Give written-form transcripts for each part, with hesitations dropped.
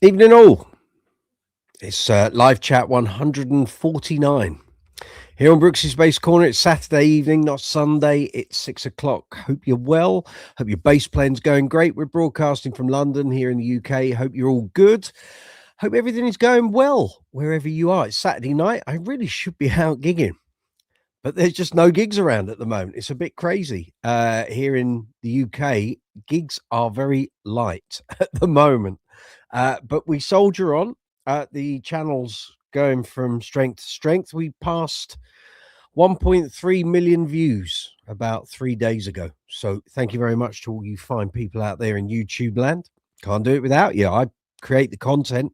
Evening all. It's live chat 149 here on Brooks's Bass Corner. It's Saturday evening, not Sunday. It's 6 o'clock. Hope you're well. Hope your bass playing's going great. We're broadcasting from London here in the UK. Hope you're all good. Hope everything is going well wherever you are. It's Saturday night. I really should be out gigging, but there's just no gigs around at the moment. It's a bit crazy. Here in the UK, gigs are very light at the moment. But we soldier on. The channel's going from strength to strength. We passed 1.3 million views about 3 days ago. So thank you very much to all you fine people out there in YouTube land. Can't do it without you. I create the content.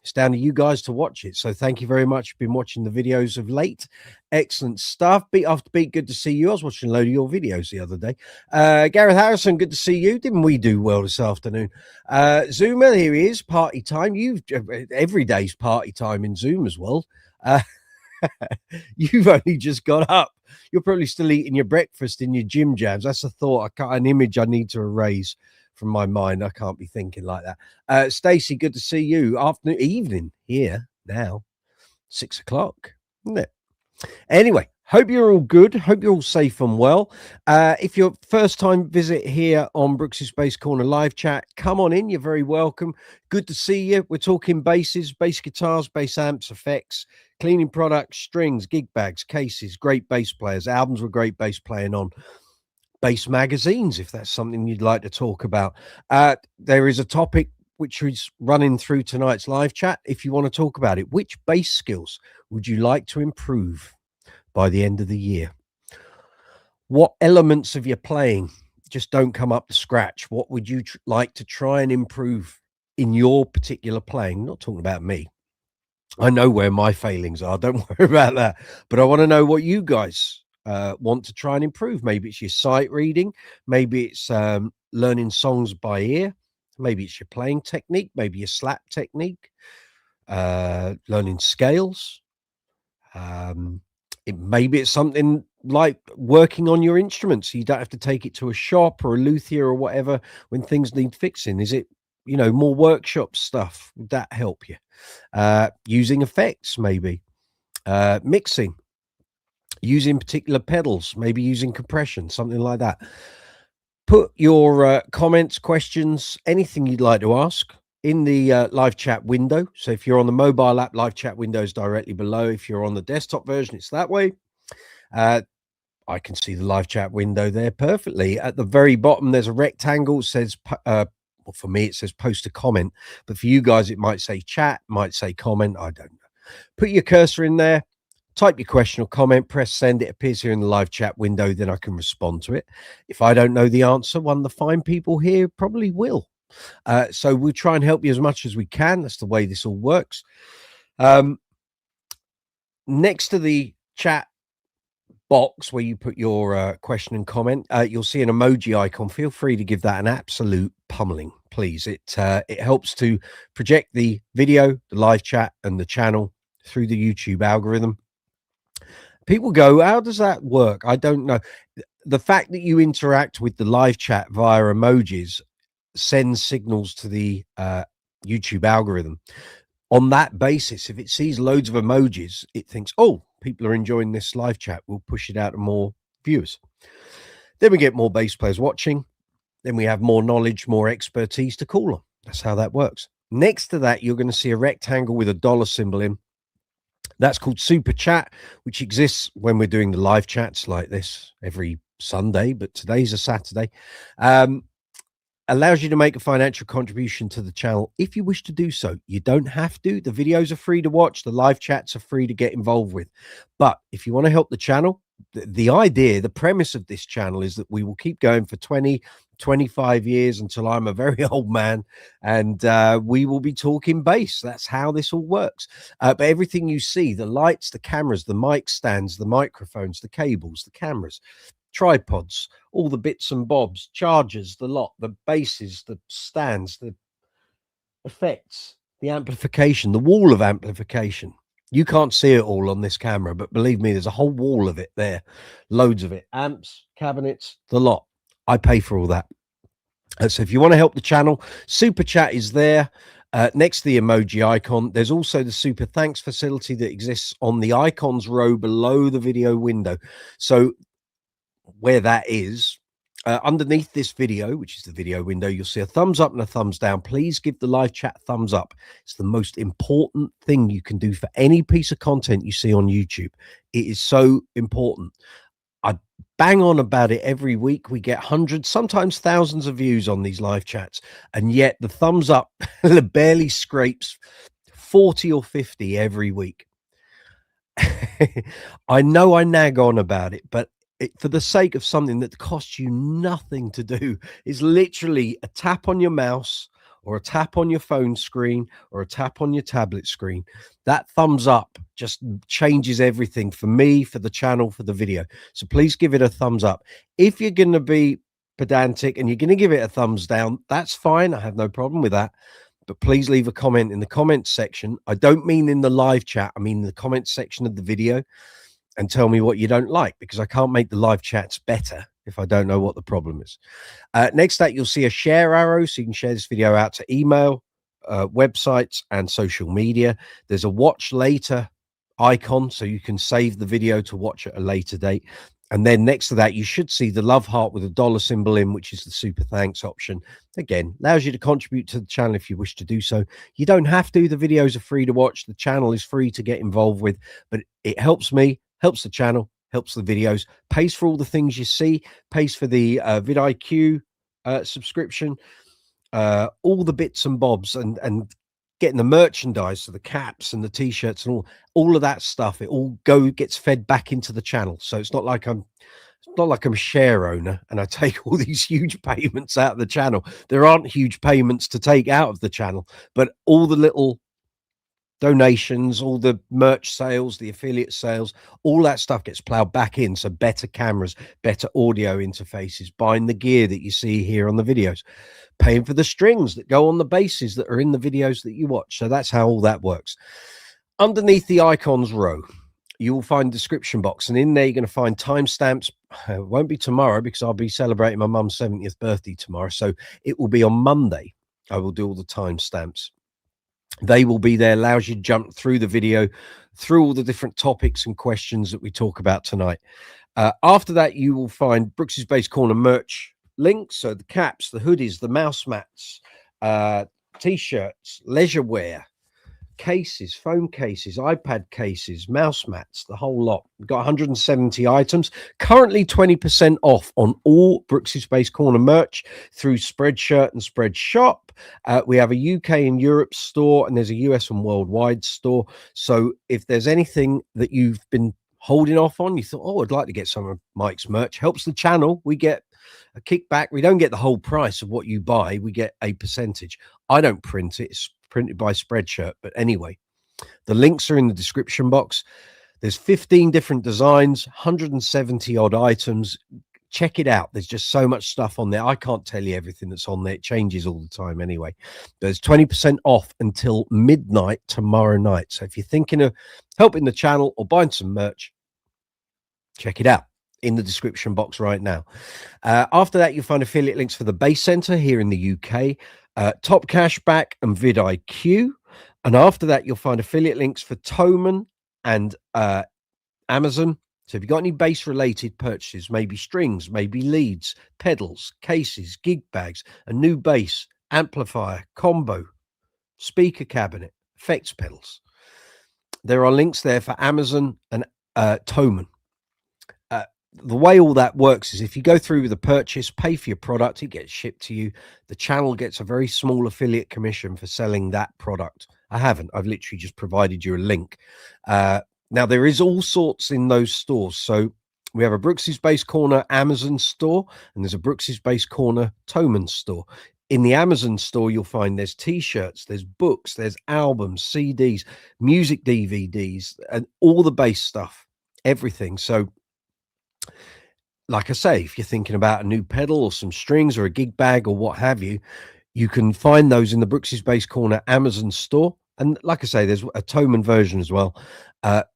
It's down to you guys to watch it. So thank you very much. Been watching the videos of late. Excellent stuff. Beat after beat. Good to see you. I was watching a load of your videos the other day. Gareth Harrison, good to see you. Didn't we do well this afternoon? Zoomer, here he is. Party time. Every day's party time in Zoomer's world. You've only just got up. You're probably still eating your breakfast in your Jim Jams. That's a thought. An image I need to erase from my mind. I can't be thinking like that. Stacey, good to see you. Evening here now, 6 o'clock, isn't it? Anyway, hope you're all good. Hope you're all safe and well. If you're first time visit here on Brooks's Bass Corner live chat, come on in. You're very welcome. Good to see you. We're talking basses, bass guitars, bass amps, effects, cleaning products, strings, gig bags, cases, great bass players, albums with great bass playing on, bass magazines, if that's something you'd like to talk about. There is a topic which is running through tonight's live chat. If you want to talk about it, which bass skills would you like to improve by the end of the year? What elements of your playing just don't come up to scratch? What would you like to try and improve in your particular playing? I'm not talking about me. I know where my failings are. Don't worry about that. But I want to know what you guys want to try and improve. Maybe it's your sight reading. Maybe it's learning songs by ear. Maybe it's your playing technique. Maybe your slap technique. Learning scales. Maybe it's something like working on your instruments. So you don't have to take it to a shop or a luthier or whatever when things need fixing. Is it, more workshop stuff? Would that help you? Using effects, maybe. Mixing. Using particular pedals, maybe using compression, something like that. Put your comments, questions, anything you'd like to ask in the live chat window. So if you're on the mobile app, live chat window is directly below. If you're on the desktop version, it's that way. I can see the live chat window there perfectly. At the very bottom, there's a rectangle. It says, well, for me, it says post a comment. But for you guys, it might say chat, might say comment. I don't know. Put your cursor in there. Type your question or comment, press send. It appears here in the live chat window. Then I can respond to it. If I don't know the answer, one of the fine people here probably will. So we'll try and help you as much as we can. That's the way this all works. Next to the chat box where you put your question and comment, you'll see an emoji icon. Feel free to give that an absolute pummeling, please. It helps to project the video, the live chat, and the channel through the YouTube algorithm. People go, how does that work? I don't know. The fact that you interact with the live chat via emojis sends signals to the YouTube algorithm. On that basis, if it sees loads of emojis, it thinks, oh, people are enjoying this live chat. We'll push it out to more viewers. Then we get more bass players watching. Then we have more knowledge, more expertise to call on. That's how that works. Next to that, you're going to see a rectangle with a dollar symbol in. That's called Super Chat, which exists when we're doing the live chats like this every Sunday, but today's a Saturday. Allows you to make a financial contribution to the channel if you wish to do so. You don't have to. The videos are free to watch. The live chats are free to get involved with. But if you want to help the channel, the idea, the premise of this channel is that we will keep going for 20, 25 years until I'm a very old man, and we will be talking bass. That's how this all works. But everything you see, the lights, the cameras, the mic stands, the microphones, the cables, the cameras, tripods, all the bits and bobs, chargers, the lot, the basses, the stands, the effects, the amplification, the wall of amplification. You can't see it all on this camera, but believe me, there's a whole wall of it there. Loads of it. Amps, cabinets, the lot. I pay for all that. So if you want to help the channel, Super Chat is there. Next to the emoji icon, there's also the super thanks facility that exists on the icons row below the video window. So where that is, underneath this video, which is the video window, you'll see a thumbs up and a thumbs down. Please give the live chat thumbs up. It's the most important thing you can do for any piece of content you see on YouTube. It is so important. I bang on about it every week. We get hundreds, sometimes thousands of views on these live chats, and yet the thumbs up barely scrapes 40 or 50 every week. I know I nag on about it, but for the sake of something that costs you nothing to do, is literally a tap on your mouse or a tap on your phone screen or a tap on your tablet screen. That thumbs up just changes everything for me, for the channel, for the video. So please give it a thumbs up. If you're going to be pedantic and you're going to give it a thumbs down, that's fine. I have no problem with that. But please leave a comment in the comments section. I don't mean in the live chat. I mean in the comments section of the video, and tell me what you don't like, because I can't make the live chats better if I don't know what the problem is. Next up, you'll see a share arrow, so you can share this video out to email, websites, and social media. There's a watch later icon, so you can save the video to watch at a later date. And then next to that, you should see the love heart with a dollar symbol in, which is the super thanks option. Again, allows you to contribute to the channel if you wish to do so. You don't have to. The videos are free to watch. The channel is free to get involved with, but it helps me, helps the channel, helps the videos, pays for all the things you see, pays for the vidIQ subscription, all the bits and bobs, and getting the merchandise, so the caps and the t-shirts and all of that stuff. It all gets fed back into the channel. So it's not like I'm a share owner and I take all these huge payments out of the channel. There aren't huge payments to take out of the channel, but all the little donations, all the merch sales, the affiliate sales, all that stuff gets plowed back in. So better cameras, better audio interfaces, buying the gear that you see here on the videos, paying for the strings that go on the basses that are in the videos that you watch. So that's how all that works. Underneath the icons row, you will find a description box, and in there you're going to find timestamps. It won't be tomorrow because I'll be celebrating my mum's 70th birthday tomorrow. So it will be on Monday. I will do all the timestamps. They will be there, allows you to jump through the video, through all the different topics and questions that we talk about tonight. After that, you will find Brooks's Bass Corner merch links. So the caps, the hoodies, the mouse mats, t-shirts, leisure wear, cases, phone cases, iPad cases, mouse mats, the whole lot. We've got 170 items, currently 20% off on all Brooks's Bass Corner merch through Spreadshirt and Spreadshop. We have a UK and Europe store, and there's a US and worldwide store. So if there's anything that you've been holding off on, you thought, oh, I'd like to get some of Mike's merch, helps the channel. We get a kickback. We don't get the whole price of what you buy. We get a percentage. I don't print it. It's printed by Spreadshirt. But anyway, the links are in the description box. There's 15 different designs, 170 odd items. Check it out. There's just so much stuff on there. I can't tell you everything that's on there. It changes all the time anyway. There's 20% off until midnight tomorrow night. So if you're thinking of helping the channel or buying some merch, check it out in the description box right now. After that, you'll find affiliate links for the Bass Center here in the UK, Top Cashback and vidIQ. And after that, you'll find affiliate links for Thomann and Amazon. So if you've got any bass related purchases, maybe strings, maybe leads, pedals, cases, gig bags, a new bass, amplifier, combo, speaker cabinet, effects pedals, there are links there for Amazon and Thomann. The way all that works is if you go through with a purchase, pay for your product, it gets shipped to you. The channel gets a very small affiliate commission for selling that product. I've literally just provided you a link. Now, there is all sorts in those stores. So we have a Brooks's Bass Corner Amazon store, and there's a Brooks's Bass Corner Thomann store. In the Amazon store, you'll find there's t-shirts, there's books, there's albums, CDs, music DVDs, and all the bass stuff, everything. So like I say, if you're thinking about a new pedal or some strings or a gig bag or what have you, you can find those in the Brooks's Bass Corner Amazon store. And like I say, there's a Thomann version as well.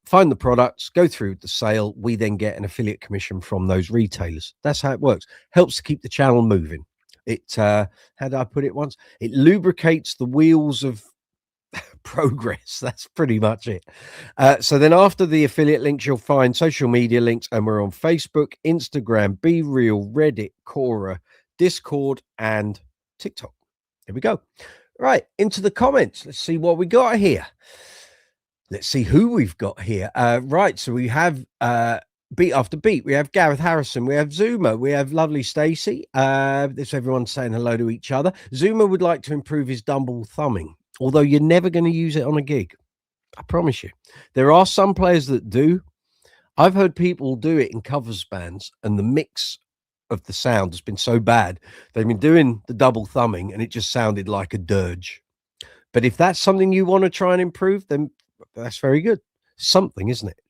Find the products, go through the sale. We then get an affiliate commission from those retailers. That's how it works. Helps to keep the channel moving. It how did I put it once? It lubricates the wheels of progress. That's pretty much it. So then after the affiliate links, you'll find social media links, and we're on Facebook, Instagram, Be Real, Reddit, Quora, Discord, and TikTok. Here we go. Right, into the comments. Let's see what we got here. Let's see who we've got here. Right, so we have beat after beat. We have Gareth Harrison. We have Zuma. We have lovely Stacey. There's everyone saying hello to each other. Zuma would like to improve his dumble thumbing, although you're never going to use it on a gig. I promise you. There are some players that do. I've heard people do it in covers bands, and the mix of the sound has been so bad. They've been doing the double thumbing, and it just sounded like a dirge. But if that's something you want to try and improve, then that's very good. Something, isn't it?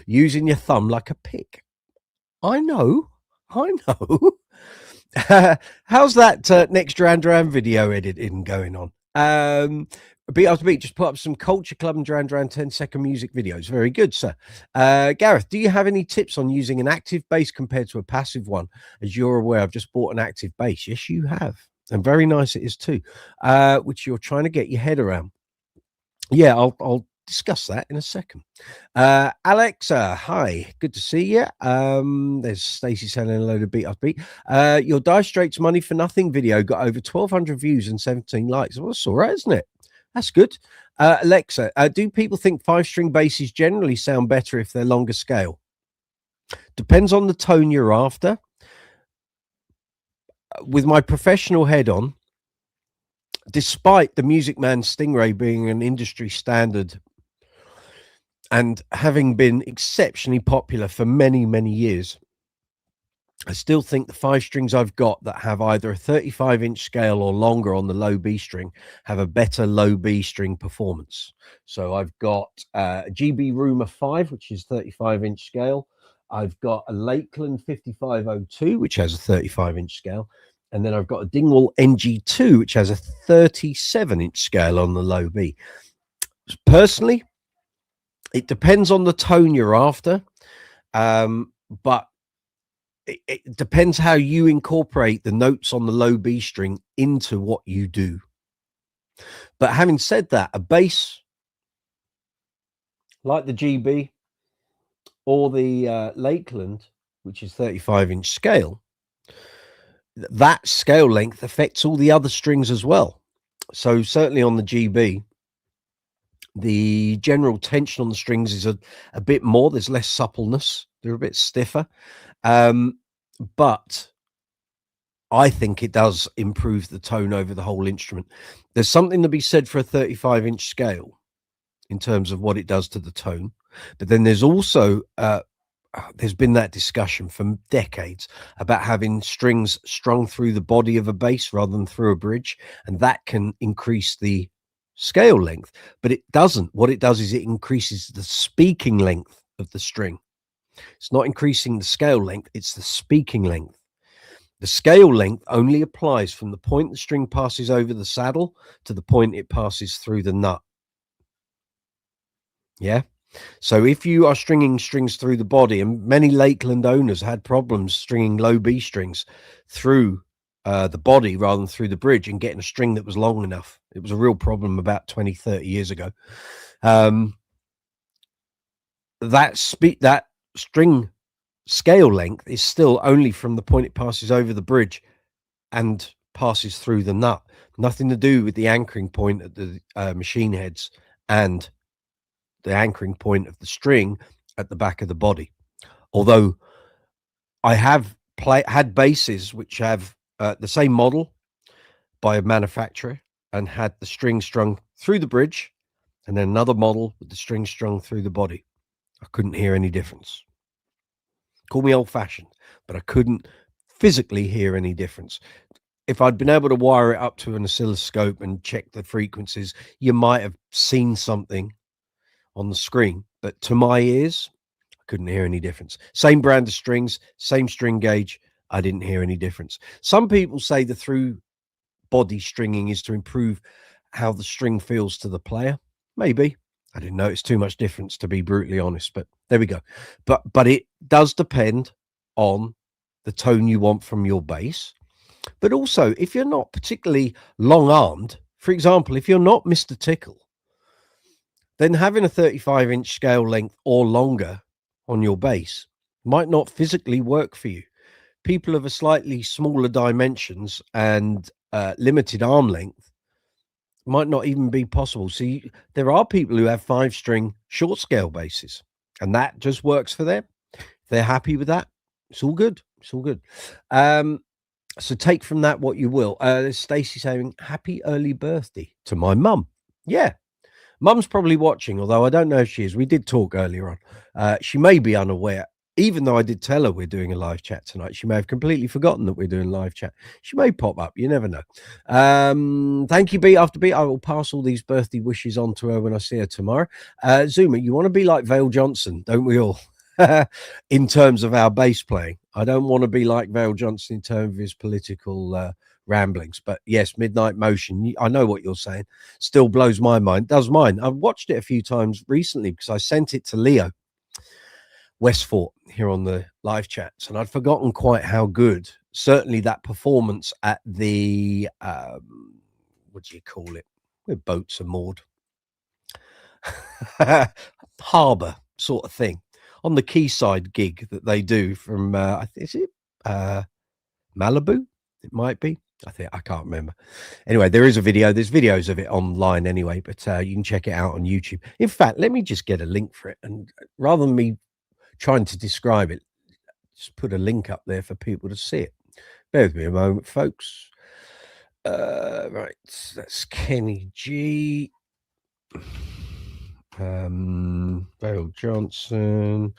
Using your thumb like a pick. I know. How's that next Duran Duran video editing going on? Beat after beat, just put up some Culture Club and Duran Duran 10-second music videos. Very good, sir. Gareth, do you have any tips on using an active bass compared to a passive one? As you're aware, I've just bought an active bass. Yes, you have. And very nice it is too, which you're trying to get your head around. Yeah, I'll discuss that in a second. Alexa, hi, good to see you. There's Stacey saying a load of beat after beat. Your Dire Straits Money for Nothing video got over 1,200 views and 17 likes. Well, that's all right, isn't it? That's good. Alexa, do people think 5-string basses generally sound better if they're longer scale? Depends on the tone you're after. With my professional head on, despite the Music Man Stingray being an industry standard and having been exceptionally popular for many, many years, I still think the 5 strings I've got that have either a 35-inch scale or longer on the low B string have a better low B string performance. So I've got a GB Rumor 5, which is 35-inch scale. I've got a Lakeland 5502, which has a 35-inch scale. And then I've got a Dingwall NG2, which has a 37-inch scale on the low B. Personally, it depends on the tone you're after, but it depends how you incorporate the notes on the low B string into what you do. But having said that, a bass like the GB or the Lakeland, which is 35-inch scale, that scale length affects all the other strings as well. So certainly on the GB, the general tension on the strings is a bit more. There's less suppleness. They're a bit stiffer. But I think it does improve the tone over the whole instrument. There's something to be said for a 35-inch scale in terms of what it does to the tone. But then there's also there's been that discussion for decades about having strings strung through the body of a bass rather than through a bridge, and that can increase the scale length. But it doesn't. What it does is it increases the speaking length of the string. It's not increasing the scale length, it's the speaking length. The scale length only applies from the point the string passes over the saddle to the point it passes through the nut. Yeah. So if you are stringing strings through the body, and many Lakeland owners had problems stringing low B strings through the body rather than through the bridge and getting a string that was long enough. It was a real problem about 20, 30 years ago. That string scale length is still only from the point it passes over the bridge and passes through the nut. Nothing to do with the anchoring point at the machine heads and the anchoring point of the string at the back of the body. Although I have had basses which have the same model by a manufacturer and had the string strung through the bridge, and then another model with the string strung through the body. I couldn't hear any difference. Call me old-fashioned, but I couldn't physically hear any difference. If I'd been able to wire it up to an oscilloscope and check the frequencies, you might have seen something on the screen, but to my ears, I couldn't hear any difference. Same brand of strings, same string gauge, I didn't hear any difference. Some people say the through body stringing is to improve how the string feels to the player. Maybe. I didn't notice too much difference, to be brutally honest, but there we go. But it does depend on the tone you want from your bass. But also, if you're not particularly long-armed, for example, if you're not Mr. Tickle, then having a 35-inch scale length or longer on your bass might not physically work for you. People of a slightly smaller dimensions and limited arm length might not even be possible. So there are people who have 5-string short scale basses, and that just works for them. If they're happy with that, it's all good. It's all good. So take from that what you will. Stacey saying, happy early birthday to my mum. Yeah. Mum's probably watching, although I don't know if she is. We did talk earlier on. She may be unaware, even though I did tell her we're doing a live chat tonight. She may have completely forgotten that we're doing live chat. She may pop up. You never know. Thank you, Beat After Beat. I will pass all these birthday wishes on to her when I see her tomorrow. Zuma, you want to be like Vail Johnson, don't we all? In terms of our bass playing. I don't want to be like Vail Johnson in terms of his political ramblings, but yes, Midnight Motion, I know what you're saying, still blows my mind. Does mine. I've watched it a few times recently because I sent it to Leo Westfort here on the live chats, and I'd forgotten quite how good certainly that performance at the what do you call it, where boats are moored, harbor sort of thing, on the quayside gig that they do from is it Malibu? It might be. I can't remember. Anyway, there is a video. There's videos of it online anyway, but you can check it out on YouTube. In fact, let me just get a link for it, and rather than me trying to describe it, just put a link up there for people to see it. Bear with me a moment, folks. Right, that's Kenny G. Vail Johnson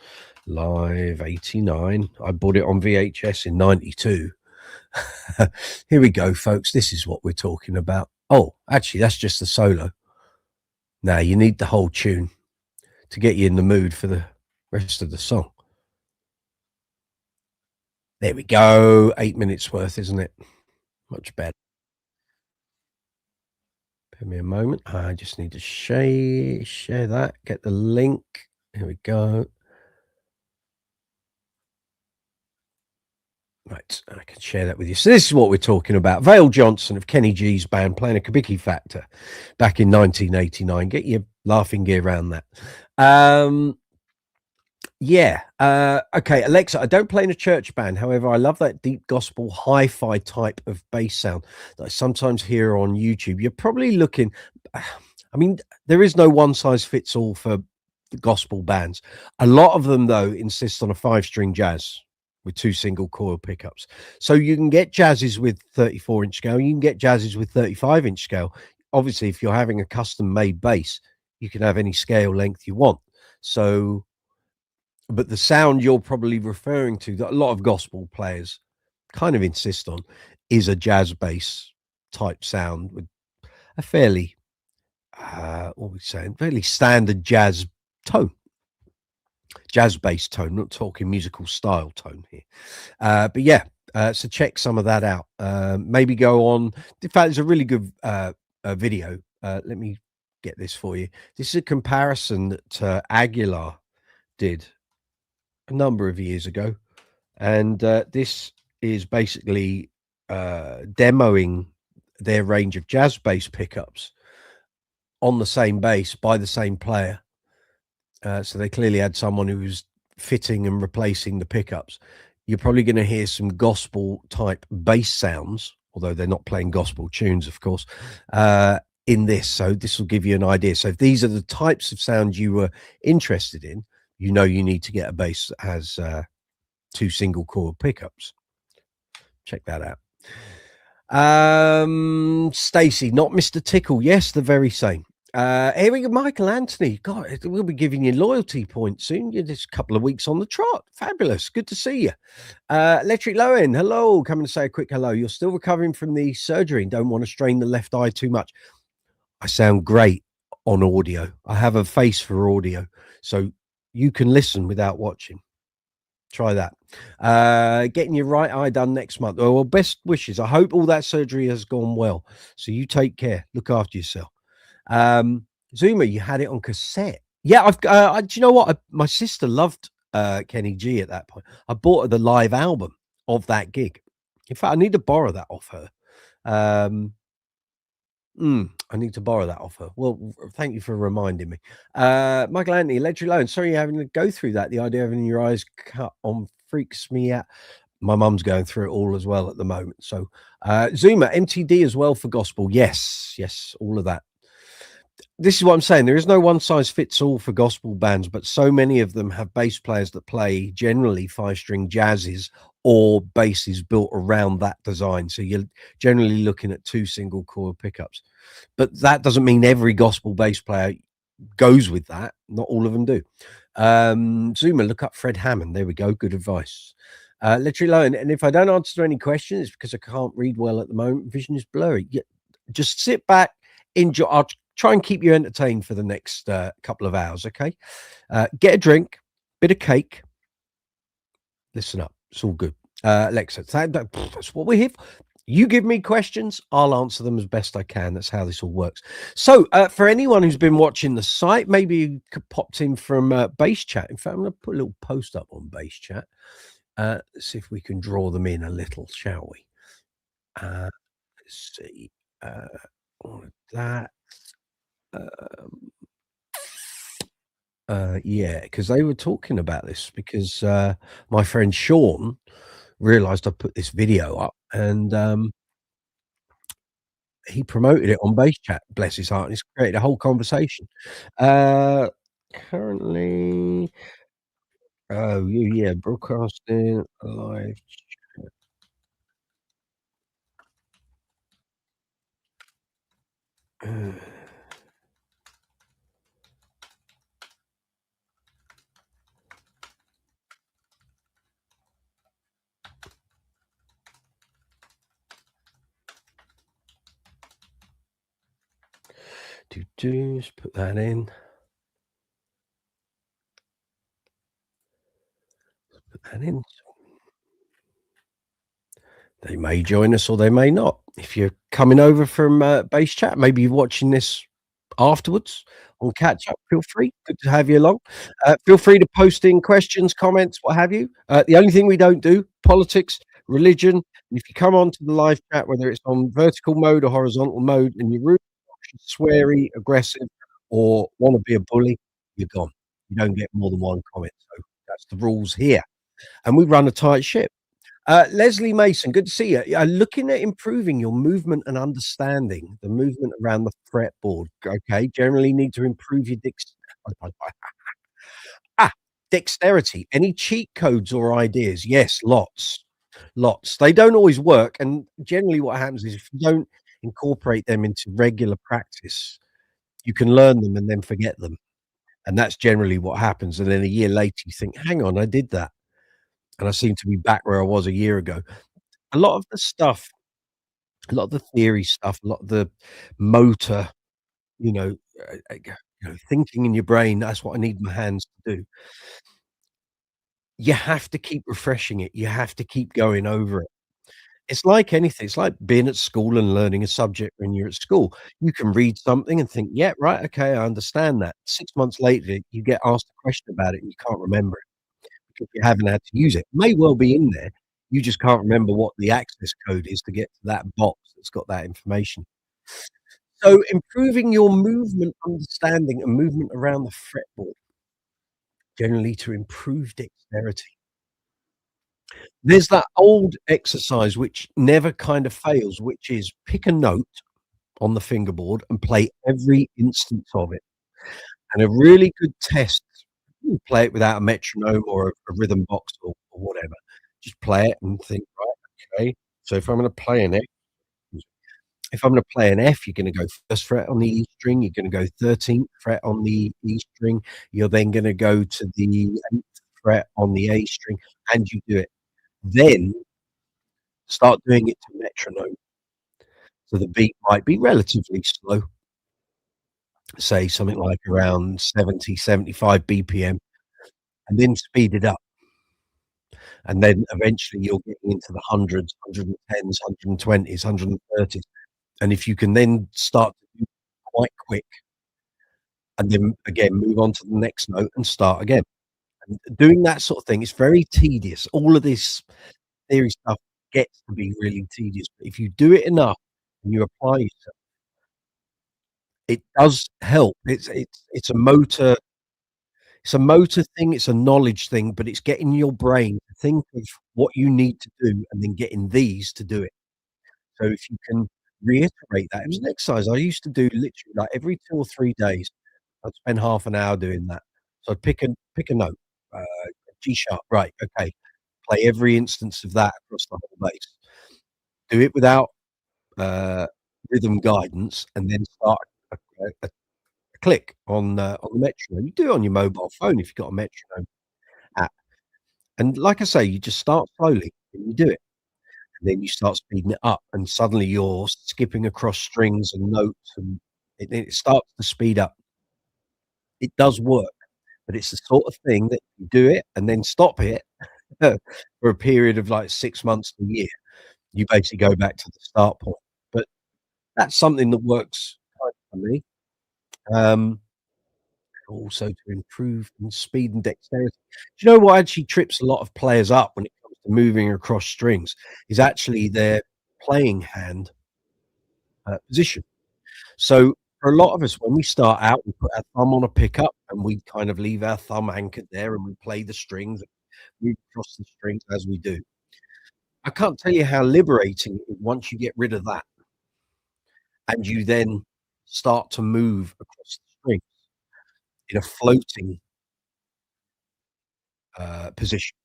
live 89. I bought it on VHS in 92. Here we go, folks. This is what we're talking about. Oh, actually, that's just the solo. Now you need the whole tune to get you in the mood for the rest of the song. There we go. 8 minutes worth, isn't it? Much better. Give me a moment. I just need to share that. Get the link. Here we go. Right, I can share that with you. So this is what we're talking about. Vail Johnson of Kenny G's band playing a Kabiki Factor back in 1989. Get your laughing gear around that. Yeah. Okay, Alexa, I don't play in a church band. However, I love that deep gospel hi-fi type of bass sound that I sometimes hear on YouTube. You're probably looking, I mean, there is no one size fits all for the gospel bands. A lot of them, though, insist on a 5-string jazz with 2 single coil pickups. So you can get jazzes with 34-inch scale. You can get jazzes with 35-inch scale. Obviously, if you're having a custom-made bass, you can have any scale length you want. So, but the sound you're probably referring to, that a lot of gospel players kind of insist on, is a jazz bass type sound with a fairly, what we saying, fairly standard jazz tone, jazz bass tone. Not talking musical style tone here, but yeah. So check some of that out. Maybe go on. In fact, there's a really good video. Let me get this for you. This is a comparison that Aguilar did a number of years ago, and this is basically demoing their range of jazz bass pickups on the same bass by the same player. So they clearly had someone who was fitting and replacing the pickups. You're probably going to hear some gospel type bass sounds, although they're not playing gospel tunes, of course, in this. So this will give you an idea. So if these are the types of sounds you were interested in, you know you need to get a bass that has 2 single coil pickups. Check that out. Stacey, not Mr. Tickle. Yes, the very same. Here we go, Michael Anthony. God, we'll be giving you loyalty points soon. You're just a couple of weeks on the trot. Fabulous. Good to see you. Electric Lowen, hello. Coming to say a quick hello. You're still recovering from the surgery and don't want to strain the left eye too much. I sound great on audio. I have a face for audio, so you can listen without watching. Try that. Getting your right eye done next month. Well, best wishes. I hope all that surgery has gone well. So you take care. Look after yourself. Zuma, you had it on cassette. Yeah, do you know what? My sister loved Kenny G at that point. I bought her the live album of that gig. In fact, I need to borrow that off her. Um, I need to borrow that off her. Well, thank you for reminding me. Michael Anthony, Electric Loan. Sorry you're having to go through that. The idea of having your eyes cut on freaks me out. My mum's going through it all as well at the moment. So, Zuma, MTD as well for gospel. Yes, yes, all of that. This is what I'm saying. There is no one size fits all for gospel bands, but so many of them have bass players that play generally 5-string jazzes or basses built around that design. So you're generally looking at 2 single coil pickups. But that doesn't mean every gospel bass player goes with that. Not all of them do. Zuma, look up Fred Hammond. There we go. Good advice. Literally low. And if I don't answer any questions, it's because I can't read well at the moment. Vision is blurry. Just sit back, enjoy. I'll try and keep you entertained for the next couple of hours. Okay. Get a drink, bit of cake. Listen up. It's all good. Alexa, that's what we're here for. You give me questions, I'll answer them as best I can. That's how this all works. So, for anyone who's been watching the site, maybe you popped in from Bass Chat. In fact, I'm going to put a little post up on Bass Chat. Let's see if we can draw them in a little, shall we? Let's see. All of that. Yeah, because they were talking about this because my friend Sean realized I put this video up and he promoted it on Bass Chat, bless his heart, and it's created a whole conversation. Currently, oh, yeah, broadcasting live. Let's put that in. Put that in. They may join us or they may not. If you're coming over from Bass Chat, maybe you're watching this afterwards on catch up, feel free. Good to have you along. Feel free to post in questions, comments, what have you. The only thing we don't do, politics, religion. If you come on to the live chat, whether it's on vertical mode or horizontal mode, and you're rude, sweary, aggressive, or want to be a bully, you're gone. You don't get more than one comment. So that's the rules here. And we run a tight ship. Leslie Mason, good to see you. Looking at improving your movement and understanding the movement around the fretboard. Okay, generally need to improve your dexterity. Any cheat codes or ideas? Yes, lots, lots. They don't always work, and generally, what happens is if you don't incorporate them into regular practice, you can learn them and then forget them, and that's generally what happens. And then a year later, you think, "Hang on, I did that." And I seem to be back where I was a year ago. A lot of the stuff, a lot of the theory stuff, a lot of the motor, you know, thinking in your brain, that's what I need my hands to do. You have to keep refreshing it. You have to keep going over it. It's like anything. It's like being at school and learning a subject when you're at school. You can read something and think, "Yeah, right, okay, I understand that." 6 months later, you get asked a question about it and you can't remember it. If you haven't had to use it. It may well be in there, you just can't remember what the access code is to get to that box that's got that information. So, improving your movement understanding and movement around the fretboard, generally to improve dexterity. There's that old exercise which never kind of fails, which is pick a note on the fingerboard and play every instance of it. And a really good test, you play it without a metronome or a rhythm box or whatever. Just play it and think, "Right, okay, so if I'm gonna play an F, you're gonna go 1st fret on the E string, you're gonna go 13th fret on the E string, you're then gonna go to the 8th fret on the A string, and you do it. Then start doing it to metronome. So the beat might be relatively slow, say something like around 70, 75 BPM, and then speed it up. And then eventually you're getting into the hundreds, 110s, 120s, 130s. And if you can then start to do quite quick and then again move on to the next note and start again. And doing that sort of thing is very tedious. All of this theory stuff. gets to be really tedious. But if you do it enough and you apply yourself, it does help. It's a motor thing, it's a knowledge thing, but it's getting your brain to think of what you need to do and then getting these to do it. So if you can reiterate that, it was an exercise I used to do literally like every 2 or 3 days. I'd spend half an hour doing that. So I'd pick a note, G sharp, right, okay, play every instance of that across the whole bass. Do it without, uh, rhythm guidance, and then start a click on the metronome. You do it on your mobile phone if you've got a metronome app. And like I say, you just start slowly and you do it. And then you start speeding it up, and suddenly you're skipping across strings and notes, and it starts to speed up. It does work, but it's the sort of thing that you do it and then stop it for a period of like 6 months to a year. You basically go back to the start point. But that's something that works kind of for me. Um, Also to improve in speed and dexterity. Do you know what actually trips a lot of players up when it comes to moving across strings is actually their playing hand, position. So, for a lot of us, when we start out, we put our thumb on a pickup and we kind of leave our thumb anchored there and we play the strings, move across the strings as we do. I can't tell you how liberating it is once you get rid of that and you then start to move across the strings in a floating, position.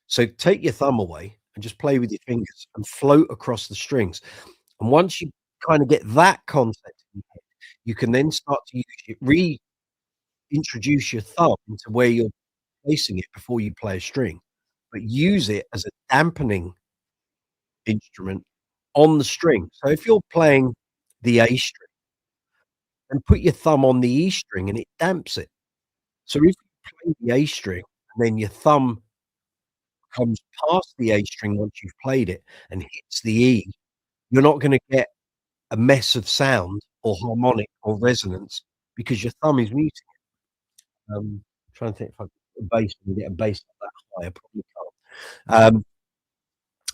So take your thumb away and just play with your fingers and float across the strings. And once you kind of get that concept in your head, you can then start to reintroduce your thumb into where you're placing it before you play a string, but use it as a dampening instrument on the string. So if you're playing the A string, then put your thumb on the E string and it damps it. So if you play the A string and then your thumb comes past the A string once you've played it and hits the E, you're not gonna get a mess of sound or harmonic or resonance because your thumb is muting it. Trying to think if I could bass and get a bass that high, I probably can't.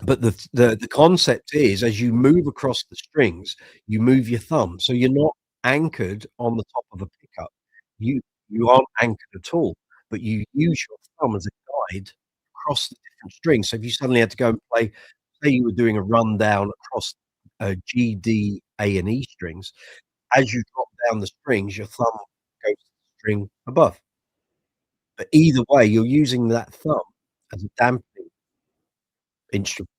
But the concept is as you move across the strings, you move your thumb, so you're not anchored on the top of a pickup. You you aren't anchored at all, but you use your thumb as a guide across the different strings. So if you suddenly had to go and play, say you were doing a rundown across, G, D, A, and E strings, as you drop down the strings, your thumb goes to the string above. But either way, you're using that thumb as a dampening instrument.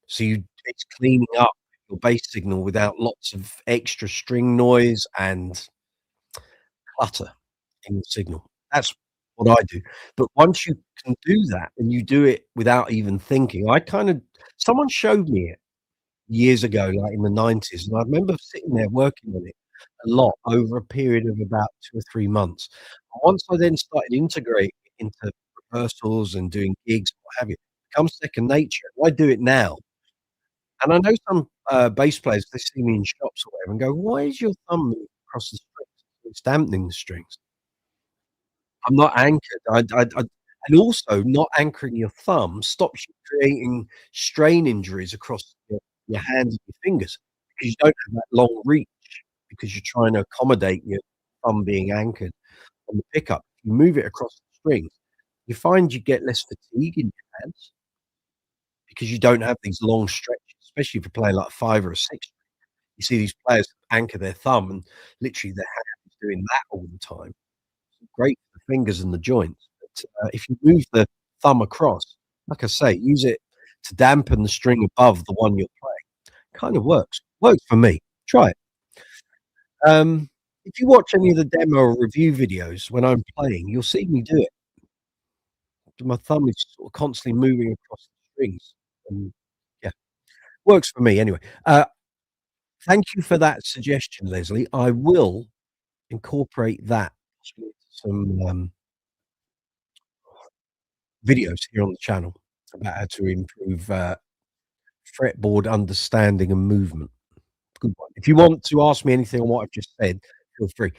So it's cleaning up your bass signal without lots of extra string noise and clutter in the signal. That's what I do. But once you can do that and you do it without even thinking, I kind of someone showed me it years ago, like in the '90s, and I remember sitting there working on it a lot over a period of about 2 or 3 months. And once I then started integrating it into rehearsals and doing gigs, what have you, it becomes second nature. I do it now. And I know some, bass players, they see me in shops or whatever and go, "Why is your thumb moving across the strings? It's dampening the strings." I'm not anchored. I and also not anchoring your thumb stops you creating strain injuries across your hands and your fingers because you don't have that long reach because you're trying to accommodate your thumb being anchored on the pickup. You move it across the strings, you find you get less fatigue in your hands because you don't have these long stretches, especially if you're playing like 5 or a 6. You see these players anchor their thumb and literally their hand is doing that all the time. Great for the fingers and the joints, but, if you move the thumb across, like I say, use it to dampen the string above the one you're playing. Kind of works. Works for me. Try it. If you watch any of the demo or review videos when I'm playing, you'll see me do it. My thumb is sort of constantly moving across the strings, and yeah, works for me anyway. Thank you for that suggestion, Leslie. I will incorporate that possibly into some, videos here on the channel about how to improve, fretboard understanding and movement. Good one. If you want to ask me anything on what I've just said, feel free.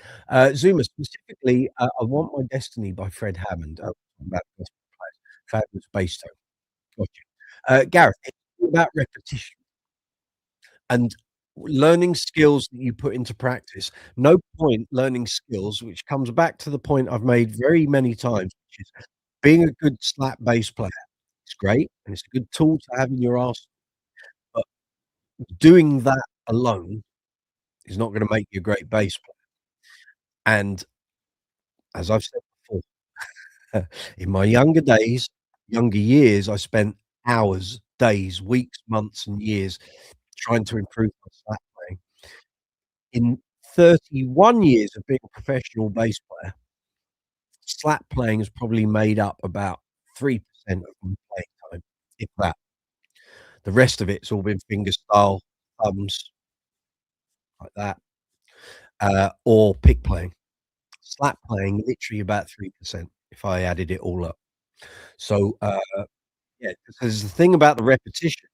Zuma, specifically, I Want My Destiny by Fred Hammond. About gospel players. Fabulous bass tone. Gotcha. Gareth, it's all about repetition and learning skills that you put into practice. No point learning skills, which comes back to the point I've made very many times, which is being a good slap bass player. It's great, and it's a good tool to have in your arsenal, but doing that alone is not gonna make you a great bass player, and as I've said before, in my younger years, I spent hours, days, weeks, months, and years trying to improve my slap playing. In 31 years of being a professional bass player, slap playing has probably made up about 3% of my playing time, if that. The rest of it's all been fingerstyle, thumbs, like that, or pick playing. Slap playing, literally about 3% if I added it all up. So, yeah, because the thing about the repetition,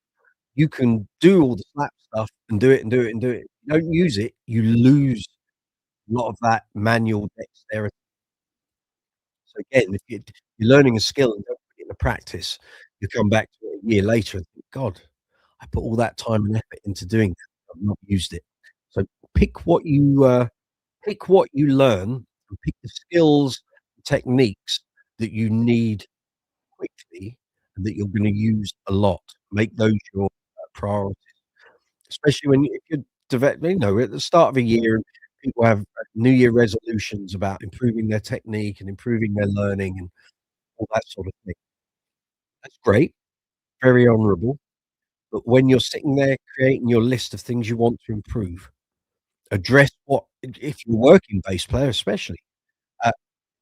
you can do all the slap stuff and do it and do it and do it. You don't use it, you lose a lot of that manual dexterity. So again, if you're learning a skill and don't put it into practice, you come back to it a year later and think, "God, I put all that time and effort into doing that. I've not used it." So pick what you learn and pick the skills, techniques that you need quickly and that you're gonna use a lot. Make those your, priority. Especially when if you're at the start of a year, people have New Year resolutions about improving their technique and improving their learning and all that sort of thing. That's great, very honourable, but when you're sitting there creating your list of things you want to improve, address what if you're a working bass player especially, uh,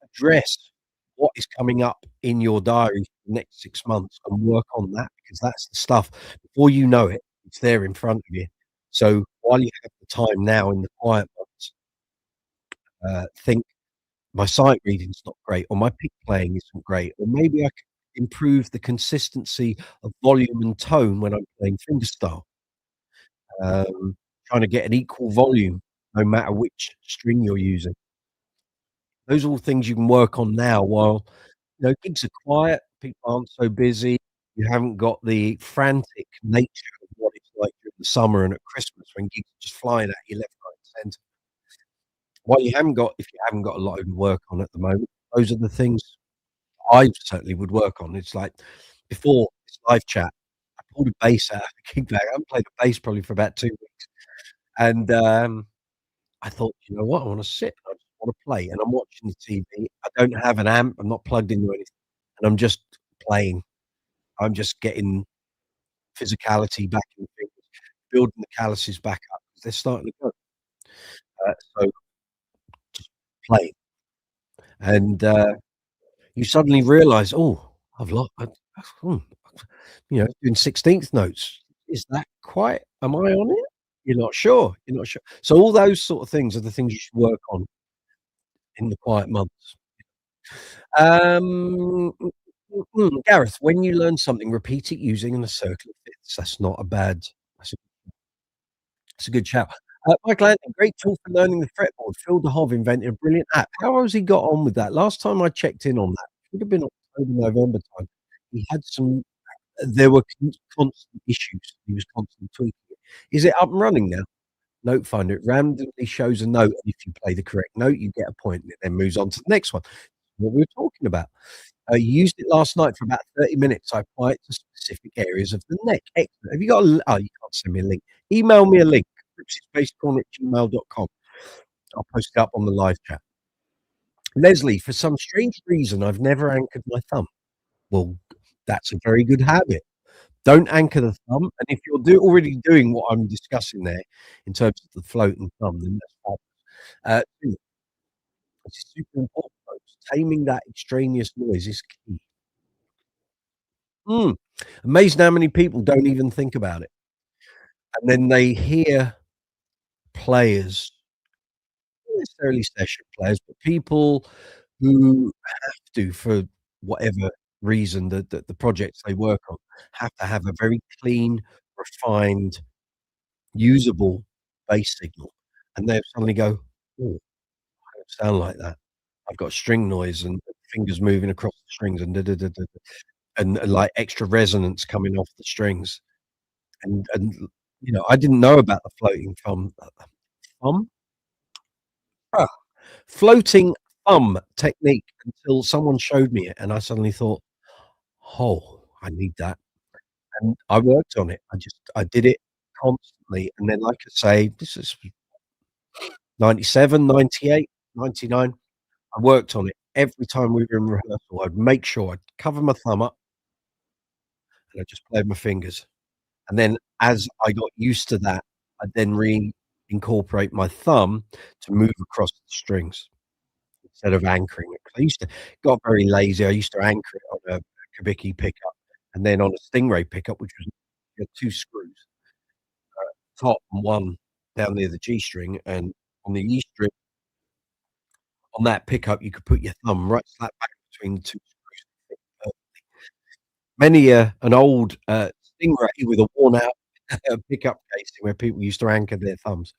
address what is coming up in your diary for the next 6 months and work on that because that's the stuff before you know it, it's there in front of you. So while you have the time now in the quiet months, think my sight reading's not great, or my pick playing isn't great, or maybe I could improve the consistency of volume and tone when I'm playing fingerstyle. Trying to get an equal volume no matter which string you're using. Those are all things you can work on now while, gigs are quiet, people aren't so busy, you haven't got the frantic nature of what it's like during the summer and at Christmas when gigs are just flying at you left, right, and centre. While you haven't got if you haven't got a lot to work on at the moment, those are the things I certainly would work on. It's like before this live chat, I pulled a bass out of the gig bag. I haven't played a bass probably for about 2 weeks, and, I thought, "You know what? I wanna sit, I just wanna play," and I'm watching the TV. I don't have an amp, I'm not plugged into anything, and I'm just playing. I'm just getting physicality back in the fingers, building the calluses back up 'cause they're starting to go. So just playing, and, you suddenly realise, "Oh, I've lost. Hmm, doing 16th notes. Is that quite am I on it?" You're not sure. So all those sort of things are the things you should work on in the quiet months. Gareth, when you learn something, repeat it using a circle of fifths. That's not a bad that's a that's a good shout. Michael Anthony, great tool for learning the fretboard. Phil de Hove invented a brilliant app. How has he got on with that? Last time I checked in on that, would have been October, November time. He had some there were constant issues. He was constantly tweaking it. Is it up and running now? Note finder, it randomly shows a note, and if you play the correct note, you get a point, and it then moves on to the next one. What we were talking about. I used it last night for about 30 minutes. I apply it to specific areas of the neck. Excellent. Have you got a oh, you can't send me a link. Email me a link, ripsyspacecorn@gmail.com. I'll post it up on the live chat. Leslie, for some strange reason, I've never anchored my thumb. Well, that's a very good habit. Don't anchor the thumb, and if you're already doing what I'm discussing there in terms of the floating thumb, then that's fabulous. 2, which is super important, folks, taming that extraneous noise is key. Mm. Amazing how many people don't even think about it, and then they hear players, not necessarily session players, but people who have to, for whatever reason, the projects they work on, have to have a very clean, refined usable bass signal, and they'll suddenly go, "Oh, I don't sound like that. I've got string noise and fingers moving across the strings and da da da da da." and like extra resonance coming off the strings, and you know, I didn't know about the floating thumb? Ah, floating thumb technique until someone showed me it, and I suddenly thought, "Oh, I need that." And I worked on it. I did it constantly, and then, like I say, this is 97, 98, 99. I worked on it. Every time we were in rehearsal, I'd make sure I'd cover my thumb up and I just played my fingers. And then as I got used to that, I'd then incorporate my thumb to move across the strings instead of anchoring it. 'Cause I used to got very lazy. I used to anchor it on a Kabiki pickup and then on a Stingray pickup, which was you had 2 screws, top and one down near the G string, and on the E string on that pickup, you could put your thumb right slap bang between the 2 screws. Many an old, Stingray with a worn out pickup casing where people used to anchor their thumbs.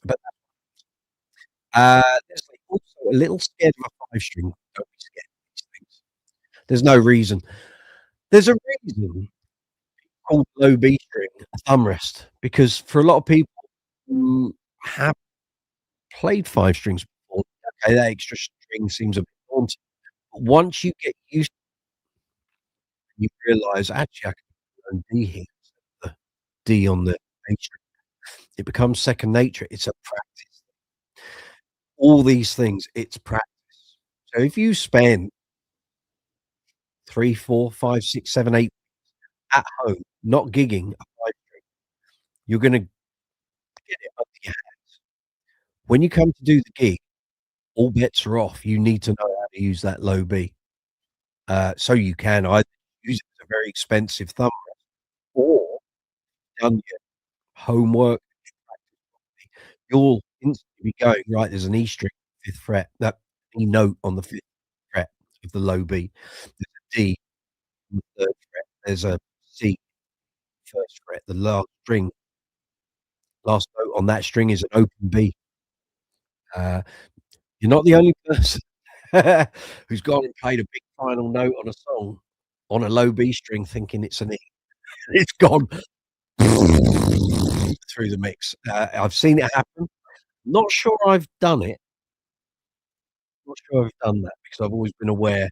But, there's like also a little scared of a 5 string. Don't be scared of these things. There's no reason. There's a reason called low B string a thumb rest, because for a lot of people who have played 5 strings before, okay, that extra string seems a bit daunting. But once you get used you realise, actually, I can learn D here, the D on the A string. It becomes second nature. It's a practice. All these things, it's practice. So if you spend 3, 4, 5, 6, 7, 8 at home, not gigging a 5 string, you're gonna get it under your hands. When you come to do the gig, all bets are off. You need to know how to use that low B. So you can either use it as a very expensive thumb or done your homework, you'll instantly be going, "Right, there's an E string, 5th fret, that E note on the 5th fret of the low B. There's a D on the 3rd fret, there's a C, 1st fret, the last note on that string is an open B." Uh, you're not the only person who's gone and played a big final note on a song on a low B string thinking it's an E. It's gone through the mix. I've seen it happen. Not sure I've done it. Not sure I've done that because I've always been aware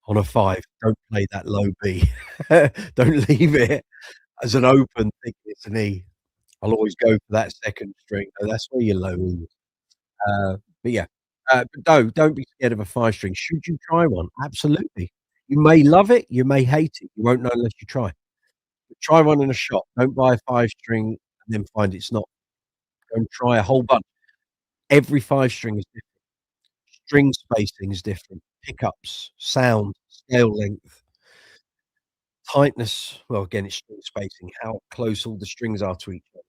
on a 5, don't play that low B. Don't leave it as an open thinking it's an E. I'll always go for that 2nd string. So that's where your low E is. But yeah, but no, don't be scared of a 5 string. Should you try one? Absolutely. You may love it, you may hate it. You won't know unless you try. But try one in a shop. Don't buy a 5 string and then find it's not. Go and try a whole bunch. Every 5 string is different. String spacing is different. Pickups, sound, scale length, tightness. Well, again, it's string spacing, how close all the strings are to each other.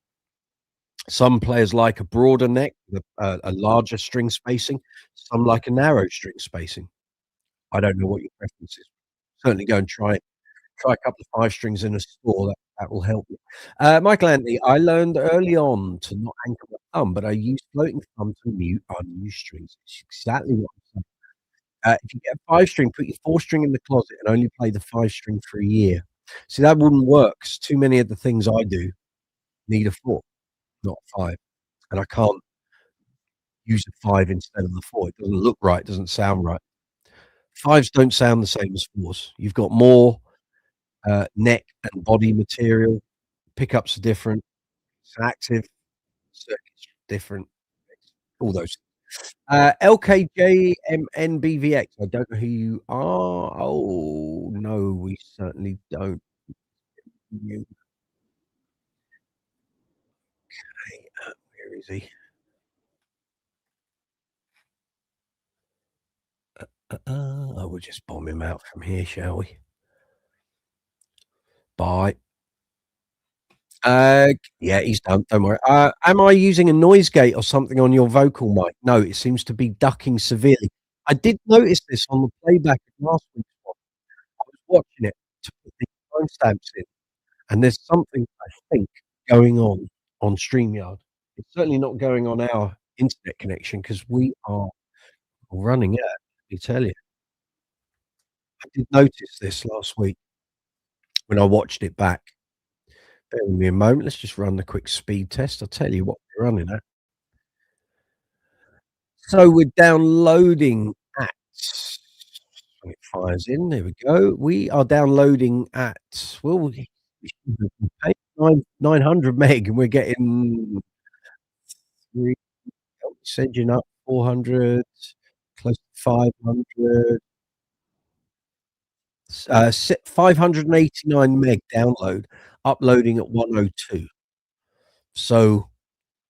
Some players like a broader neck with a larger string spacing. Some like a narrow string spacing. I don't know what your preference is. Certainly go and try it. Try a couple of 5 strings in a store, that will help you. Michael Anthony, I learned early on to not anchor my thumb, but I use floating thumb to mute unused strings. It's exactly what I'm saying. If you get a 5 string, put your 4 string in the closet and only play the 5 string for a year. See, that wouldn't work 'cause too many of the things I do need a 4, not a 5, and I can't use a 5 instead of the 4. It doesn't look right, it doesn't sound right. 5s don't sound the same as 4s. You've got more, neck and body material, pickups are different, it's active, circuits different, all those. LKJMNBVX, I don't know who you are. Oh, no, we certainly don't. You okay, where is he? Oh, we'll just bomb him out from here, shall we? Bye. Yeah, he's done, don't worry. Am I using a noise gate or something on your vocal mic? No, it seems to be ducking severely. I did notice this on the playback of last week's one. I was watching it to put the timestamps in, and there's something, I think, going on StreamYard. It's certainly not going on our internet connection because we are running out, let me tell you. I did notice this last week when I watched it back. Bear with me a moment. Let's just run the quick speed test. I'll tell you what we're running at. So we're downloading at when it fires in, there we go. We are downloading at, well, we should be paying 900 meg, and we're getting 3 edging up 400, close to 500, 589 meg download, uploading at 102. So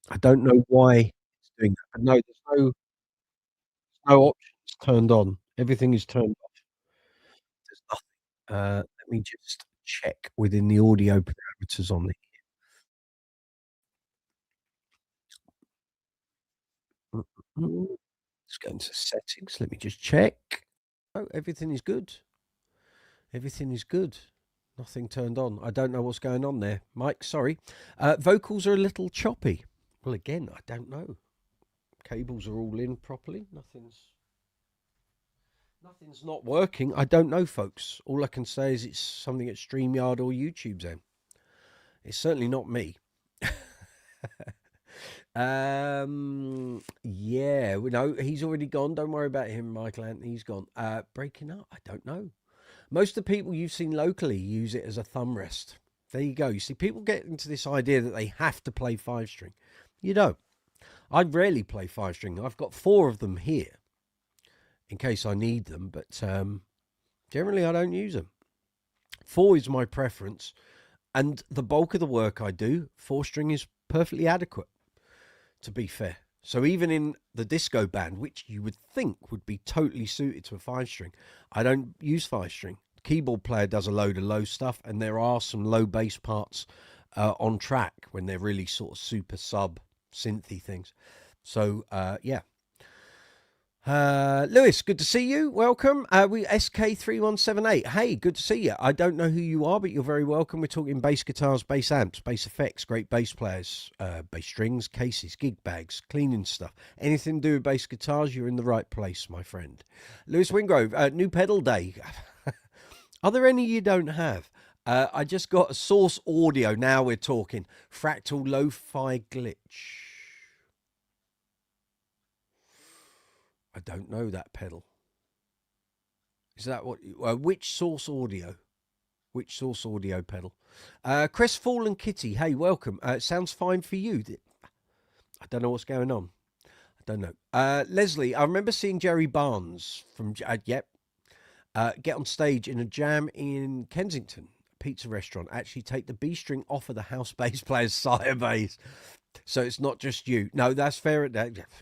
I don't know why it's doing that, but no, there's no options turned on. Everything is turned off. There's nothing. Let me just check within the audio parameters on the let's go into settings. Let me just check. Oh, everything is good. Everything is good. Nothing turned on. I don't know what's going on there. Mike, sorry. Vocals are a little choppy. Well, again, I don't know. Cables are all in properly. Nothing's not working. I don't know, folks. All I can say is it's something at StreamYard or YouTube's end. It's certainly not me. Yeah, no, he's already gone. Don't worry about him, Michael Anthony. He's gone. Breaking up, I don't know. Most of the people you've seen locally use it as a thumb rest. There you go. You see, people get into this idea that they have to play 5-string. You don't. I rarely play 5-string. I've got 4 of them here in case I need them, but generally I don't use them. 4 is my preference, and the bulk of the work I do, 4-string is perfectly adequate, to be fair. So even in the disco band, which you would think would be totally suited to a 5-string, I don't use 5-string. The keyboard player does a load of low stuff, and there are some low bass parts on track when they're really sort of super sub synthy things. So yeah. Lewis, good to see you. Welcome. We SK3178. Hey, good to see you. I don't know who you are, but you're very welcome. We're talking bass guitars, bass amps, bass effects, great bass players, bass strings, cases, gig bags, cleaning stuff. Anything to do with bass guitars, you're in the right place, my friend. Lewis Wingrove, new pedal day. Are there any you don't have? I just got a Source Audio. Now we're talking. Fractal Lo-Fi Glitch. I don't know that pedal. Is that what? Which Source Audio? Which Source Audio pedal? Crestfallen Kitty. Hey, welcome. Sounds fine for you. I don't know what's going on. I don't know. Leslie, I remember seeing Jerry Barnes from yep. Get on stage in a jam in Kensington pizza restaurant. Actually, take the B string off of the house bass player's sire bass, so it's not just you. No, that's fair.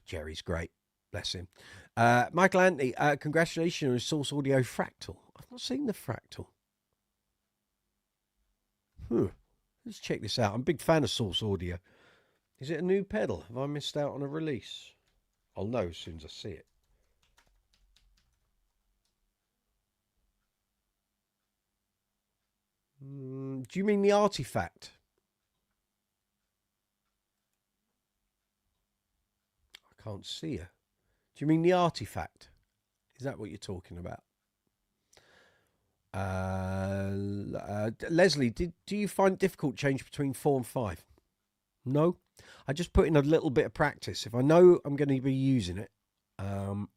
Jerry's great. Bless him. Michael Anthony, congratulations on Source Audio Fractal. I've not seen the Fractal. Let's check this out. I'm a big fan of Source Audio. Is it a new pedal? Have I missed out on a release? I'll know as soon as I see it. Do you mean the Artifact? I can't see her. Do you mean the Artifact? Is that what you're talking about? Leslie, do you find it difficult change between 4 and 5? No? I just put in a little bit of practice. If I know I'm going to be using it, I'll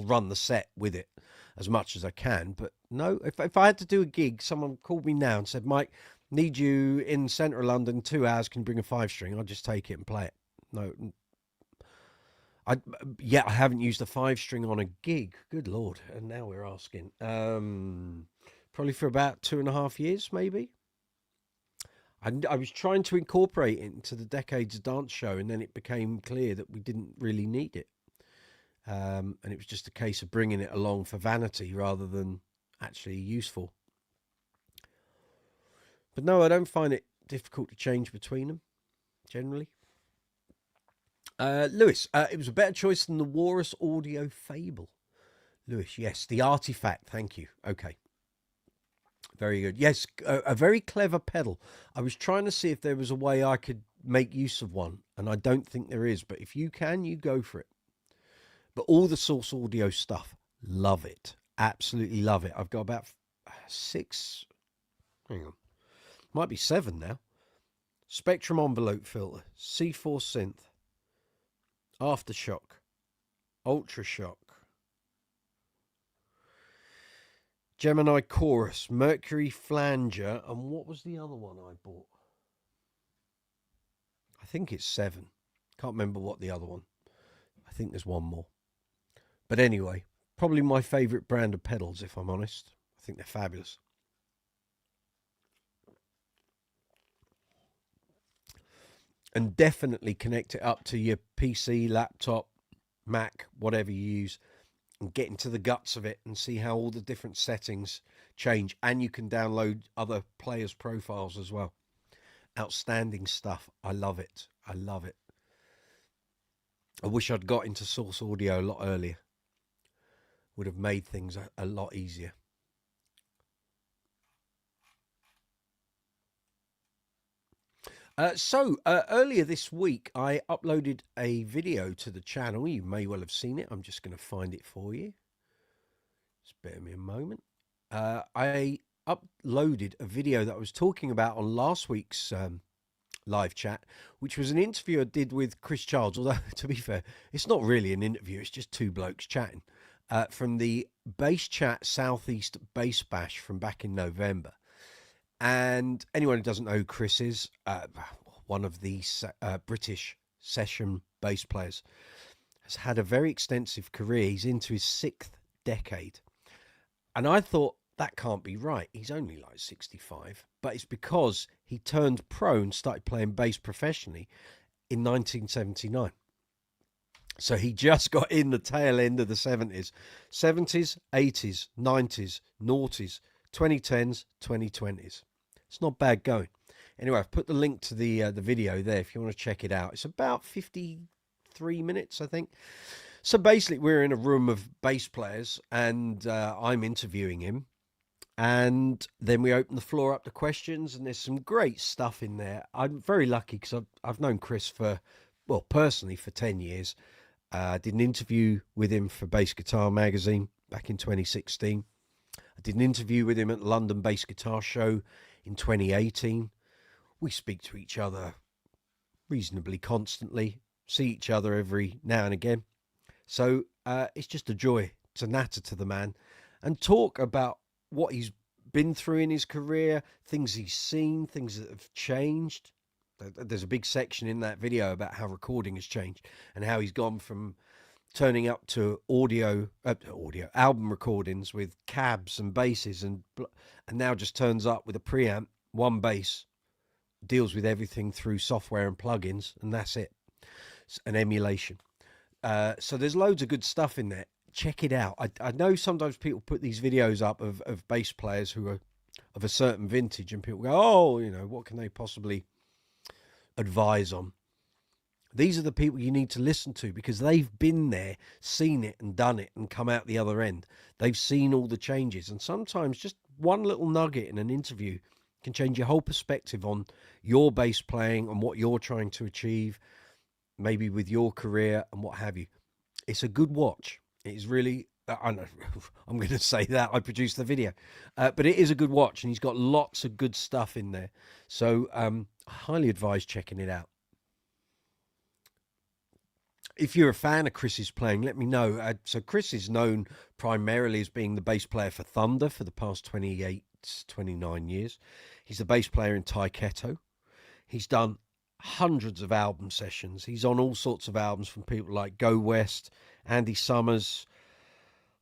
run the set with it as much as I can. But no, if I had to do a gig, someone called me now and said, Mike, need you in the centre of London, 2 hours, can you bring a 5-string? I'll just take it and play it. No. I haven't used a 5-string on a gig. Good Lord. And now we're asking. Probably for about 2.5 years, maybe. I was trying to incorporate it into the Decades Dance Show, and then it became clear that we didn't really need it. And it was just a case of bringing it along for vanity rather than actually useful. But no, I don't find it difficult to change between them, generally. Lewis, it was a better choice than the Warwick Audio Fable. Lewis, yes, the Artifact, thank you. Okay. Very good. Yes, a very clever pedal. I was trying to see if there was a way I could make use of one, and I don't think there is, but if you can, you go for it. But all the Source Audio stuff, love it. Absolutely love it. I've got about 6, hang on, might be 7 now. Spectrum envelope filter, C4 synth, aftershock, ultrashock, Gemini chorus, Mercury flanger, and what was the other one I bought? I think it's 7. Can't remember what the other one. I think there's one more. But anyway, probably my favourite brand of pedals, if I'm honest. I think they're fabulous. And definitely connect it up to your PC, laptop, Mac, whatever you use, and get into the guts of it and see how all the different settings change. And you can download other players' profiles as well. Outstanding stuff. I love it. I love it. I wish I'd got into Source Audio a lot earlier. Would have made things a lot easier. Earlier this week, I uploaded a video to the channel. You may well have seen it. I'm just going to find it for you. Just bear me a moment. I uploaded a video that I was talking about on last week's live chat, which was an interview I did with Chris Childs. Although, to be fair, it's not really an interview. It's just two blokes chatting from the Bass Chat Southeast Bass Bash from back in November. And anyone who doesn't know who Chris is, one of the British session bass players, has had a very extensive career. He's into his 6th decade. And I thought, that can't be right. He's only like 65. But it's because he turned pro and started playing bass professionally in 1979. So he just got in the tail end of the 70s. 70s, 80s, 90s, noughties, 2010s, 2020s. It's not bad going. Anyway, I've put the link to the video there if you want to check it out. It's about 53 minutes, I think. So basically, we're in a room of bass players, and I'm interviewing him. And then we open the floor up to questions, and there's some great stuff in there. I'm very lucky because I've known Chris personally for 10 years. I did an interview with him for Bass Guitar Magazine back in 2016. I did an interview with him at the London Bass Guitar Show in 2018. We speak to each other reasonably constantly, see each other every now and again. So it's just a joy to natter to the man and talk about what he's been through in his career, things he's seen, things that have changed. There's a big section in that video about how recording has changed and how he's gone from turning up to album recordings with cabs and basses and now just turns up with a preamp, one bass, deals with everything through software and plugins, and that's it. It's an emulation. So there's loads of good stuff in there. Check it out. I know sometimes people put these videos up of bass players who are of a certain vintage and people go, oh, what can they possibly advise on? These are the people you need to listen to because they've been there, seen it and done it and come out the other end. They've seen all the changes, and sometimes just one little nugget in an interview can change your whole perspective on your bass playing and what you're trying to achieve, maybe with your career and what have you. It's a good watch. It is really, I know, I'm going to say that. I produced the video. But it is a good watch, and he's got lots of good stuff in there. So I highly advise checking it out. If you're a fan of Chris's playing, let me know. So Chris is known primarily as being the bass player for Thunder for the past 29 years. He's the bass player in Taiketo. He's done hundreds of album sessions. He's on all sorts of albums from people like Go West, Andy Summers.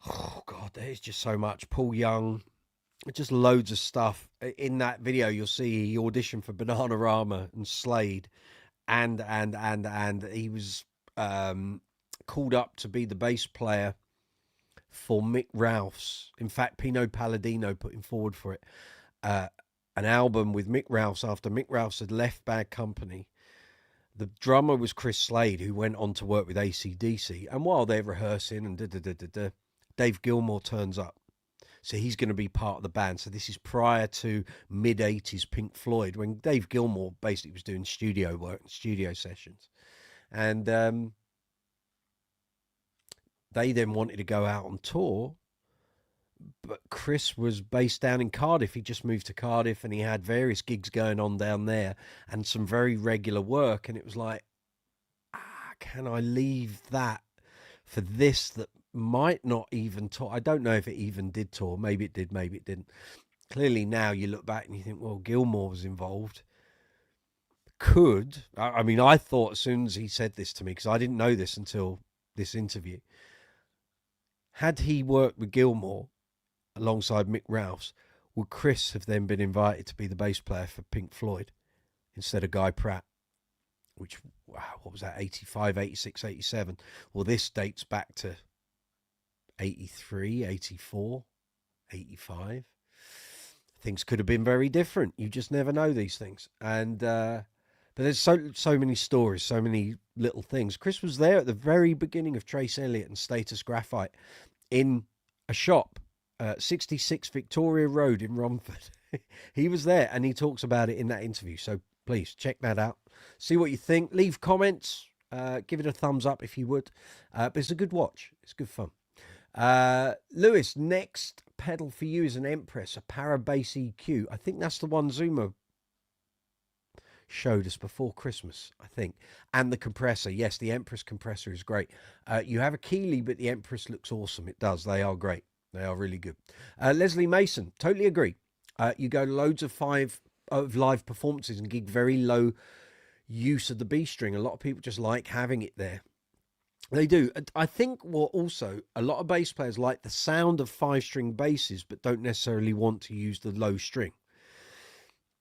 Oh, God, there's just so much. Paul Young. Just loads of stuff. In that video, you'll see he auditioned for Bananarama and Slade. And he was called up to be the bass player for Mick Ralph's. In fact, Pino Palladino put him forward for it. An album with Mick Ralph's after Mick Ralph's had left Bad Company. The drummer was Chris Slade, who went on to work with AC/DC. And while they're rehearsing and Dave Gilmour turns up. So he's going to be part of the band. So this is prior to mid-80s Pink Floyd, when Dave Gilmour basically was doing studio work, studio sessions. And they then wanted to go out on tour. but Chris was based down in Cardiff. He just moved to Cardiff and he had various gigs going on down there and some very regular work. And it was like, can I leave that for this that might not even tour? I don't know if it even did tour. Maybe it did, maybe it didn't. Clearly now you look back and you think, well, Gilmour was involved. I mean, I thought as soon as he said this to me, because I didn't know this until this interview, had he worked with Gilmour alongside Mick Rouse, would Chris have then been invited to be the bass player for Pink Floyd instead of Guy Pratt? Which, wow, what was that, 85, 86, 87? Well, this dates back to 83, 84, 85. Things could have been very different. You just never know these things. And but there's so many stories, so many little things. Chris was there at the very beginning of Trace Elliott and Status Graphite in a shop, 66 Victoria Road in Romford. He was there and he talks about it in that interview. So please check that out. See what you think. Leave comments. Give it a thumbs up if you would. But it's a good watch. It's good fun. Lewis, next pedal for you is an Empress, a Parabass EQ. I think that's the one Zuma showed us before Christmas, I think. And the compressor. Yes, the Empress compressor is great. You have a Keeley, but the Empress looks awesome. It does. They are great. They are really good. Leslie Mason, totally agree. You go to loads of live performances and gig very low use of the B string. A lot of people just like having it there. They do. I think what also a lot of bass players like the sound of 5-string basses, but don't necessarily want to use the low string.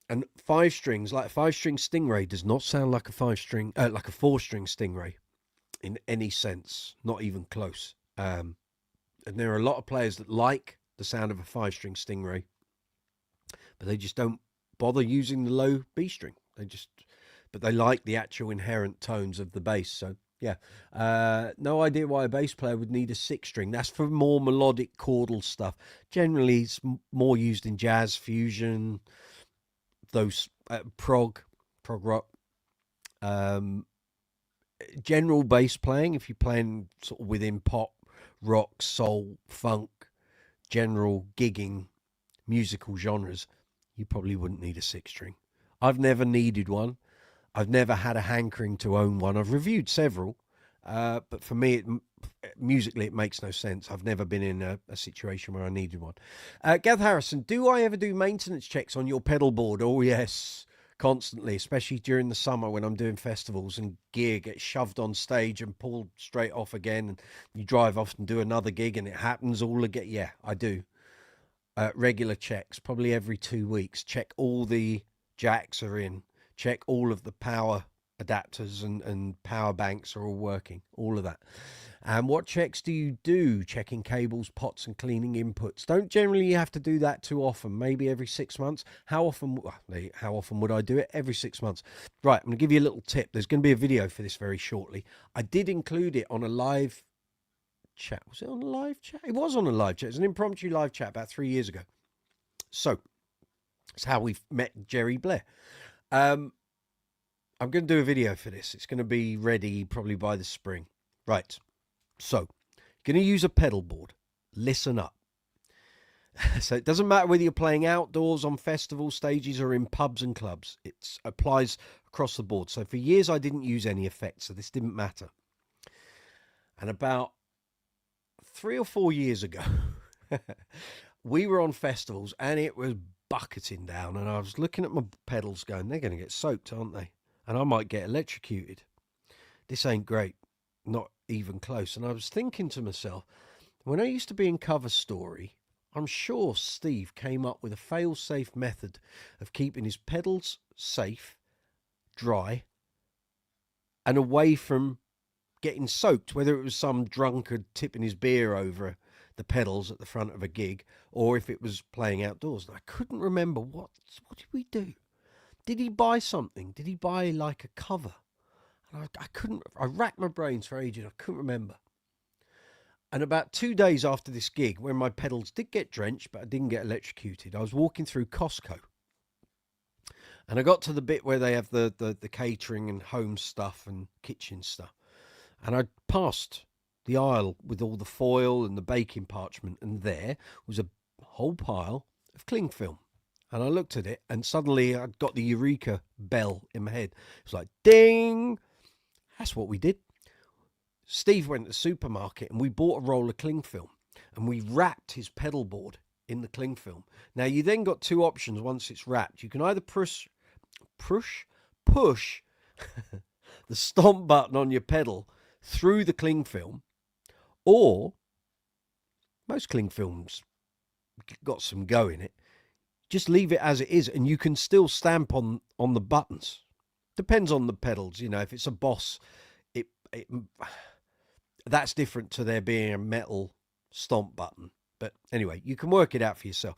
And 5 strings, like a 5-string Stingray, does not sound like a 5-string, like a 4-string Stingray, in any sense, not even close. And there are a lot of players that like the sound of a 5-string Stingray, but they just don't bother using the low B string. But they like the actual inherent tones of the bass. So yeah, no idea why a bass player would need a 6-string. That's for more melodic chordal stuff. Generally, it's more used in jazz, fusion, those prog rock. General bass playing, if you're playing sort of within pop, rock, soul, funk, general gigging, musical genres, you probably wouldn't need a 6-string. I've never needed one. I've never had a hankering to own one. I've reviewed several, but for me, musically, it makes no sense. I've never been in a situation where I needed one. Gav Harrison, do I ever do maintenance checks on your pedal board? Oh, yes, constantly, especially during the summer when I'm doing festivals and gear gets shoved on stage and pulled straight off again. And you drive off and do another gig and it happens all again. Yeah, I do. Regular checks, probably every 2 weeks. Check all the jacks are in. Check all of the power adapters and power banks are all working, all of that. And what checks do you do? Checking cables, pots, and cleaning inputs. Don't generally have to do that too often, maybe every 6 months. How often would I do it? Every 6 months. Right, I'm going to give you a little tip. There's going to be a video for this very shortly. I did include it on a live chat. Was it on a live chat? It was on a live chat. It was an impromptu live chat about 3 years ago. So, it's how we met Jerry Blair. I'm going to do a video for this. It's going to be ready probably by the spring. Right. So, going to use a pedal board. Listen up. So it doesn't matter whether you're playing outdoors on festival stages or in pubs and clubs. It applies across the board. So for years, I didn't use any effects, so this didn't matter. And about 3 or 4 years ago, we were on festivals and it was bucketing down, and I was looking at my pedals going, they're going to get soaked, aren't they? And I might get electrocuted. This ain't great, not even close. And I was thinking to myself, when I used to be in Cover Story, I'm sure Steve came up with a fail-safe method of keeping his pedals safe, dry, and away from getting soaked, whether it was some drunkard tipping his beer over the pedals at the front of a gig, or if it was playing outdoors. And I couldn't remember what did we do? Did he buy something? Did he buy like a cover? And I racked my brains for ages. I couldn't remember. And about 2 days after this gig, when my pedals did get drenched, but I didn't get electrocuted, I was walking through Costco. And I got to the bit where they have the catering and home stuff and kitchen stuff. And I passed the aisle with all the foil and the baking parchment, and there was a whole pile of cling film. And I looked at it, and suddenly I got the eureka bell in my head. It was like, ding! That's what we did. Steve went to the supermarket, and we bought a roll of cling film, and we wrapped his pedal board in the cling film. Now, you then got two options once it's wrapped. You can either push the stomp button on your pedal through the cling film, or most cling films got some go in it. Just leave it as it is, and you can still stamp on the buttons. Depends on the pedals, you know. If it's a Boss, it that's different to there being a metal stomp button. But anyway, you can work it out for yourself.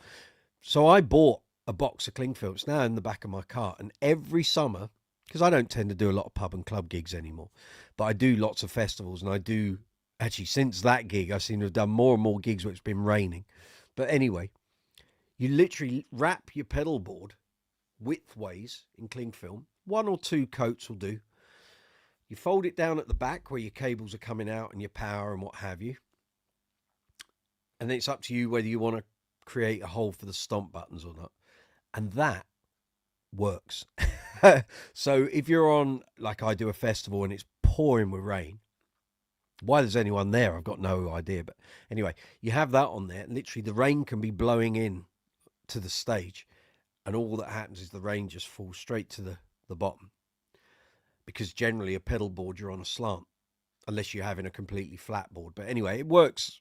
So I bought a box of cling film. It's now in the back of my car, and every summer, because I don't tend to do a lot of pub and club gigs anymore, but I do lots of festivals, and I do actually, since that gig, I seem to have done more and more gigs where it's been raining. But anyway, you literally wrap your pedal board widthways in cling film. 1 or 2 coats will do. You fold it down at the back where your cables are coming out and your power and what have you. And then it's up to you whether you want to create a hole for the stomp buttons or not. And that works. So if you're on, like I do, a festival and it's pouring with rain, why there's anyone there, I've got no idea. But anyway, you have that on there, and literally the rain can be blowing in to the stage, and all that happens is the rain just falls straight to the bottom, because generally a pedal board, you're on a slant, unless you're having a completely flat board. But anyway, it works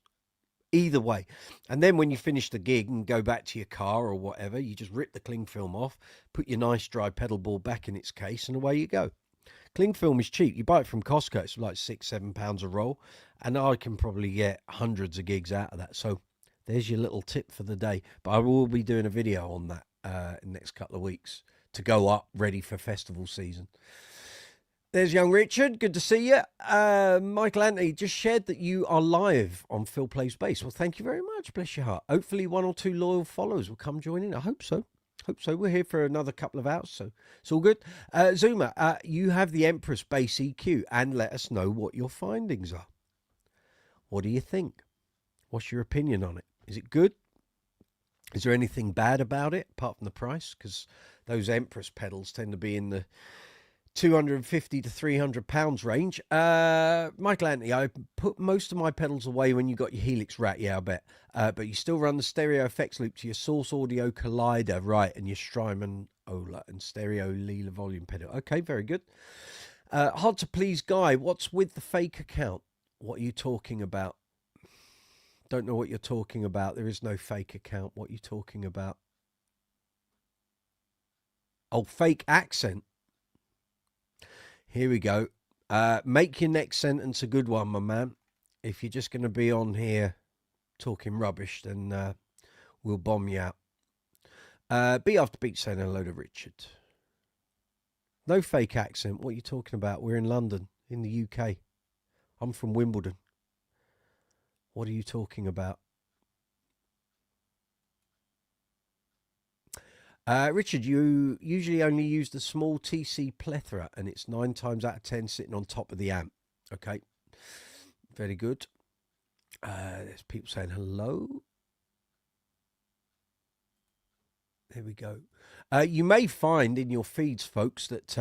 either way. And then when you finish the gig and go back to your car or whatever, you just rip the cling film off, put your nice dry pedal board back in its case, and away you go. Cling film is cheap. You buy it from Costco. It's like £6-7 a roll, and I can probably get hundreds of gigs out of that. So there's your little tip for the day. But I will be doing a video on that in the next couple of weeks to go up ready for festival season. There's young Richard. Good to see you. Michael Anthony just shared that you are live on Phil Plays Bass. Well, thank you very much. Bless your heart. Hopefully 1 or 2 loyal followers will come join in. I hope so. We're here for another couple of hours, so it's all good. Zuma, you have the Empress Bass EQ, and let us know what your findings are. What do you think? What's your opinion on it? Is it good? Is there anything bad about it apart from the price? Because those Empress pedals tend to be in the £250 to £300 range. Michael Anthony, I put most of my pedals away when you got your Helix Rat. Yeah, I bet. But you still run the stereo effects loop to your Source Audio Collider, right, and your Strymon Ola and Stereo Leela volume pedal. Okay, very good. Hard to please guy. What's with the fake account? What are you talking about? Don't know what you're talking about. There is no fake account. What are you talking about? Oh, fake accent. Here we go. Make your next sentence a good one, my man. If you're just going to be on here talking rubbish, then we'll bomb you out. Beat after beat saying hello to Richard. No fake accent. What are you talking about? We're in London, in the UK. I'm from Wimbledon. What are you talking about? Richard, you usually only use the small TC plethora, and it's 9 times out of 10 sitting on top of the amp. Okay, very good. There's people saying hello. There we go. You may find in your feeds, folks, that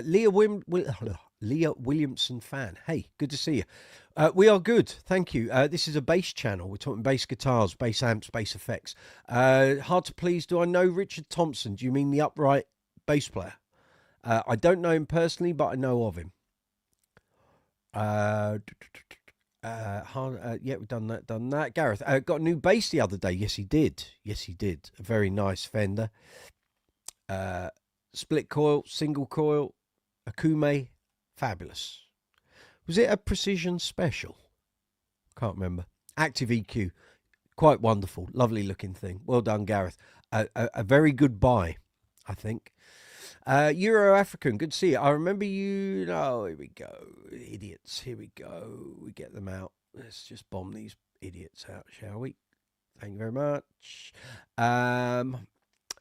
Leah Williamson fan. Hey, good to see you. We are good, thank you. This is a bass channel. We're talking bass guitars, bass amps, bass effects. Hard to please. Do I know Richard Thompson? Do you mean the upright bass player? I don't know him personally, but I know of him. Yeah, we've done that. Gareth got a new bass the other day. Yes, he did. A very nice Fender. Split coil, single coil, Akume, fabulous. Was it a Precision Special? Can't remember. Active EQ, quite wonderful, lovely looking thing. Well done, Gareth. A very good buy, I think. Euro African, good to see you. I remember you. Oh, here we go, idiots. Here we go. We get them out. Let's just bomb these idiots out, shall we? Thank you very much.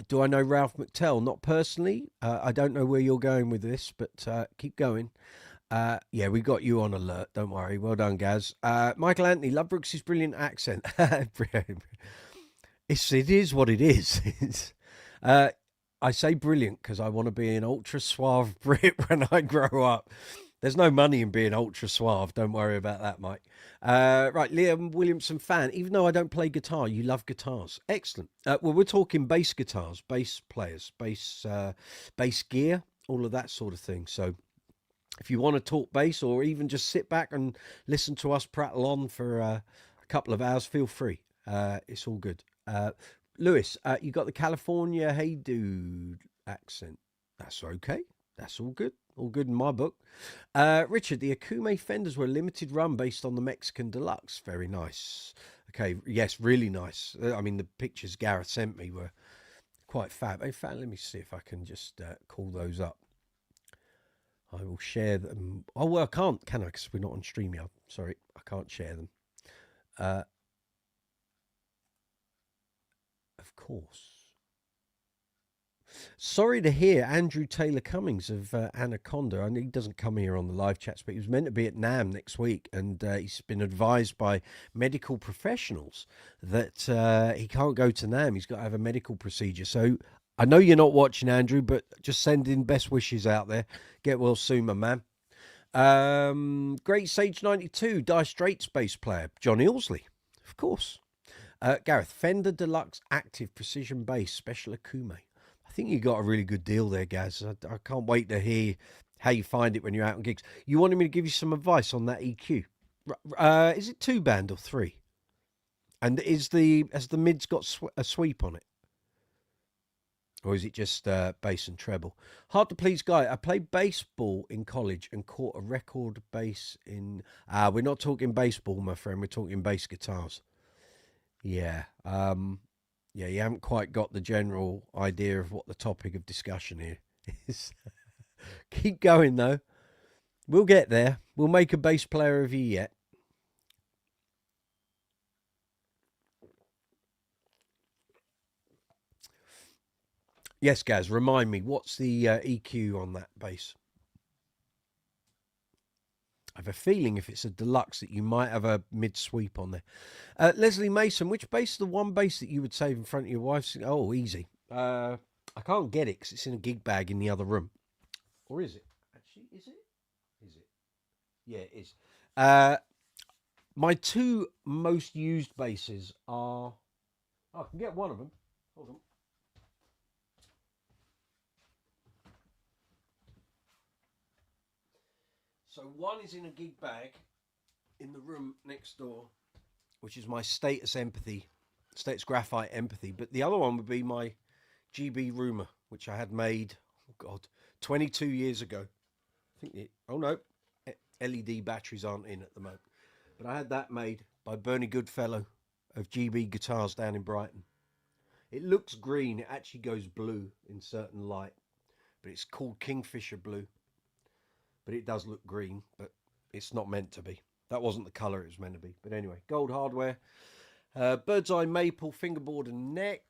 Do I know Ralph McTell? Not personally. I don't know where you're going with this, but keep going. Yeah, we got you on alert. Don't worry. Well done, Gaz. Michael Anthony, love Brooks's brilliant accent. It is what it is. I say brilliant because I want to be an ultra suave Brit when I grow up. There's no money in being ultra suave. Don't worry about that, Mike. Right, Liam Williamson fan. Even though I don't play guitar, you love guitars. Excellent. Well, we're talking bass guitars, bass players, bass gear, all of that sort of thing. So if you want to talk bass or even just sit back and listen to us prattle on for a couple of hours, feel free. It's all good. Lewis, you got the California hey dude accent. That's okay. That's all good. All good in my book. Richard, the Akume fenders were a limited run based on the Mexican Deluxe. Very nice. Okay, yes, really nice. I mean, the pictures Gareth sent me were quite fab. In fact, let me see if I can just call those up. I will share them. Oh, well, I can't, can I? Because we're not on StreamYard. Sorry, I can't share them. Of course. Sorry to hear Andrew Taylor Cummings of Anaconda. I know he doesn't come here on the live chats, but he was meant to be at NAMM next week, and he's been advised by medical professionals that he can't go to NAMM. He's got to have a medical procedure. So I know you're not watching, Andrew, but just sending best wishes out there. Get well soon, my man. Great Sage 92, Dire Straits bass player, John Ilsley, of course. Gareth, Fender Deluxe Active Precision Bass, Special Akume. I think you got a really good deal there, Gaz. I can't wait to hear how you find it when you're out on gigs. You wanted me to give you some advice on that EQ. Is it 2-band or 3? And has the mids got a sweep on it? Or is it just bass and treble? Hard to please guy. I played baseball in college and caught a record bass in... we're not talking baseball, my friend. We're talking bass guitars. Yeah. Yeah, you haven't quite got the general idea of what the topic of discussion here is. Keep going, though. We'll get there. We'll make a bass player of you yet. Yes, Gaz, remind me, what's the EQ on that bass? I have a feeling if it's a deluxe that you might have a mid-sweep on there. Leslie Mason, which bass is the one bass that you would save in front of your wife's? Oh, easy. I can't get it because it's in a gig bag in the other room. Or is it? Actually, is it? Is it? Yeah, it is. My two most used basses are... Oh, I can get one of them. Hold on. So one is in a gig bag in the room next door, which is my Status Graphite Empathy. But the other one would be my GB Rumor, which I had made, 22 years ago. I think LED batteries aren't in at the moment. But I had that made by Bernie Goodfellow of GB Guitars down in Brighton. It looks green. It actually goes blue in certain light. But it's called Kingfisher Blue. But it does look green, but it's not meant to be. That wasn't the colour it was meant to be. But anyway, gold hardware, bird's eye maple, fingerboard and neck,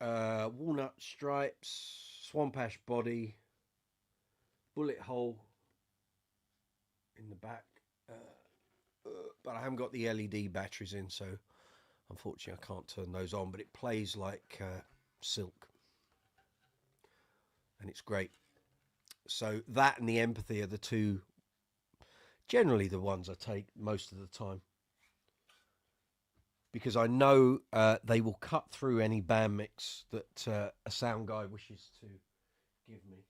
walnut stripes, swamp ash body, bullet hole in the back. But I haven't got the LED batteries in, so unfortunately I can't turn those on. But it plays like silk. And it's great. So that and the Empathy are the two, generally the ones I take most of the time. Because I know they will cut through any band mix that a sound guy wishes to give me.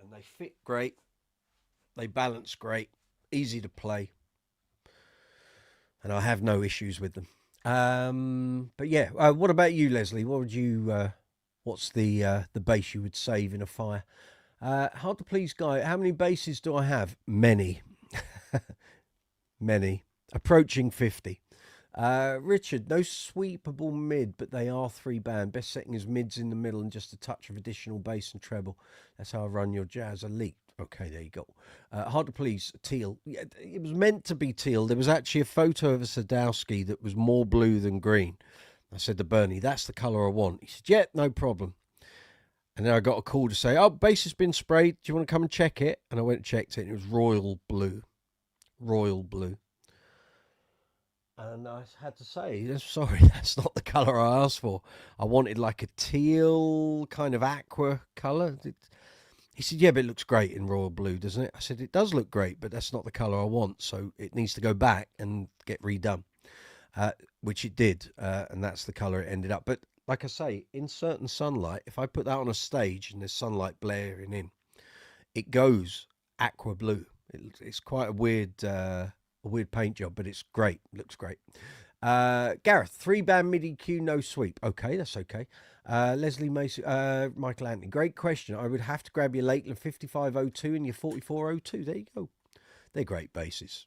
And they fit great. They balance great. Easy to play. And I have no issues with them. But yeah, what about you, Leslie? What would you, what's the bass you would save in a fire? Hard to please guy. How many basses do I have? Many. Many. Approaching 50. Richard, no sweepable mid, but they are 3-band. Best setting is mids in the middle and just a touch of additional bass and treble. That's how I run your Jazz Elite. Okay, there you go. Hard to please, teal. Yeah, it was meant to be teal. There was actually a photo of a Sadowski that was more blue than green. I said to Bernie, that's the colour I want. He said, yeah, no problem. And then I got a call to say, oh, bass has been sprayed. Do you want to come and check it? And I went and checked it, and it was royal blue. Royal blue. And I had to say, sorry, that's not the colour I asked for. I wanted like a teal kind of aqua colour. He said, yeah, but it looks great in royal blue, doesn't it? I said, it does look great, but that's not the colour I want. So it needs to go back and get redone, which it did. And that's the colour it ended up. But like I say, in certain sunlight, if I put that on a stage and there's sunlight blaring in, it goes aqua blue. It's quite a weird paint job, but it's great. Looks great. Gareth, 3-band MIDI Q, no sweep. Okay, that's okay. Leslie Mason, Michael Anthony, great question. I would have to grab your Lakeland 5502 and your 4402. There you go. They're great basses,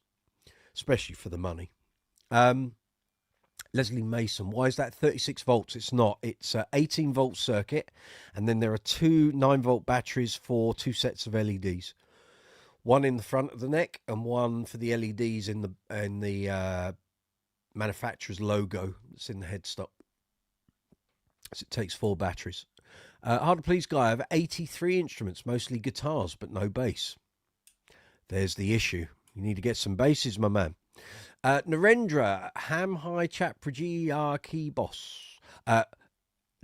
especially for the money. Leslie Mason, why is that 36 volts? It's not. It's an 18 volt circuit, and then there are two 9-volt batteries for 2 sets of LEDs. One in the front of the neck and one for the LEDs in the manufacturer's logo that's in the headstock. So it takes 4 batteries. Hard to please guy, I have 83 instruments, mostly guitars, but no bass. There's the issue. You need to get some basses, my man. Narendra, Ham High Chat Praji Key Boss.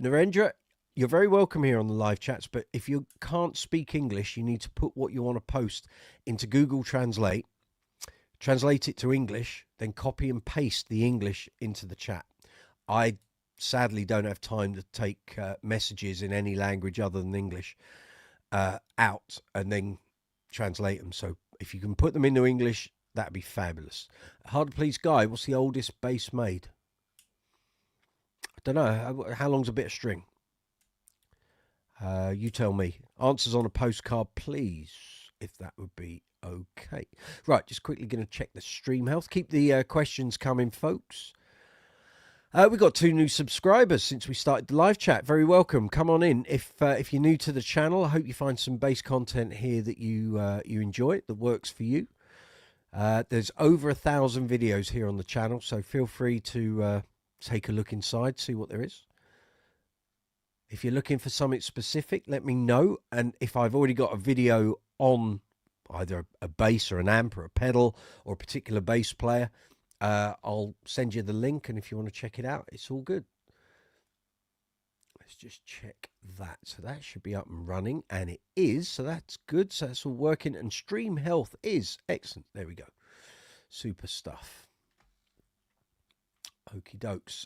Narendra, you're very welcome here on the live chats, but if you can't speak English, you need to put what you want to post into Google Translate, translate it to English, then copy and paste the English into the chat. I sadly don't have time to take messages in any language other than English out and then translate them. So if you can put them into English, that'd be fabulous. Hard to please guy, what's the oldest bass made? I don't know. How long's a bit of string? You tell me. Answers on a postcard, please, if that would be okay. Right, just quickly going to check the stream health. Keep the questions coming, folks. We've got 2 new subscribers since we started the live chat. Very welcome. Come on in. If you're new to the channel, I hope you find some bass content here that you enjoy, that works for you. There's over 1,000 videos here on the channel, so feel free to take a look inside, see what there is. If you're looking for something specific, let me know. And if I've already got a video on either a bass or an amp or a pedal or a particular bass player, I'll send you the link. And if you want to check it out, it's all good. Let's just check that. So that should be up and running, and it is. So that's good. So that's all working, and stream health is excellent. There we go. Super stuff. Okie dokes.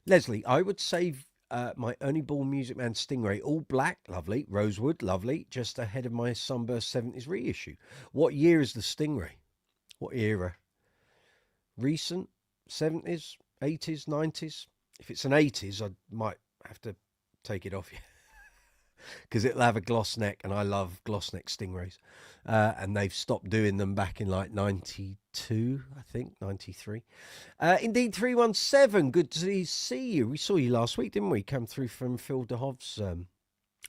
Leslie, I would save my Ernie Ball Music Man Stingray, all black, lovely. Rosewood, lovely. Just ahead of my Sunburst 70s reissue. What year is the Stingray? What era? Recent? 70s? 80s? 90s? If it's an 80s, I might have to take it off you. Because it'll have a gloss neck, and I love gloss neck Stingrays. And they've stopped doing them back in like 92, I think, 93. Indeed, 317, good to see you. We saw you last week, didn't we? Come through from Phil DeHov's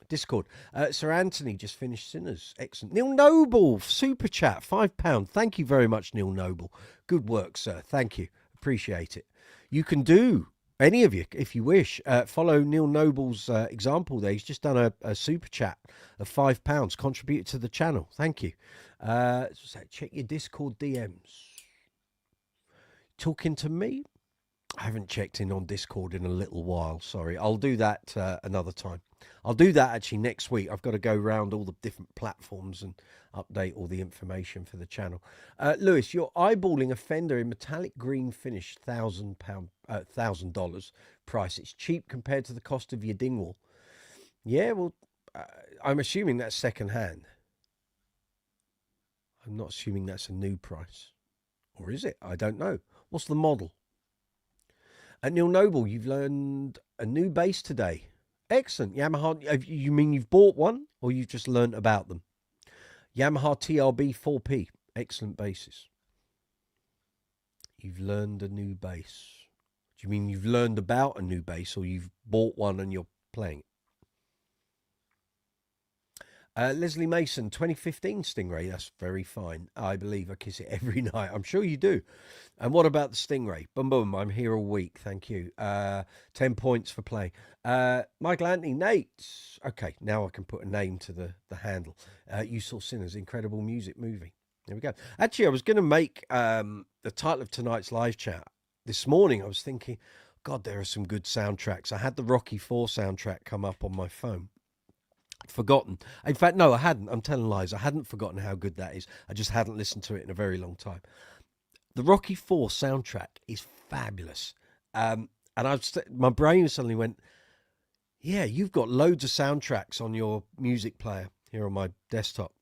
Discord. Sir Anthony just finished Sinners. Excellent. Neil Noble, super chat, £5. Thank you very much, Neil Noble. Good work, sir. Thank you. Appreciate it. You can do... any of you, if you wish, follow Neil Noble's example there. He's just done a super chat of £5, contributed to the channel. Thank you. Check your Discord DMs. Talking to me? I haven't checked in on Discord in a little while. Sorry. I'll do that another time. I'll do that actually next week. I've got to go around all the different platforms and update all the information for the channel. Lewis, you're eyeballing a Fender in metallic green finish, $1,000 price. It's cheap compared to the cost of your Dingwall. Yeah, well, I'm assuming that's second hand. I'm not assuming that's a new price. Or is it? I don't know. What's the model? Neil Noble, you've learned a new bass today. Excellent. Yamaha, you mean you've bought one or you've just learned about them? Yamaha TRB 4P. Excellent basses. You've learned a new bass. Do you mean you've learned about a new bass or you've bought one and you're playing Leslie Mason, 2015 Stingray. That's very fine. I believe I kiss it every night. I'm sure you do. And what about the Stingray? Boom, boom. I'm here all week. Thank you. 10 points for play. Michael Anthony, Nate. Okay, now I can put a name to the handle. You Saw Sinners, incredible music movie. There we go. Actually, I was going to make the title of tonight's live chat. This morning, I was thinking, God, there are some good soundtracks. I had the Rocky IV soundtrack come up on my phone. Forgotten. In fact, no, I hadn't. I'm telling lies. I hadn't forgotten how good that is. I just hadn't listened to it in a very long time. The Rocky IV soundtrack is fabulous. And my brain suddenly went, yeah, you've got loads of soundtracks on your music player here on my desktop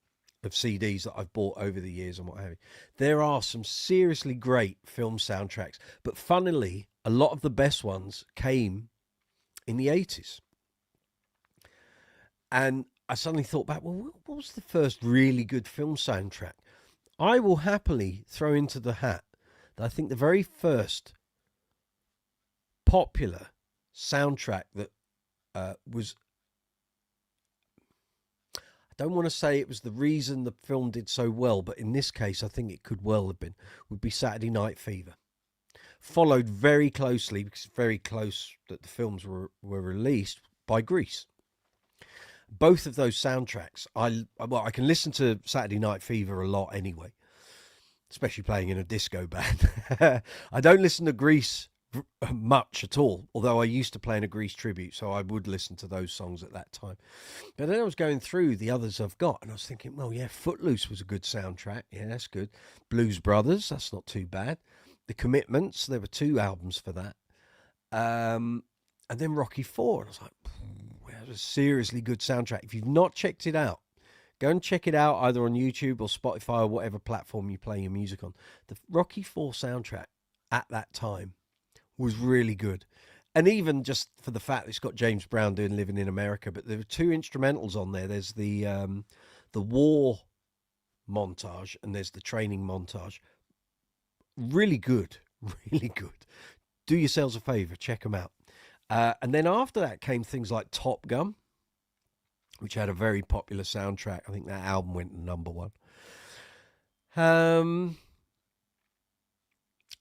of CDs that I've bought over the years and what have you. There are some seriously great film soundtracks, but funnily, a lot of the best ones came in the 80s. And I suddenly thought back, well, what was the first really good film soundtrack? I will happily throw into the hat that I think the very first popular soundtrack that was, I don't want to say it was the reason the film did so well, but in this case, I think it could well have been, would be Saturday Night Fever. Followed very closely, because very close that the films were released, by Grease. Both of those soundtracks, I can listen to Saturday Night Fever a lot anyway, especially playing in a disco band. I don't listen to Grease much at all, although I used to play in a Grease tribute, so I would listen to those songs at that time. But then I was going through the others I've got, and I was thinking, well, yeah, Footloose was a good soundtrack. Yeah, that's good. Blues Brothers, that's not too bad. The Commitments, there were 2 albums for that. And then Rocky IV, and I was like, that was a seriously good soundtrack. If you've not checked it out, go and check it out either on YouTube or Spotify or whatever platform you play your music on. The Rocky IV soundtrack at that time was really good. And even just for the fact that it's got James Brown doing Living in America, but there were 2 instrumentals on there. There's the war montage and there's the training montage. Really good, really good. Do yourselves a favor, check them out. And then after that came things like Top Gun, which had a very popular soundtrack. I think that album went to #1.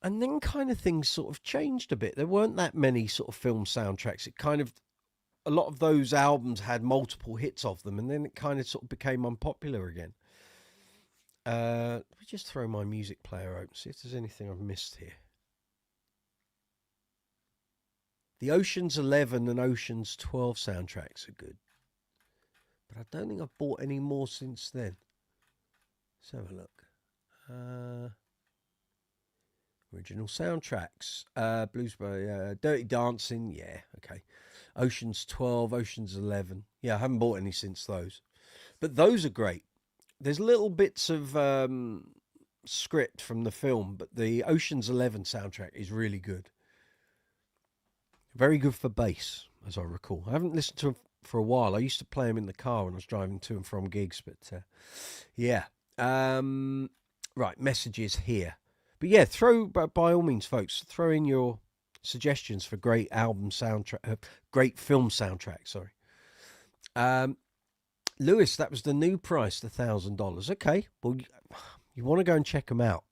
And then kind of things sort of changed a bit. There weren't that many sort of film soundtracks. It kind of, a lot of those albums had multiple hits of them, and then it kind of sort of became unpopular again. Let me just throw my music player open, see if there's anything I've missed here. The Ocean's 11 and Ocean's 12 soundtracks are good. But I don't think I've bought any more since then. Let's have a look. Original soundtracks. Blues by Dirty Dancing. Yeah, okay. Ocean's 12, Ocean's 11. Yeah, I haven't bought any since those. But those are great. There's little bits of script from the film, but the Ocean's 11 soundtrack is really good. Very good for bass, as I recall. I haven't listened to them for a while. I used to play them in the car when I was driving to and from gigs, but yeah. Right, messages here. But yeah, by all means, folks, throw in your suggestions for great album soundtrack, great film soundtrack, sorry. Lewis, that was the new price, the $1,000. Okay, well, you want to go and check them out.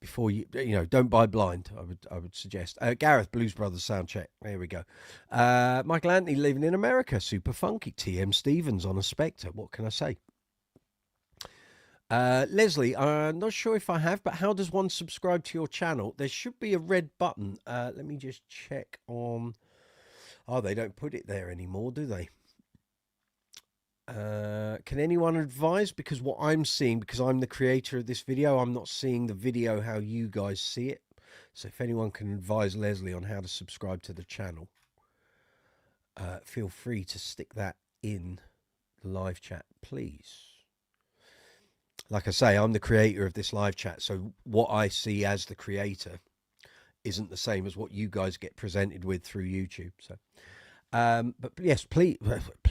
Before you don't buy blind, I would suggest. Gareth, Blues Brothers soundtrack. There we go. Michael Anthony, Living in America, super funky. TM Stevens on a Spectre. What can I say? Leslie, I'm not sure if I have, but how does one subscribe to your channel? There should be a red button. Let me just check on. Oh, they don't put it there anymore, do they? Can anyone advise? Because what I'm seeing, because I'm the creator of this video, I'm not seeing the video how you guys see it. So if anyone can advise Leslie on how to subscribe to the channel, feel free to stick that in the live chat, please. Like I say, I'm the creator of this live chat, so what I see as the creator isn't the same as what you guys get presented with through YouTube. So but yes, please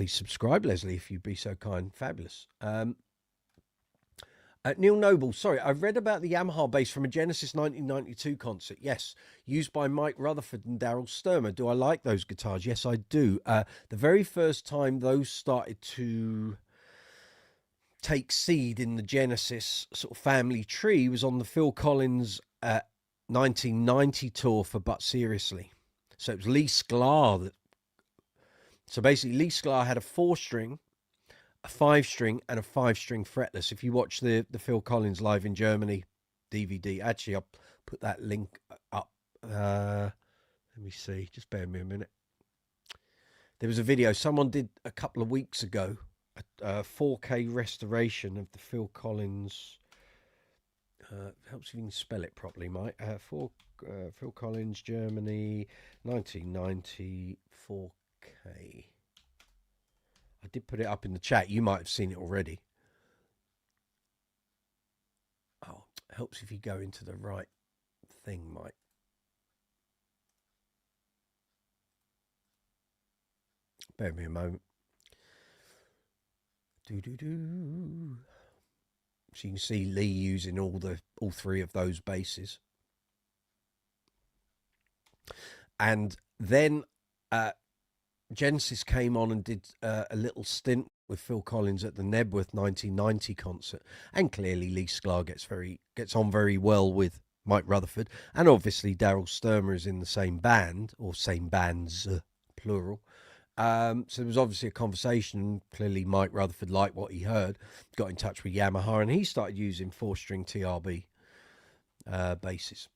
subscribe, Leslie, if you'd be so kind. Fabulous. Neil Noble, sorry, I've read about the Yamaha bass from a Genesis 1992 concert. Yes, used by Mike Rutherford and Daryl Sturmer. Do I like those guitars? Yes, I do. The very first time those started to take seed in the Genesis sort of family tree was on the Phil Collins 1990 tour for But Seriously. So it was Lee Sklar that. So basically, Lee Sklar had a 4-string, a 5-string, and a 5-string fretless. If you watch the Phil Collins Live in Germany DVD, actually, I'll put that link up. Let me see. Just bear with me a minute. There was a video someone did a couple of weeks ago, a 4K restoration of the Phil Collins. Helps if you can spell it properly, Mike. Phil Collins, Germany, 1990, 4K. I did put it up in the chat. You might have seen it already. Oh, it helps if you go into the right thing, Mike. Bear with me a moment. So you can see Lee using all three of those basses. And then Genesis came on and did a little stint with Phil Collins at the Nebworth 1990 concert. And clearly Lee Sklar gets on very well with Mike Rutherford. And obviously Daryl Sturmer is in the same band, or same bands, plural. So there was obviously a conversation. Clearly Mike Rutherford liked what he heard, got in touch with Yamaha, and he started using 4-string TRB basses.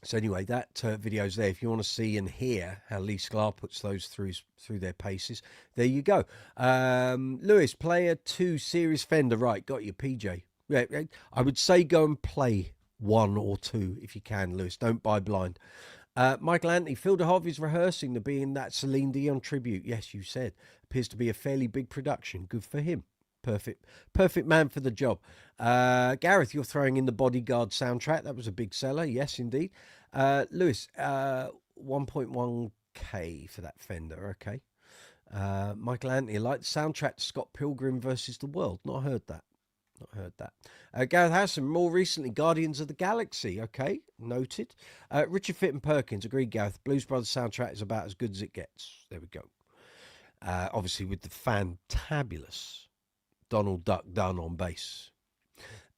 So anyway, that video's there. If you want to see and hear how Lee Sklar puts those through their paces, there you go. Lewis, player 2 series Fender. Right, got you, PJ. Yeah, I would say go and play 1 or 2 if you can, Lewis. Don't buy blind. Michael Anthony, Phil DeHove is rehearsing to be in that Celine Dion tribute. Yes, you said. Appears to be a fairly big production. Good for him. Perfect man for the job. Gareth, you're throwing in the Bodyguard soundtrack. That was a big seller. Yes, indeed. Lewis, 1.1K for that Fender. Okay. Michael Anthony, I like the soundtrack to Scott Pilgrim versus the World. Not heard that. Gareth Hassan, more recently, Guardians of the Galaxy. Okay, noted. Richard Fitton Perkins, agreed, Gareth. Blues Brothers soundtrack is about as good as it gets. There we go. Obviously, with the fantabulous Donald Duck Dunn on bass.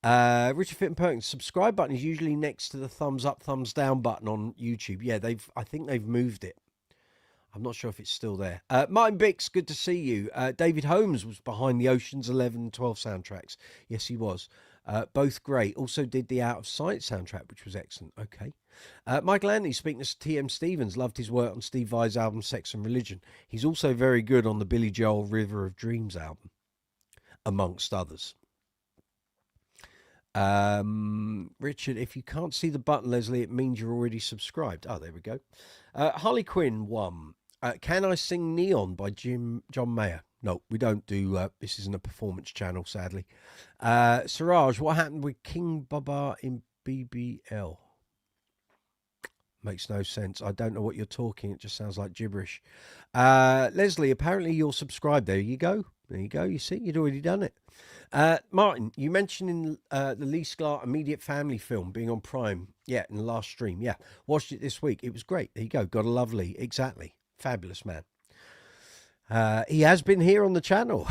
Richard Fitton Perkins, subscribe button is usually next to the thumbs up, thumbs down button on YouTube. Yeah, I think they've moved it. I'm not sure if it's still there. Martin Bix, good to see you. David Holmes was behind the Ocean's 11 and 12 soundtracks. Yes, he was. Both great. Also did the Out of Sight soundtrack, which was excellent. Okay. Michael Anthony, speaking to T.M. Stevens, loved his work on Steve Vai's album Sex and Religion. He's also very good on the Billy Joel River of Dreams album, amongst others. Richard, if you can't see the button, Leslie, it means you're already subscribed. Oh, there we go. Harley Quinn 1. Can I Sing Neon by John Mayer? No, we don't do, this isn't a performance channel, sadly. Siraj, what happened with King Baba in BBL? Makes no sense. I don't know what you're talking. It just sounds like gibberish. Leslie, apparently you're subscribed. There you go. There you go. You see, you'd already done it. Martin, you mentioned in the Lee Sklar Immediate Family film being on Prime. Yeah, in the last stream. Yeah, watched it this week. It was great. There you go. Got a lovely. Exactly. Fabulous man. He has been here on the channel.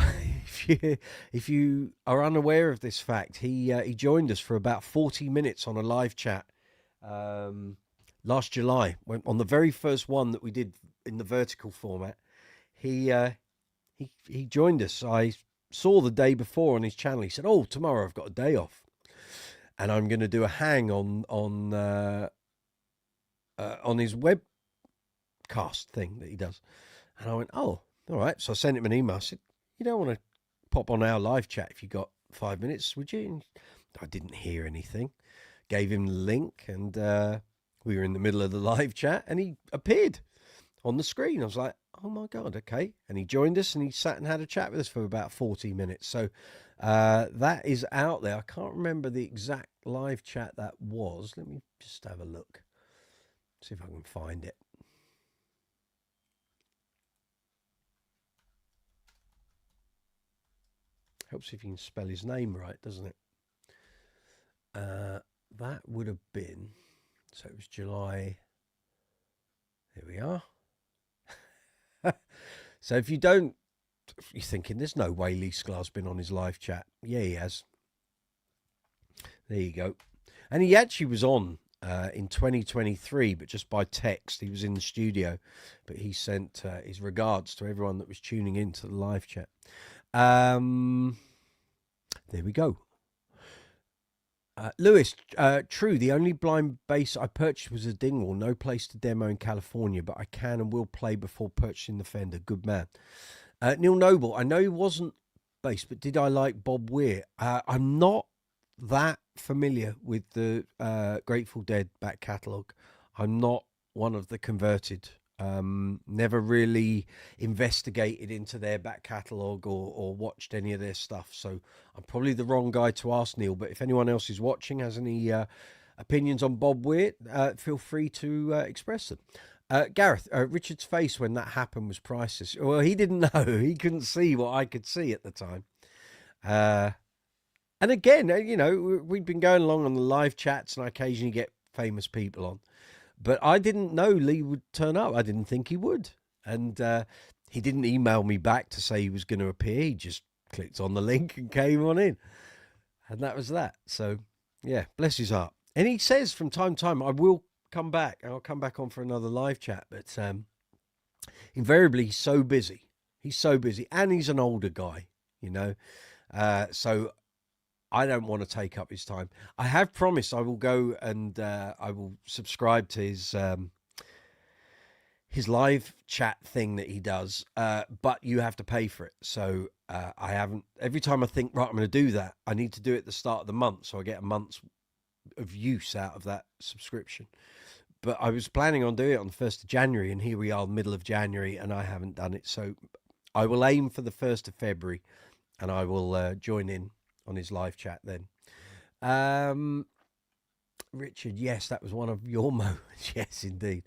if you are unaware of this fact, he joined us for about 40 minutes on a live chat last July, on the very first one that we did in the vertical format. He joined us. I saw the day before on his channel. He said, "Oh, tomorrow I've got a day off, and I'm going to do a hang on his webcast thing that he does." And I went, "Oh, all right." So I sent him an email. I said, "You don't want to pop on our live chat if you got 5 minutes, would you?" And I didn't hear anything. Gave him the link, and we were in the middle of the live chat, and he appeared on the screen. I was like, "Oh my God, okay." And he joined us, and he sat and had a chat with us for about 40 minutes. So that is out there. I can't remember the exact live chat that was. Let me just have a look. See if I can find it. Helps if you can spell his name right, doesn't it? That would have been, so it was July. There we are. So if you don't you're thinking, there's no way Lee Sklar's been on his live chat. Yeah, he has. There you go. And he actually was on in 2023, but just by text. He was in the studio, but he sent his regards to everyone that was tuning into the live chat. There we go. Lewis, true, the only blind bass I purchased was a Dingwall. No place to demo in California, but I can and will play before purchasing the Fender. Good man. Neil Noble, I know he wasn't bass, but did I like Bob Weir? I'm not that familiar with the Grateful Dead back catalogue. I'm not one of the converted. Never really investigated into their back catalogue or watched any of their stuff. So I'm probably the wrong guy to ask, Neil. But if anyone else is watching, has any opinions on Bob Weir, feel free to express them. Gareth, Richard's face when that happened was priceless. Well, he didn't know. He couldn't see what I could see at the time. And again, you know, we've been going along on the live chats and I occasionally get famous people on. But I didn't know Lee would turn up. I didn't think he would. And he didn't email me back to say he was going to appear. He just clicked on the link and came on in. And that was that. So, yeah, bless his heart. And he says from time to time, I will come back. I'll come back on for another live chat. But invariably, he's so busy. He's so busy. And he's an older guy, you know. So I don't want to take up his time. I have promised I will go and I will subscribe to his live chat thing that he does, but you have to pay for it. So I haven't. Every time I think, right, I'm going to do that, I need to do it at the start of the month, so I get a month's of use out of that subscription. But I was planning on doing it on the 1st of January, and here we are, middle of January, and I haven't done it. So I will aim for the 1st of February, and I will join in on his live chat then. Richard, yes, that was one of your moments. Yes, indeed.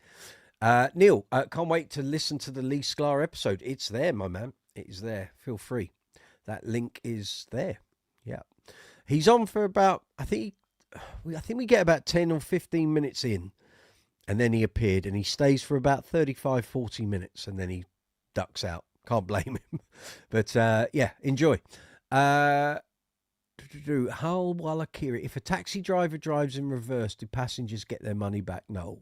Neil, can't wait to listen to the Lee Sklar episode. It's there, my man. It is there. Feel free. That link is there. Yeah. He's on for about, I think we get about 10 or 15 minutes in, and then he appeared, and he stays for about 35, 40 minutes, and then he ducks out. Can't blame him. But, yeah, enjoy. Hull Wallakiri. If a taxi driver drives in reverse, do passengers get their money back? No.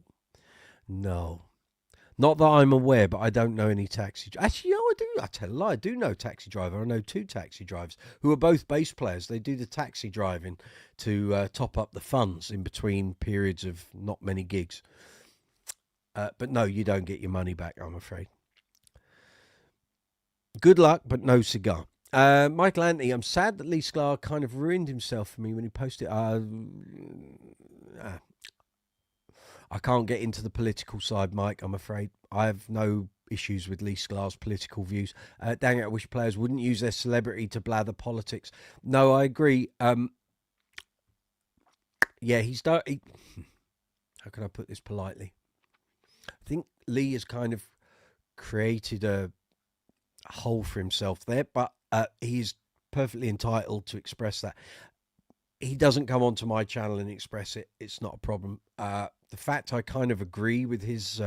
Not that I'm aware, but I don't know any taxi. Actually, no, I do. I tell a lie. I do know a taxi driver. I know 2 taxi drivers who are both bass players. They do the taxi driving to top up the funds in between periods of not many gigs. But no, you don't get your money back, I'm afraid. Good luck, but no cigar. Michael Anthony, I'm sad that Lee Sklar kind of ruined himself for me when he posted. I can't get into the political side, Mike, I'm afraid. I have no issues with Lee Sklar's political views. Dang it, I wish players wouldn't use their celebrity to blather politics. No, I agree. Yeah, he's done. How can I put this politely? I think Lee has kind of created a hole for himself there, but he's perfectly entitled to express that. He doesn't come onto my channel and express it. It's not a problem. The fact I kind of agree with his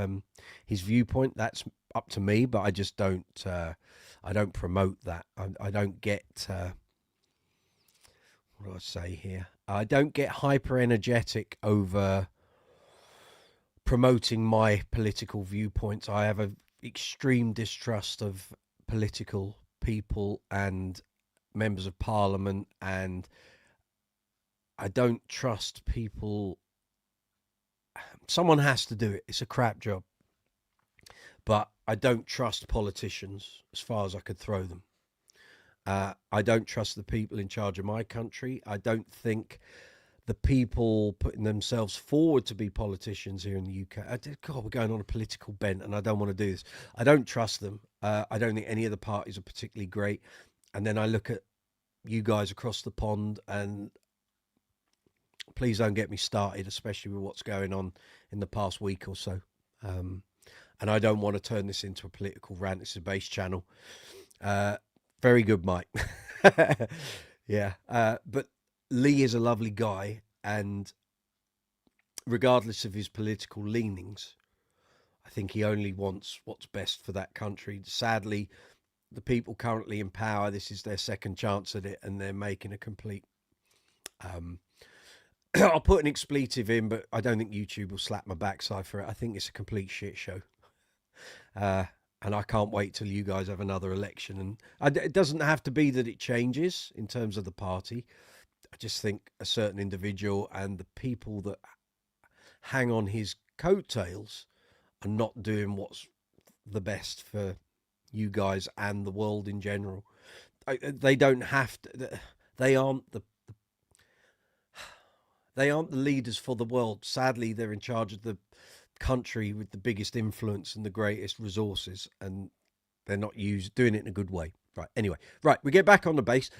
viewpoint, that's up to me, but I just don't. I don't promote that. I don't get. What do I say here? I don't get hyper energetic over promoting my political viewpoints. I have an extreme distrust of political people and members of parliament, and I don't trust people. Someone has to do it. It's a crap job. But I don't trust politicians as far as I could throw them. I don't trust the people in charge of my country. I don't think the people putting themselves forward to be politicians here in the UK. God, we're going on a political bent, and I don't want to do this. I don't trust them. I don't think any of the parties are particularly great. And then I look at you guys across the pond, and please don't get me started, especially with what's going on in the past week or so. And I don't want to turn this into a political rant. It's a bass channel. Very good, Mike. Yeah. But Lee is a lovely guy, and regardless of his political leanings, I think he only wants what's best for that country. Sadly, the people currently in power, this is their second chance at it, and they're making a complete. I'll put an expletive in, but I don't think YouTube will slap my backside for it. I think it's a complete shit show. And I can't wait till you guys have another election. And it doesn't have to be that it changes in terms of the party. I just think a certain individual and the people that hang on his coattails are not doing what's the best for you guys and the world in general. They don't have to. They aren't the leaders for the world. Sadly, they're in charge of the country with the biggest influence and the greatest resources, and they're not doing it in a good way. Right. Anyway, right. We get back on the bass.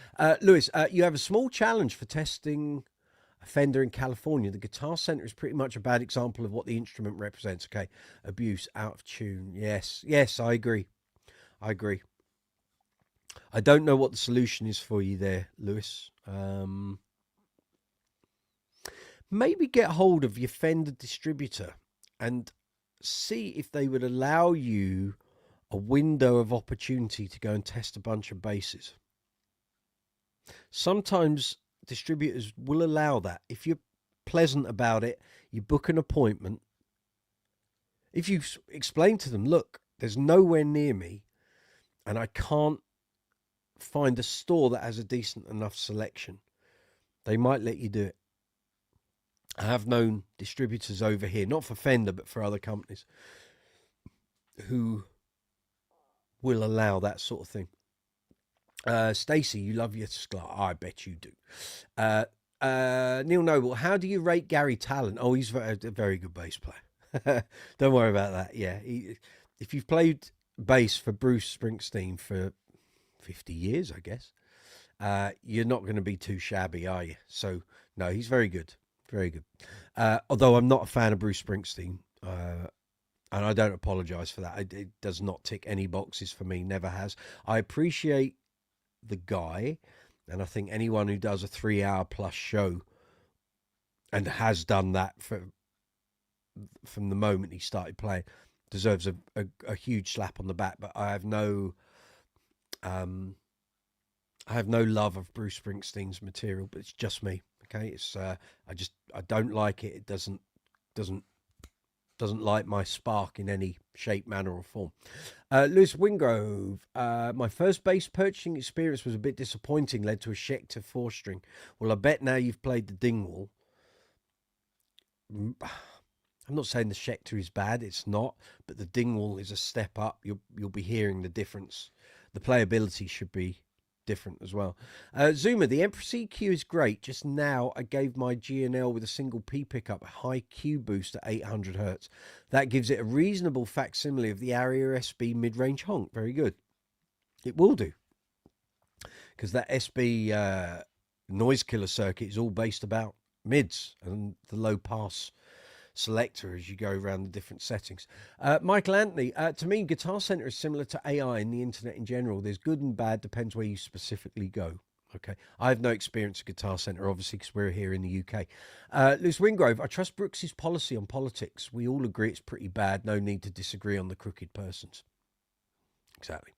Lewis, you have a small challenge for testing a Fender in California. The Guitar Center is pretty much a bad example of what the instrument represents. Okay. Abuse, out of tune. Yes. Yes, I agree. I don't know what the solution is for you there, Lewis. Maybe get hold of your Fender distributor and see if they would allow you a window of opportunity to go and test a bunch of basses. Sometimes distributors will allow that. If you're pleasant about it, you book an appointment. If you explain to them, look, there's nowhere near me and I can't find a store that has a decent enough selection, they might let you do it. I have known distributors over here, not for Fender, but for other companies, who will allow that sort of thing. Stacey, you love your Sklar. I bet you do. Neil Noble, how do you rate Gary Talent? Oh, he's a very good bass player. Don't worry about that. Yeah. If you've played bass for Bruce Springsteen for 50 years, I guess, you're not going to be too shabby, are you? So, no, he's very good. Very good. Although I'm not a fan of Bruce Springsteen, and I don't apologize for that. It does not tick any boxes for me, never has. I appreciate the guy, and I think anyone who does a 3-hour plus show and has done that from the moment he started playing deserves a huge slap on the back. But I have no love of Bruce Springsteen's material, but it's just me. Okay, it's I don't like it. It doesn't light my spark in any shape, manner, or form. Lewis Wingrove, my first bass purchasing experience was a bit disappointing. Led to a Schecter 4-string. Well, I bet now you've played the Dingwall. I'm not saying the Schecter is bad. It's not, but the Dingwall is a step up. You'll be hearing the difference. The playability should be different as well. Zuma, the Emperor EQ is great. Just now I gave my G&L with a single P pickup a high Q boost at 800 hertz. That gives it a reasonable facsimile of the Aria SB mid-range honk. Very good. It will do, because that SB noise killer circuit is all based about mids and the low pass selector as you go around the different settings. Michael Anthony, to me, Guitar Center is similar to AI in the internet in general. There's good and bad, depends where you specifically go. Okay, I have no experience at Guitar Center, obviously, because we're here in the UK. Lewis Wingrove, I trust Brooks's policy on politics. We all agree it's pretty bad. No need to disagree on the crooked persons. Exactly.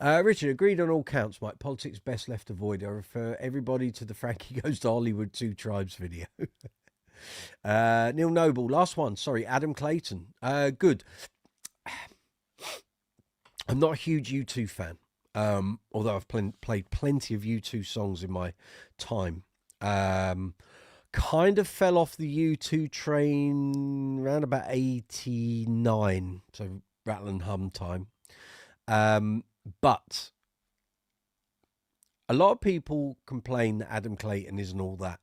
Richard, agreed on all counts, Mike. Politics best left avoided. I refer everybody to the Frankie Goes to Hollywood 2 Tribes video. Neil Noble, last one. Sorry, Adam Clayton. Good. I'm not a huge U2 fan, although I've played plenty of U2 songs in my time. Kind of fell off the U2 train around about 89, so rattle and hum time. But a lot of people complain that Adam Clayton isn't all that.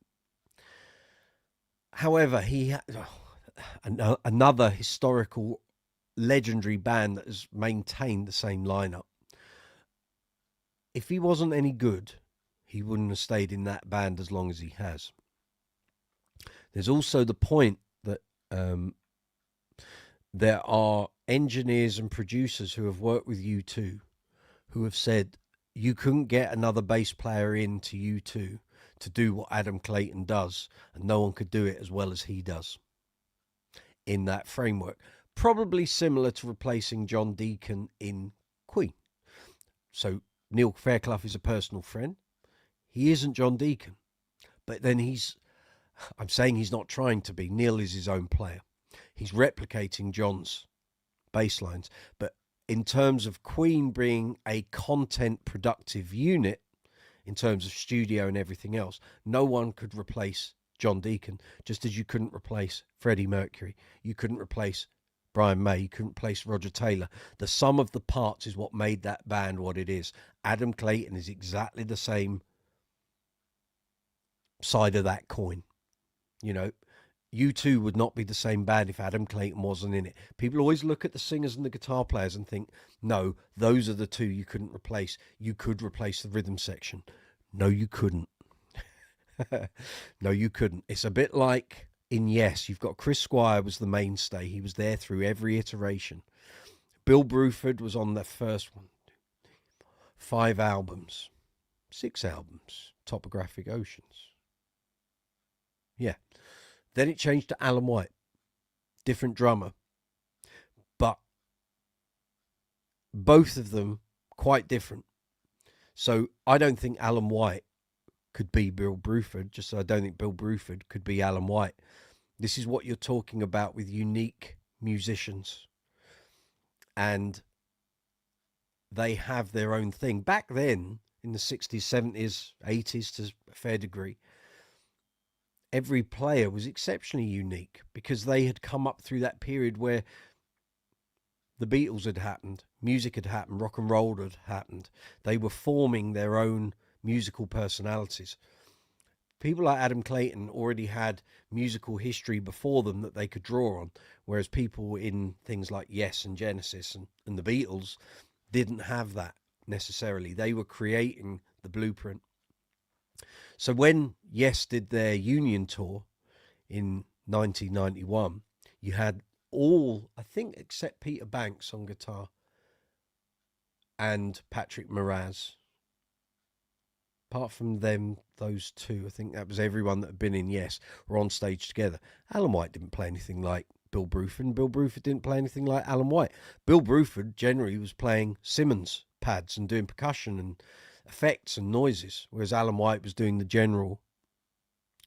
However, he had another historical, legendary band that has maintained the same lineup. If he wasn't any good, he wouldn't have stayed in that band as long as he has. There's also the point that there are engineers and producers who have worked with U2 who have said you couldn't get another bass player into U2 to do what Adam Clayton does, and no one could do it as well as he does in that framework. Probably similar to replacing John Deacon in Queen. So Neil Fairclough is a personal friend. He isn't John Deacon, but then I'm saying he's not trying to be. Neil is his own player. He's replicating John's bass lines. But in terms of Queen being a content productive unit, in terms of studio and everything else, no one could replace John Deacon, just as you couldn't replace Freddie Mercury. You couldn't replace Brian May. You couldn't replace Roger Taylor. The sum of the parts is what made that band what it is. Adam Clayton is exactly the same side of that coin. You know, U2 would not be the same band if Adam Clayton wasn't in it. People always look at the singers and the guitar players and think, no, those are the two you couldn't replace. You could replace the rhythm section. No, you couldn't. No, you couldn't. It's a bit like in Yes, you've got Chris Squire was the mainstay. He was there through every iteration. Bill Bruford was on the first one. 5 albums. 6 albums. Topographic Oceans. Yeah. Then it changed to Alan White. Different drummer. But both of them quite different. So I don't think Alan White could be Bill Bruford, just so I don't think Bill Bruford could be Alan White. This is what you're talking about with unique musicians. And they have their own thing. Back then, in the 60s, 70s, 80s to a fair degree, every player was exceptionally unique because they had come up through that period where the Beatles had happened, music had happened, rock and roll had happened. They were forming their own musical personalities. People like Adam Clayton already had musical history before them that they could draw on, whereas people in things like Yes and Genesis and the Beatles didn't have that necessarily. They were creating the blueprint. So when Yes did their Union tour in 1991, you had all, I think, except Peter Banks on guitar and Patrick Moraz. Apart from them, those two, I think that was everyone that had been in Yes, were on stage together. Alan White didn't play anything like Bill Bruford, and Bill Bruford didn't play anything like Alan White. Bill Bruford generally was playing Simmons pads and doing percussion and effects and noises, whereas Alan White was doing the general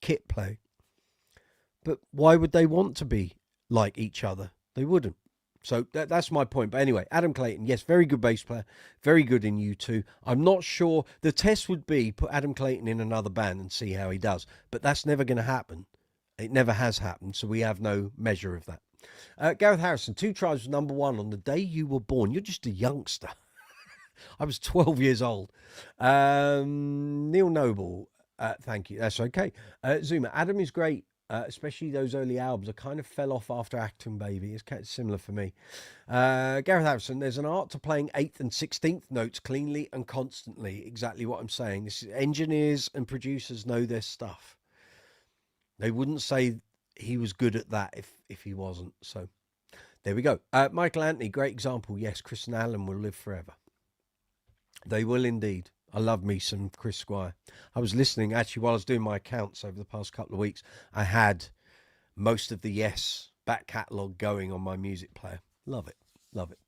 kit play. But why would they want to be like each other? They wouldn't. So that's my point. But anyway, Adam Clayton, yes, very good bass player, very good in U2. I'm not sure. The test would be put Adam Clayton in another band and see how he does. But that's never going to happen. It never has happened, so we have no measure of that. Gareth Harrison, 2 Tribes was number 1 on the day you were born. You're just a youngster. I was 12 years old. Neil Noble, thank you. That's okay. Zuma, Adam is great. Especially those early albums. I kind of fell off after Acton Baby. It's kind of similar for me. Gareth Harrison, there's an art to playing 8th and 16th notes cleanly and constantly. Exactly what I'm saying. This is, engineers and producers know their stuff. They wouldn't say he was good at that if he wasn't. So there we go. Michael Anthony, great example. Yes, Chris and Alan will live forever. They will indeed. I love me some Chris Squire. I was listening, actually, while I was doing my accounts over the past couple of weeks. I had most of the Yes back catalogue going on my music player. Love it. Love it.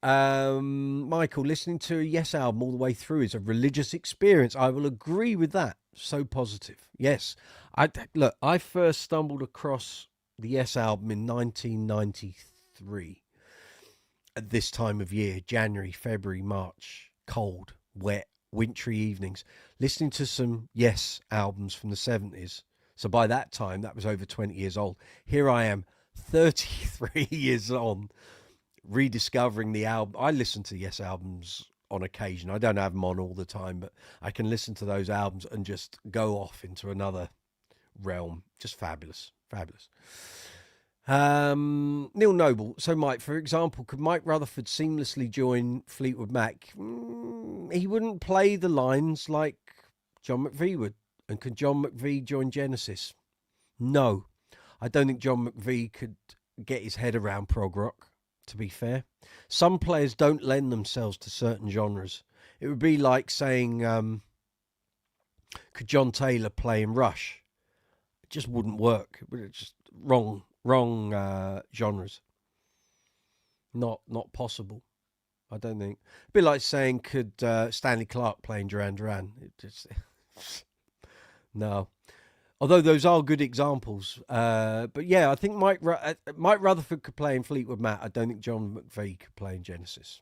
Michael, listening to a Yes album all the way through is a religious experience. I will agree with that. So positive. Yes. I first stumbled across the Yes album in 1993 at this time of year, January, February, March, cold, wet, wintry evenings, listening to some Yes albums from the 70s. So by that time, that was over 20 years old. Here I am, 33 years on, rediscovering the album. I listen to Yes albums on occasion. I don't have them on all the time, but I can listen to those albums and just go off into another realm. Just fabulous. Fabulous. Neil Noble. So, Mike, for example, could Mike Rutherford seamlessly join Fleetwood Mac? He wouldn't play the lines like John McVie would. And could John McVie join Genesis? No. I don't think John McVie could get his head around prog rock, to be fair. Some players don't lend themselves to certain genres. It would be like saying, could John Taylor play in Rush? It just wouldn't work. It would just wrong genres. Not possible. I don't think. A bit like saying, could Stanley Clarke play in Duran Duran? It just no. Although those are good examples. But yeah, I think Mike Rutherford could play in Fleetwood Mac. I don't think John McVie could play in Genesis.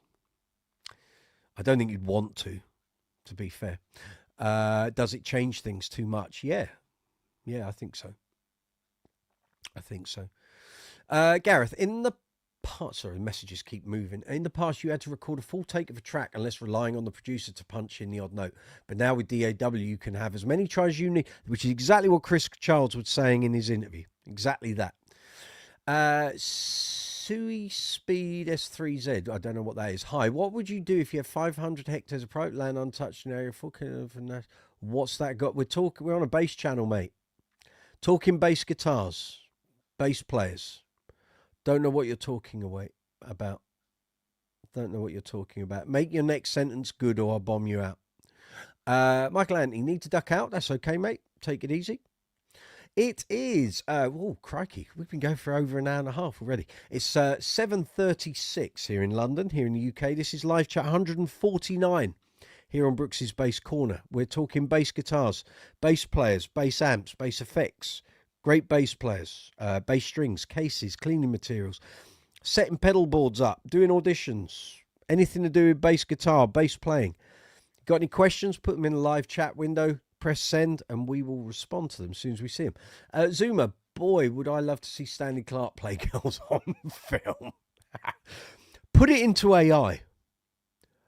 I don't think he'd want to be fair. Does it change things too much? Yeah. Yeah, I think so. I think so. Gareth, in the past, sorry, messages keep moving. In the past, you had to record a full take of a track unless relying on the producer to punch in the odd note. But now with DAW, you can have as many tries as you need, which is exactly what Chris Childs was saying in his interview. Exactly that. Sui Speed S3Z. I don't know what that is. Hi, what would you do if you have 500 hectares of private land untouched in an area full of... What's that got? We're on a bass channel, mate. Talking bass guitars, bass players. Don't know what you're talking about. Don't know what you're talking about. Make your next sentence good or I'll bomb you out. Michael Anthony, need to duck out? That's okay, mate. Take it easy. It is, oh, crikey. We've been going for over an hour and a half already. It's 7:36 here in London, here in the UK. This is live chat 149 here on Brooks's Bass Corner. We're talking bass guitars, bass players, bass amps, bass effects, great bass players, bass strings, cases, cleaning materials, setting pedal boards up, doing auditions, anything to do with bass guitar, bass playing. Got any questions? Put them in the live chat window, press send, and we will respond to them as soon as we see them. Zuma, boy, would I love to see Stanley Clarke play Girls on film. Put it into AI.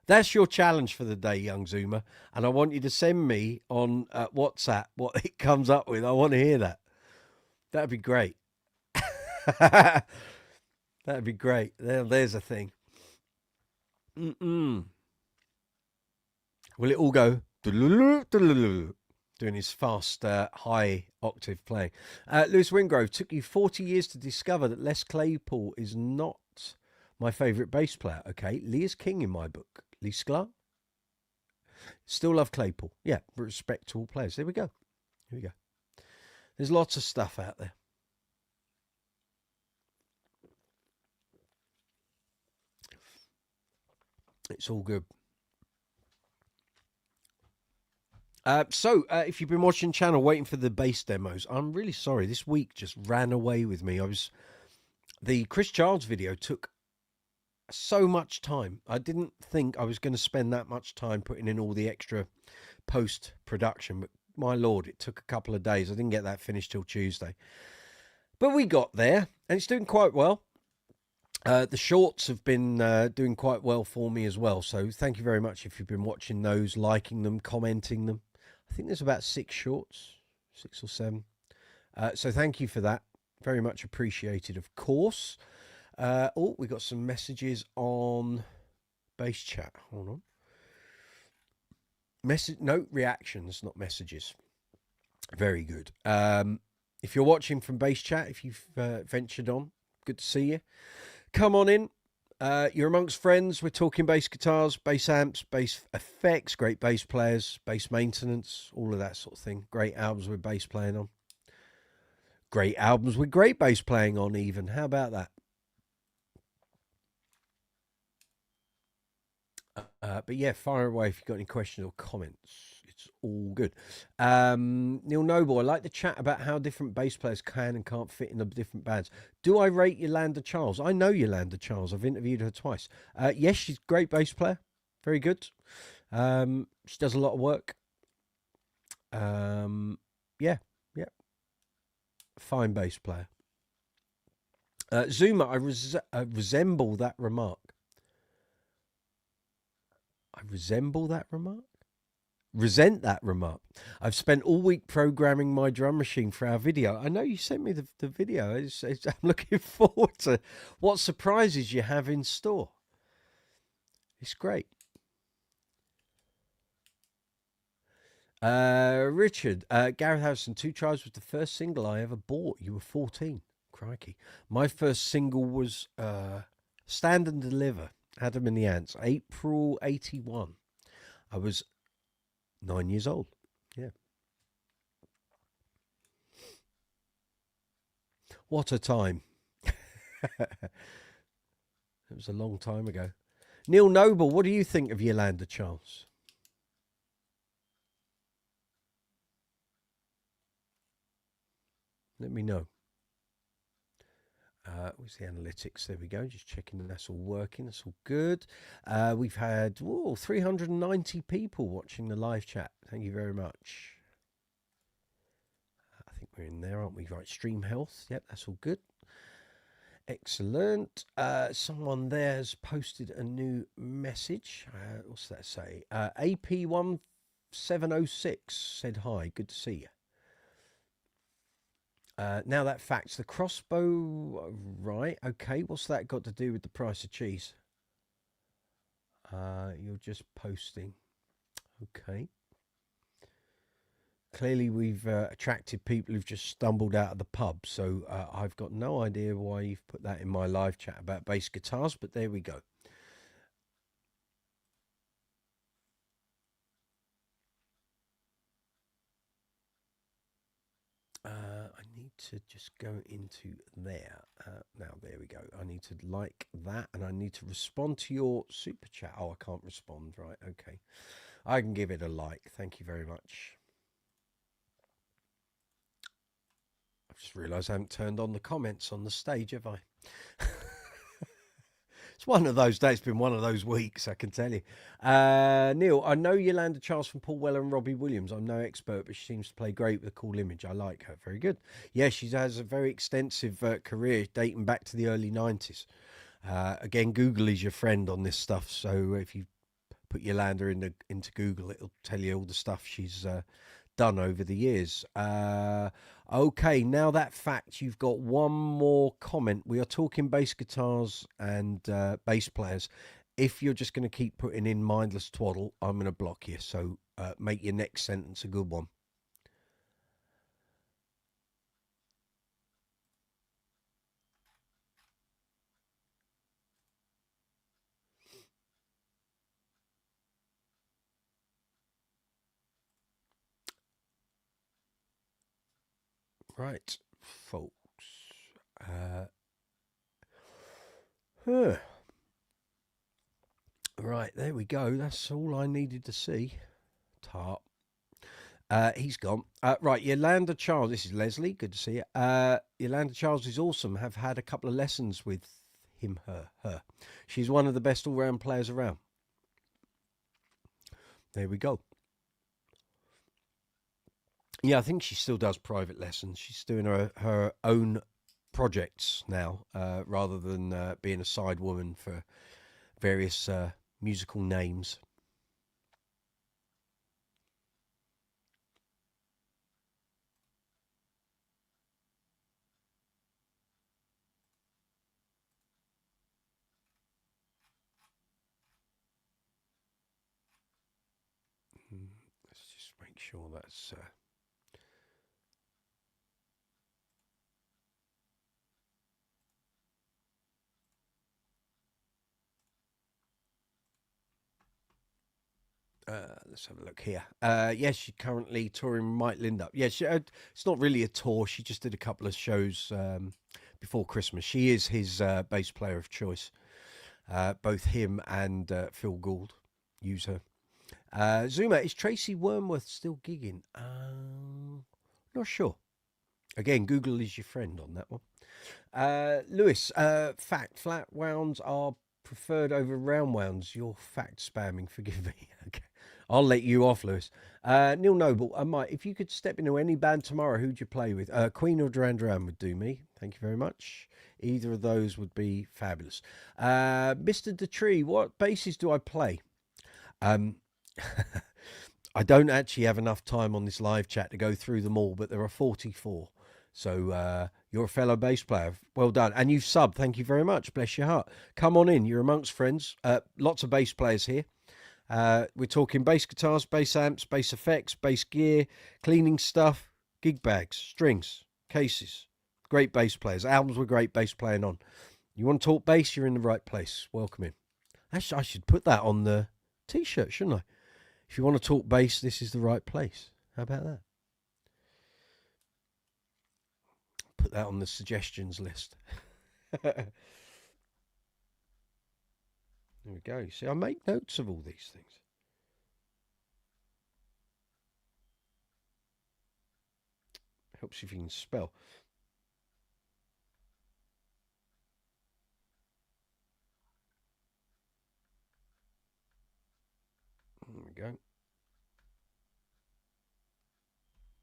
That's your challenge for the day, young Zuma. And I want you to send me on WhatsApp what it comes up with. I want to hear that. That'd be great. That'd be great. There's a thing. Will it all go doing his fast high octave playing? Lewis Wingrove, took you 40 years to discover that Les Claypool is not my favourite bass player. Okay, Lee is king in my book. Lee Sklar. Still love Claypool. Yeah, respect to all players. There we go. Here we go. There's lots of stuff out there. It's all good. So, if you've been watching the channel waiting for the bass demos, I'm really sorry. This week just ran away with me. The Chris Childs video took so much time. I didn't think I was going to spend that much time putting in all the extra post-production, but my Lord, it took a couple of days. I didn't get that finished till Tuesday. But we got there, and it's doing quite well. The shorts have been doing quite well for me as well. So thank you very much if you've been watching those, liking them, commenting them. I think there's about 6 shorts, 6 or 7. So thank you for that. Very much appreciated, of course. We got some messages on Bass Chat. Hold on. No reactions, not messages. Very good. If you're watching from Bass Chat, if you've ventured on, good to see you. Come on in. You're amongst friends. We're talking bass guitars, bass amps, bass effects, great bass players, bass maintenance, all of that sort of thing. Great albums with bass playing on. Great albums with great bass playing on even. How about that? But yeah, fire away if you've got any questions or comments. It's all good. Neil Noble, I like the chat about how different bass players can and can't fit in the different bands. Do I rate Yolanda Charles? I know Yolanda Charles. I've interviewed her twice. Yes, she's a great bass player. Very good. She does a lot of work. Yeah. Fine bass player. Zuma, I resemble that remark. I resemble that remark? Resent that remark. I've spent all week programming my drum machine for our video. I know you sent me the video. I'm looking forward to what surprises you have in store. It's great. Richard, Gareth Harrison, 2 Tribes was the first single I ever bought. You were 14. Crikey. My first single was Stand and Deliver, Adam and the Ants, April 81. I was 9 years old. Yeah. What a time. It was a long time ago. Neil Noble, what do you think of Yolanda Charles? Let me know. Where's the analytics? There we go. Just checking that that's all working. That's all good. We've had 390 people watching the live chat. Thank you very much. I think we're in there, aren't we? Right, stream health. Yep, that's all good. Excellent. Someone there has posted a new message. What's that say? AP1706 said hi. Good to see you. Now that facts, the crossbow, right? Okay, what's that got to do with the price of cheese? You're just posting. Okay. Clearly, we've attracted people who've just stumbled out of the pub. So I've got no idea why you've put that in my live chat about bass guitars, but there we go. I need to just go into there. Now, there we go. I need to like that, and I need to respond to your super chat. Oh, I can't respond. Right. Okay. I can give it a like. Thank you very much. I've just realised I haven't turned on the comments on the stage, have I? It's one of those days. It's been one of those weeks, I can tell you. Neil, I know Yolanda Charles from Paul Weller and Robbie Williams. I'm no expert, but she seems to play great with a cool image. I like her. Very good. Yeah, she has a very extensive career dating back to the early 90s. Again, Google is your friend on this stuff. So if you put Yolanda into Google, it'll tell you all the stuff she's done over the years. Okay, now that fact, you've got one more comment. We are talking bass guitars and bass players. If you're just going to keep putting in mindless twaddle, I'm going to block you. So make your next sentence a good one. Right, folks. Right, there we go. That's all I needed to see. Tart. He's gone. Right, Yolanda Charles. This is Leslie. Good to see you. Yolanda Charles is awesome. Have had a couple of lessons with him, her. She's one of the best all-round players around. There we go. Yeah, I think she still does private lessons. She's doing her own projects now, rather than being a side woman for various musical names. Let's just make sure that's... let's have a look here. Yes, she's currently touring Mike Lindup. Yeah, it's not really a tour. She just did a couple of shows before Christmas. She is his bass player of choice. Both him and Phil Gould use her. Zuma, is Tracy Wormworth still gigging? Not sure. Again, Google is your friend on that one. Lewis, fact, flat wounds are preferred over round wounds. You're fact spamming, forgive me. Okay. I'll let you off, Lewis. Neil Noble, Mike, if you could step into any band tomorrow, who'd you play with? Queen or Duran Duran would do me. Thank you very much. Either of those would be fabulous. Mr. Detree, what basses do I play? I don't actually have enough time on this live chat to go through them all, but there are 44. So you're a fellow bass player. Well done. And you've subbed. Thank you very much. Bless your heart. Come on in. You're amongst friends. Lots of bass players here. We're talking bass guitars, bass amps, bass effects, bass gear, cleaning stuff, gig bags, strings, cases. Great bass players. Albums with great bass playing on. You want to talk bass? You're in the right place. Welcome in. Actually, I should put that on the T-shirt, shouldn't I? If you want to talk bass, this is the right place. How about that? Put that on the suggestions list. There There we go. See, I make notes of all these things. Helps if you can spell. There we go.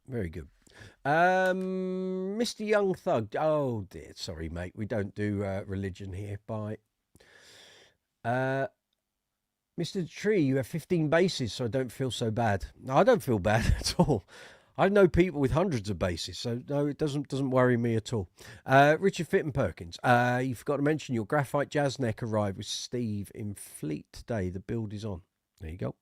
Very good. Mr. Young Thug. Oh dear, sorry, mate. We don't do religion here. Bye. Mr. Tree, you have 15 bases, so I don't feel so bad. No, I don't feel bad at all. I know people with hundreds of bases, so no, it doesn't worry me at all. Richard Fitton Perkins, you forgot to mention your graphite jazz neck arrived with Steve in Fleet today. The build is on. There you go.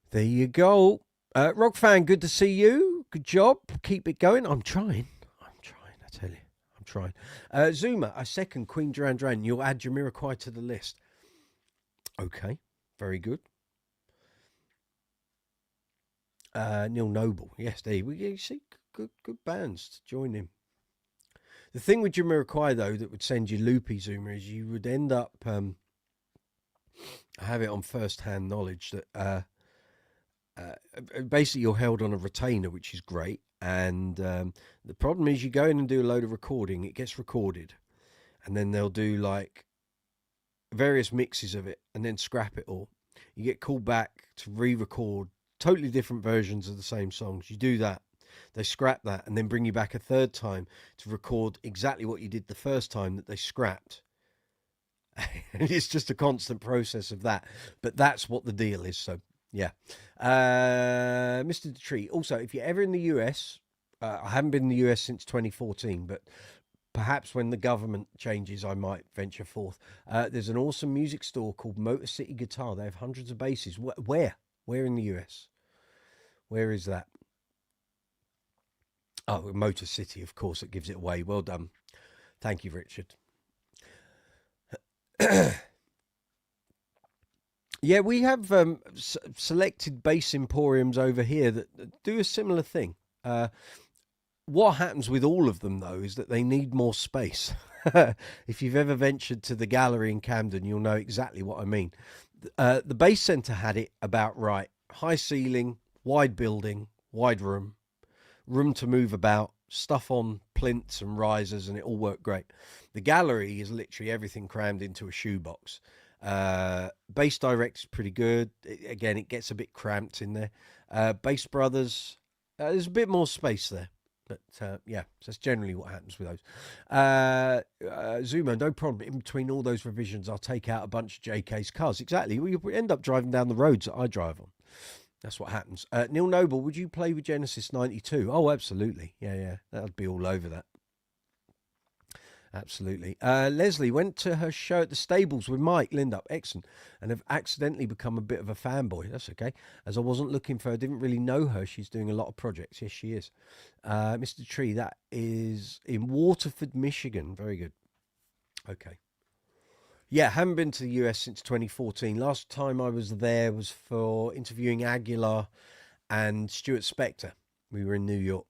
There you go. Rock fan, good to see you. Good job. Keep it going. I'm trying. I tell you. I'm trying. Zuma, I second Queen Duran Duran. You'll add Jamiroquai to the list. Okay. Very good. Neil Noble. Yes, there you see. Good bands to join him. The thing with Jamiroquai, though, that would send you loopy, Zuma, is you would end up... I have it on first-hand knowledge that... basically you're held on a retainer, which is great, and the problem is you go in and do a load of recording, it gets recorded, and then they'll do like various mixes of it and then scrap it all. You get called back to re-record totally different versions of the same songs. You do that, they scrap that, and then bring you back a third time to record exactly what you did the first time that they scrapped. It's just a constant process of that, but that's what the deal is. So yeah. Mr. Detree, also, if you're ever in the US, I haven't been in the US since 2014, but perhaps when the government changes, I might venture forth. There's an awesome music store called Motor City Guitar. They have hundreds of bases. Where in the US? Where is that? Oh, Motor City, of course, it gives it away. Well done. Thank you, Richard. Yeah, we have selected bass emporiums over here that do a similar thing. What happens with all of them, though, is that they need more space. If you've ever ventured to the gallery in Camden, you'll know exactly what I mean. The Bass Centre had it about right. High ceiling, wide building, wide room to move about, stuff on plinths and risers, and it all worked great. The gallery is literally everything crammed into a shoebox. Bass Direct is pretty good. Again, it gets a bit cramped in there. Bass Brothers, there's a bit more space there. But yeah, so that's generally what happens with those. Zuma, no problem. In between all those revisions, I'll take out a bunch of JK's cars. Exactly. We end up driving down the roads that I drive on. That's what happens. Neil Noble, would you play with Genesis 92? Oh, absolutely. Yeah. That'd be all over that. Absolutely. Leslie went to her show at the Stables with Mike Lindup, excellent, and have accidentally become a bit of a fanboy. That's okay, as I wasn't looking for her, didn't really know her. She's doing a lot of projects. Yes, she is. Mr. Tree, that is in Waterford, Michigan. Very good. Okay. Yeah, haven't been to the US since 2014. Last time I was there was for interviewing Aguilar and Stuart Spector. We were in New York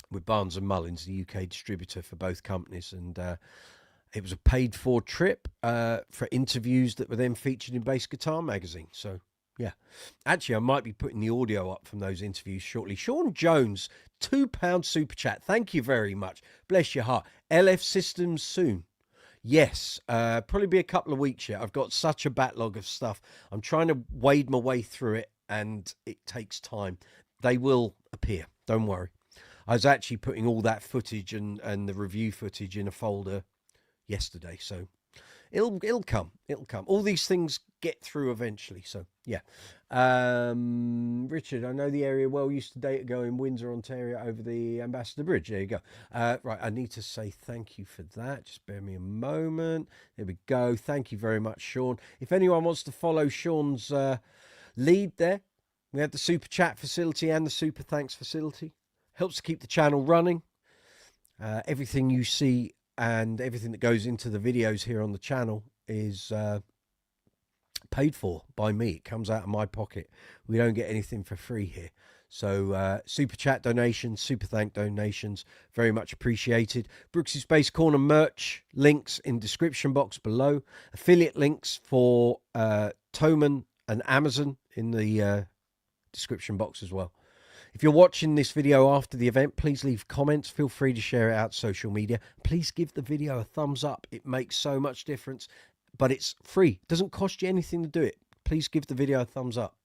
with Barnes and Mullins, the UK distributor for both companies, and it was a paid-for trip for interviews that were then featured in Bass Guitar magazine. So yeah, actually I might be putting the audio up from those interviews shortly. Sean Jones, £2 super chat, thank you very much, bless your heart. LF Systems soon. Yes, probably be a couple of weeks yet. I've got such a backlog of stuff. I'm trying to wade my way through it, and it takes time. They will appear, don't worry. I was actually putting all that footage and the review footage in a folder yesterday, so it'll come. All these things get through eventually, so yeah. Richard, I know the area well. Used to date ago in Windsor, Ontario, over the Ambassador Bridge. There you go. Right, I need to say thank you for that. Just bear me a moment. There we go. Thank you very much, Sean. If anyone wants to follow Sean's lead there, we have the super chat facility and the super thanks facility. Helps to keep the channel running. Everything you see and everything that goes into the videos here on the channel is paid for by me. It comes out of my pocket. We don't get anything for free here. So super chat donations, super thank donations, very much appreciated. Brooks's Bass Corner merch links in description box below. Affiliate links for Thomann and Amazon in the description box as well. If you're watching this video after the event, please leave comments. Feel free to share it out social media. Please give the video a thumbs up. It makes so much difference, but it's free. It doesn't cost you anything to do it. Please give the video a thumbs up.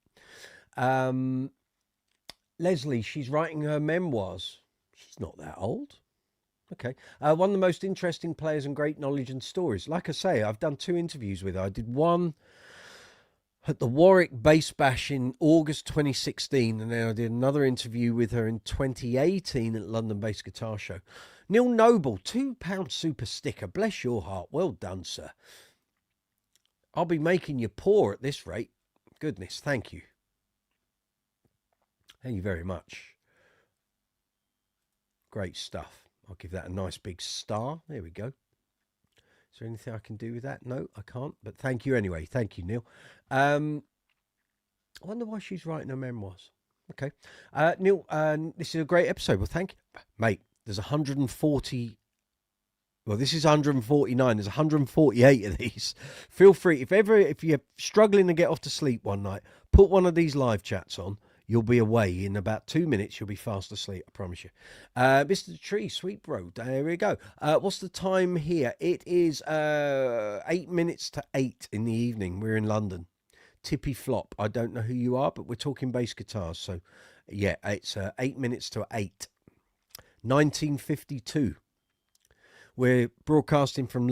Leslie, she's writing her memoirs. She's not that old. Okay. One of the most interesting players and great knowledge and stories. Like I say, I've done 2 interviews with her. I did one at the Warwick Bass Bash in August 2016, and then I did another interview with her in 2018 at London Bass Guitar Show. Neil Noble, £2 super sticker. Bless your heart. Well done, sir. I'll be making you poor at this rate. Goodness, thank you. Thank you very much. Great stuff. I'll give that a nice big star. There we go. Is there anything I can do with that? No, I can't. But thank you anyway. Thank you, Neil. I wonder why she's writing her memoirs. Okay. Neil, this is a great episode. Well, thank you. Mate, there's 140. Well, this is 149. There's 148 of these. Feel free. If you're struggling to get off to sleep one night, put one of these live chats on. You'll be away in about 2 minutes. You'll be fast asleep, I promise you. Mr. Tree, sweet bro. There we go. What's the time here? It is 8 minutes to 8 in the evening. We're in London. Tippy Flop. I don't know who you are, but we're talking bass guitars. So, yeah, it's 8 minutes to 8. 1952. We're broadcasting from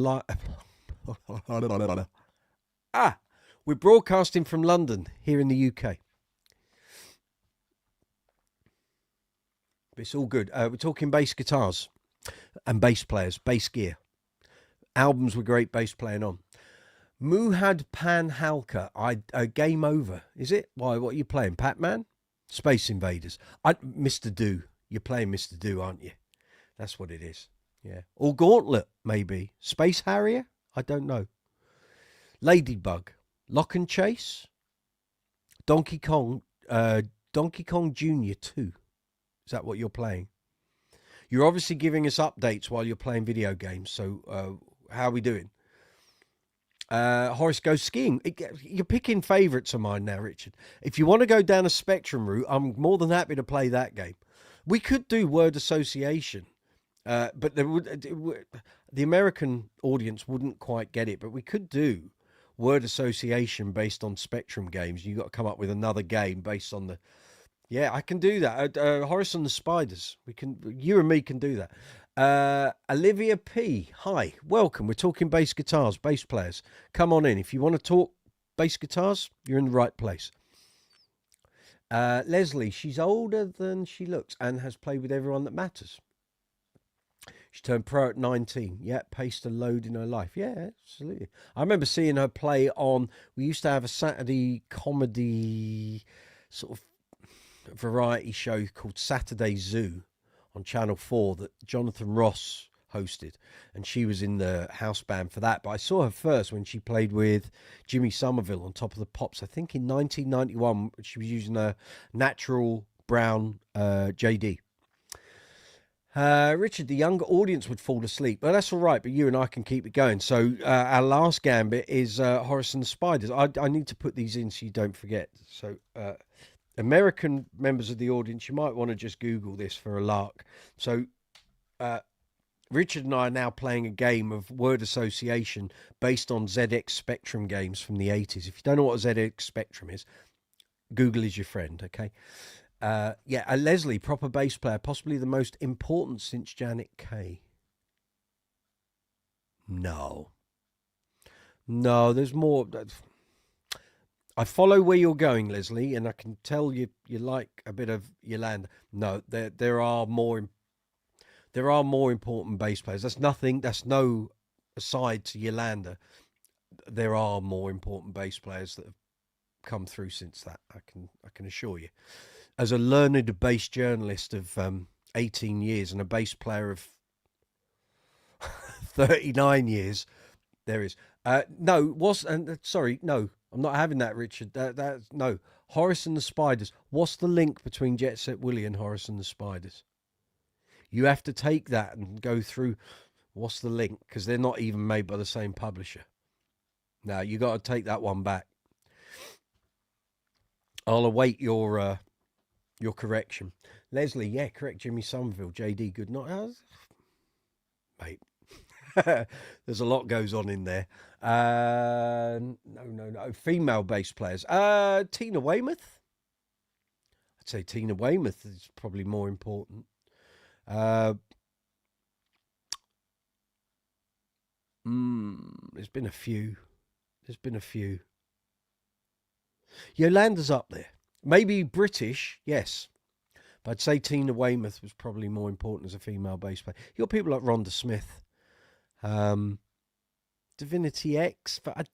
we're broadcasting from London here in the UK. It's all good. We're talking bass guitars and bass players, bass gear. Albums with great bass playing on. Muhad Panhalka, Game Over. Is it? Why, what are you playing? Pac-Man? Space Invaders. Mr. Do. You're playing Mr. Do, aren't you? That's what it is. Yeah. Or Gauntlet, maybe. Space Harrier? I don't know. Ladybug. Lock and Chase. Donkey Kong Jr. 2. Is that what you're playing? You're obviously giving us updates while you're playing video games. So how are we doing? Horace Goes Skiing. You're picking favourites of mine now, Richard. If you want to go down a Spectrum route, I'm more than happy to play that game. We could do word association, but the American audience wouldn't quite get it. But we could do word association based on Spectrum games. You've got to come up with another game based on the... Yeah, I can do that. Horace and the Spiders. You and me can do that. Olivia P. Hi, welcome. We're talking bass guitars, bass players. Come on in. If you want to talk bass guitars, you're in the right place. Leslie, she's older than she looks and has played with everyone that matters. She turned pro at 19. Yeah, paced a load in her life. Yeah, absolutely. I remember seeing her play on... We used to have a Saturday comedy sort of variety show called Saturday Zoo on Channel 4 that Jonathan Ross hosted, and she was in the house band for that. But I saw her first when she played with Jimmy Somerville on Top of the Pops. I think in 1991 she was using a natural brown JD. Richard, the younger audience would fall asleep. Well, that's all right, but you and I can keep it going. So our last gambit is Horace and the Spiders. I need to put these in so you don't forget. So American members of the audience, you might want to just Google this for a lark. So Richard and I are now playing a game of word association based on ZX Spectrum games from the 80s. If you don't know what a ZX Spectrum is, Google is your friend, okay? Yeah, Leslie, proper bass player, possibly the most important since Janet Kay. No, there's more. I follow where you're going, Leslie, and I can tell you like a bit of Yolanda. No, there are more important bass players. That's no aside to Yolanda. There are more important bass players that have come through since that. I can assure you. As a learned bass journalist of 18 years and a bass player of 39 years, there is no. I'm not having that, Richard. That's no. Horace and the Spiders. What's the link between Jet Set Willie and Horace and the Spiders? You have to take that and go through. What's the link? Because they're not even made by the same publisher. Now you got to take that one back. I'll await your correction, Leslie. Yeah, correct. Jimmy Somerville, JD. Good night, mate. There's a lot goes on in there. No. Female bass players. Tina Weymouth. I'd say Tina Weymouth is probably more important. There's been a few. Yolanda's up there. Maybe British, yes. But I'd say Tina Weymouth was probably more important as a female bass player. You got people like Rhonda Smith. Divinity X, but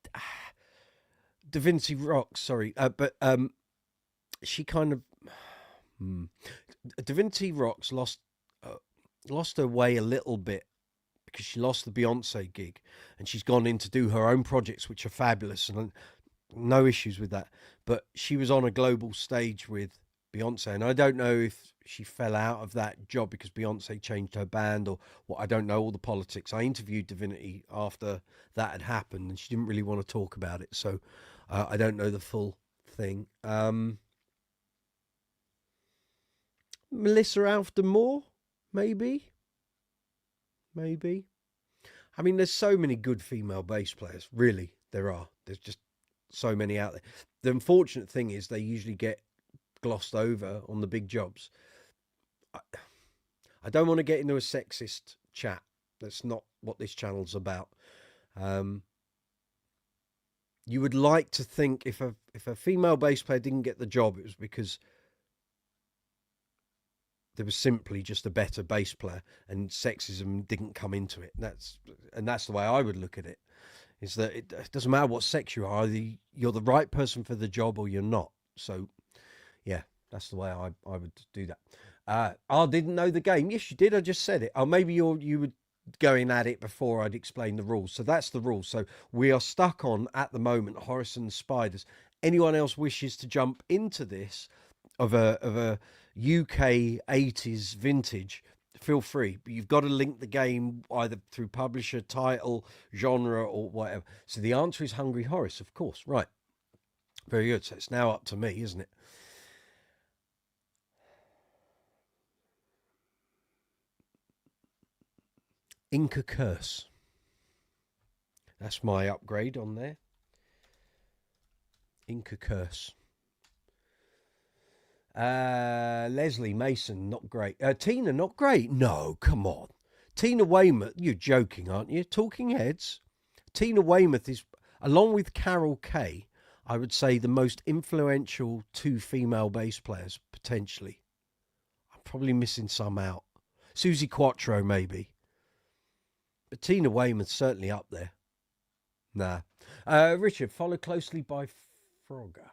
Divinity Rocks, sorry. But she kind of Divinity Rocks lost her way a little bit because she lost the Beyonce gig, and she's gone in to do her own projects, which are fabulous, and no issues with that. But she was on a global stage with Beyonce, and I don't know if she fell out of that job because Beyonce changed her band or what. I don't know all the politics. I interviewed Divinity after that had happened, and she didn't really want to talk about it, so I don't know the full thing. Melissa Alfton Moore, maybe. I mean, there's so many good female bass players. Really, there are. There's just so many out there. The unfortunate thing is they usually get glossed over on the big jobs. I don't want to get into a sexist chat. That's not what this channel's about. You would like to think if a female bass player didn't get the job, it was because there was simply just a better bass player and sexism didn't come into it. That's the way I would look at it, is that it doesn't matter what sex you are, you're the right person for the job or you're not. So yeah, that's the way I would do that. I didn't know the game. Yes, you did. I just said it. Oh, maybe you were going at it before I'd explained the rules. So that's the rules. So we are stuck on, at the moment, Horace and the Spiders. Anyone else wishes to jump into this of a UK 80s vintage, feel free, but you've got to link the game either through publisher, title, genre, or whatever. So the answer is Hungry Horace, of course. Right. Very good. So it's now up to me, isn't it? Inca Curse. That's my upgrade on there. Inca Curse. Leslie Mason, not great. Tina, not great. No, come on. Tina Weymouth, you're joking, aren't you? Talking Heads. Tina Weymouth is, along with Carol Kay, I would say the most influential two female bass players, potentially. I'm probably missing some out. Susie Quattro, maybe. But Tina Weymouth's certainly up there. Nah. Richard, followed closely by Frogger.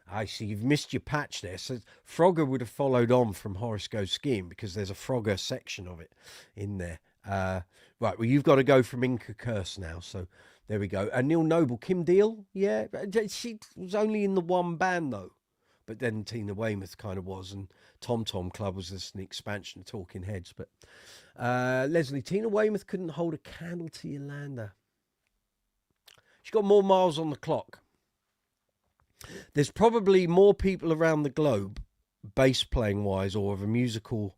I see you've missed your patch there. So Frogger would have followed on from Horace Goes Skiing because there's a Frogger section of it in there. Right, well, you've got to go from Inca Curse now. So there we go. Neil Noble, Kim Deal, yeah. She was only in the one band, though. But then Tina Weymouth kind of was, and Tom Tom Club was just an expansion of Talking Heads. But Leslie, Tina Weymouth couldn't hold a candle to Yolanda. She got more miles on the clock. There's probably more people around the globe, bass playing wise, or of a musical,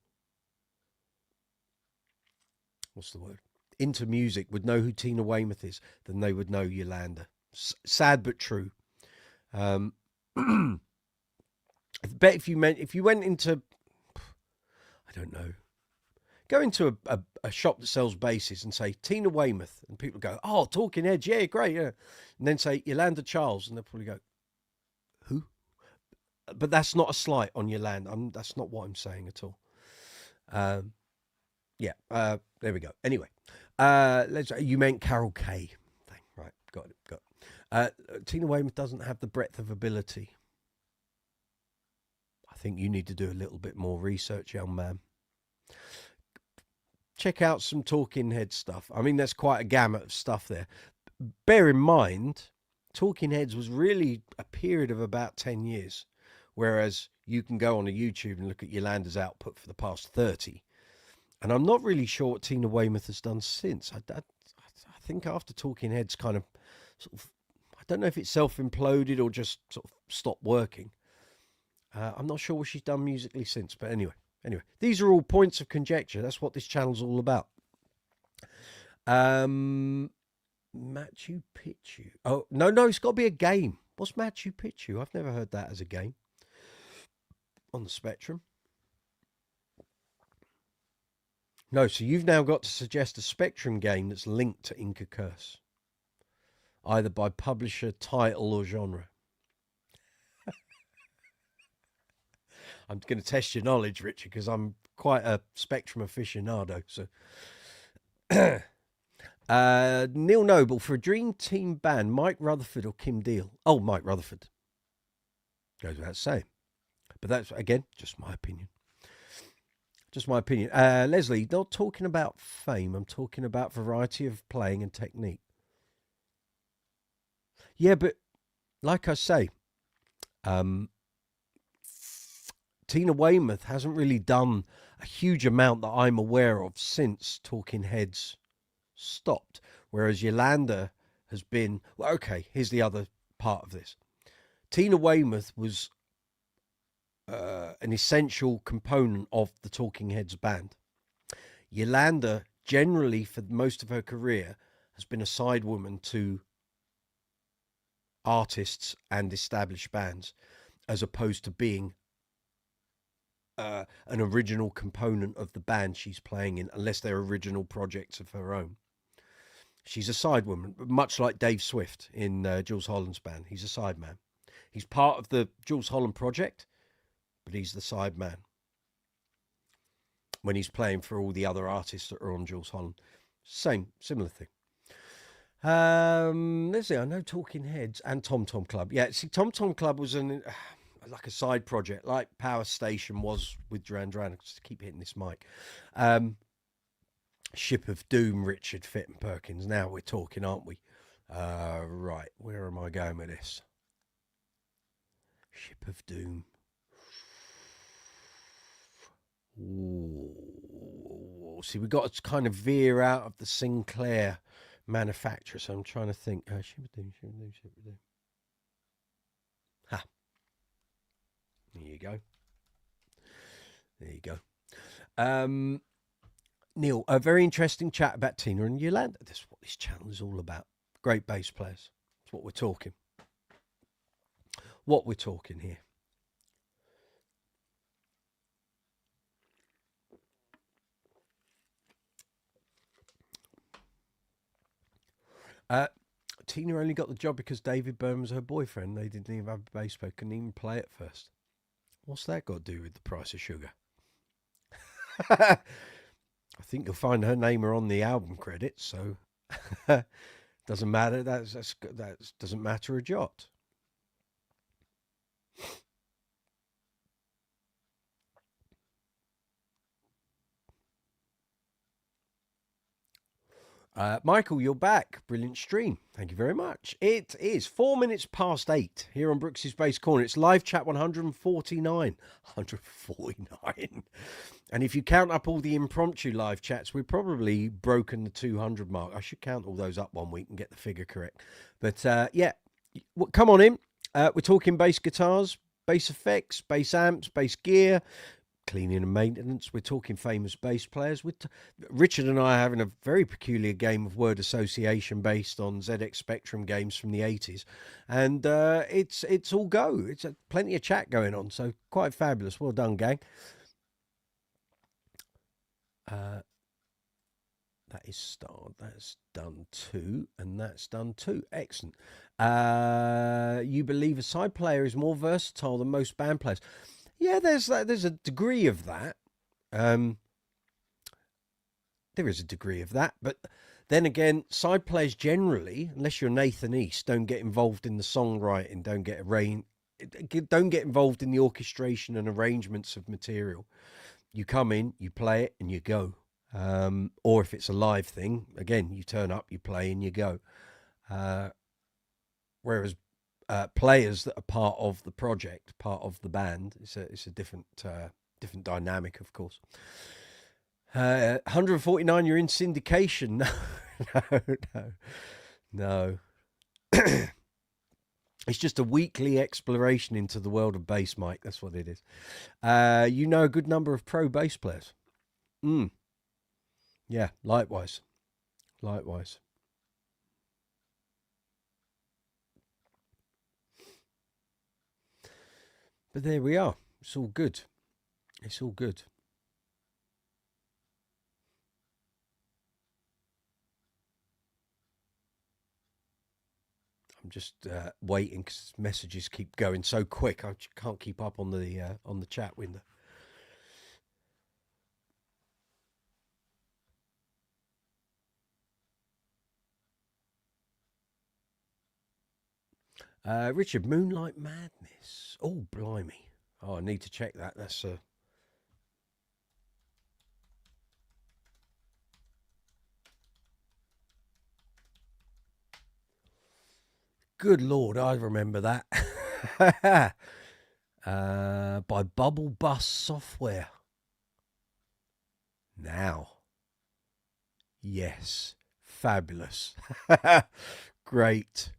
what's the word, into music, would know who Tina Weymouth is than they would know Yolanda. Sad but true. I bet if you went into, I don't know, go into a shop that sells basses and say Tina Weymouth, and people go, oh, Talking Heads, yeah, great, yeah. And then say Yolanda Charles, and they'll probably go, who? But that's not a slight on Yolanda. That's not what I'm saying at all. Yeah, there we go. Anyway, you meant Carol Kay. Right, got it. Tina Weymouth doesn't have the breadth of ability. I think you need to do a little bit more research, young man. Check out some Talking Head stuff. I mean, there's quite a gamut of stuff there. Bear in mind, Talking Heads was really a period of about 10 years, whereas you can go on a YouTube and look at Yolanda's output for the past 30. And I'm not really sure what Tina Weymouth has done since. I think after Talking Heads kind of sort of, I don't know if it's self-imploded or just sort of stopped working. I'm not sure what she's done musically since, but anyway, these are all points of conjecture. That's what this channel's all about. Machu Picchu. Oh, no, it's got to be a game. What's Machu Picchu? I've never heard that as a game on the Spectrum. No, so you've now got to suggest a Spectrum game that's linked to Inca Curse, either by publisher, title, or genre. I'm going to test your knowledge, Richard, because I'm quite a Spectrum aficionado. So, Neil Noble, for a dream team band, Mike Rutherford or Kim Deal? Oh, Mike Rutherford. Goes without saying. But that's, again, just my opinion. Just my opinion. Leslie, not talking about fame. I'm talking about variety of playing and technique. Yeah, but like I say, Tina Weymouth hasn't really done a huge amount that I'm aware of since Talking Heads stopped, whereas Yolanda has been, well, okay, here's the other part of this. Tina Weymouth was an essential component of the Talking Heads band. Yolanda, generally for most of her career, has been a side woman to artists and established bands, as opposed to being an original component of the band she's playing in, unless they're original projects of her own. She's a side woman, much like Dave Swift in Jules Holland's band. He's a side man. He's part of the Jules Holland project, but he's the side man when he's playing for all the other artists that are on Jules Holland. Similar thing. Let's see, I know Talking Heads and Tom Tom Club. Yeah, see, Tom Tom Club was like a side project, like Power Station was with Duran Duran. Just keep hitting this mic. Ship of Doom, Richard Fitton Perkins. Now we're talking, aren't we? Right, where am I going with this? Ship of Doom. Ooh. See, we've got to kind of veer out of the Sinclair manufacturer, so I'm trying to think. Ship of Doom. Ha. There you go. Neil, a very interesting chat about Tina and Yolanda. That's what this channel is all about. Great bass players. That's what we're talking. Here. Tina only got the job because David Byrne was her boyfriend. They didn't even have a bass player, couldn't even play it first. What's that got to do with the price of sugar? I think you'll find her name are on the album credits, so doesn't matter. That doesn't matter a jot. Michael, you're back. Brilliant stream. Thank you very much. It is 4 minutes past 8 here on Brooks's Bass Corner. It's live chat 149. 149. And if you count up all the impromptu live chats, we've probably broken the 200 mark. I should count all those up one week and get the figure correct. But yeah, come on in. We're talking bass guitars, bass effects, bass amps, bass gear, cleaning and maintenance. We're talking famous bass players. Richard and I are having a very peculiar game of word association based on ZX Spectrum games from the 80s. And it's all go. It's plenty of chat going on. So quite fabulous. Well done, gang. That is starred. That's done too. And that's done too. Excellent. You believe a side player is more versatile than most band players. Yeah, there's a degree of that. There is a degree of that, but then again, side players generally, unless you're Nathan East, don't get involved in the songwriting, don't get involved in the orchestration and arrangements of material. You come in, you play it, and you go. Or if it's a live thing, again, you turn up, you play, and you go. whereas players that are part of the project, part of the band, it's a different different dynamic, of course. 149, you're in syndication. No. It's just a weekly exploration into the world of bass, Mike. That's what it is. You know a good number of pro bass players. Yeah, likewise. Likewise. But there we are. It's all good. It's all good. I'm just waiting because messages keep going so quick. I can't keep up on the chat window. Richard, Moonlight Madness. Oh, blimey. Oh, I need to check that. That's good Lord, I remember that. By Bubble Bus Software. Now. Yes. Fabulous. Great.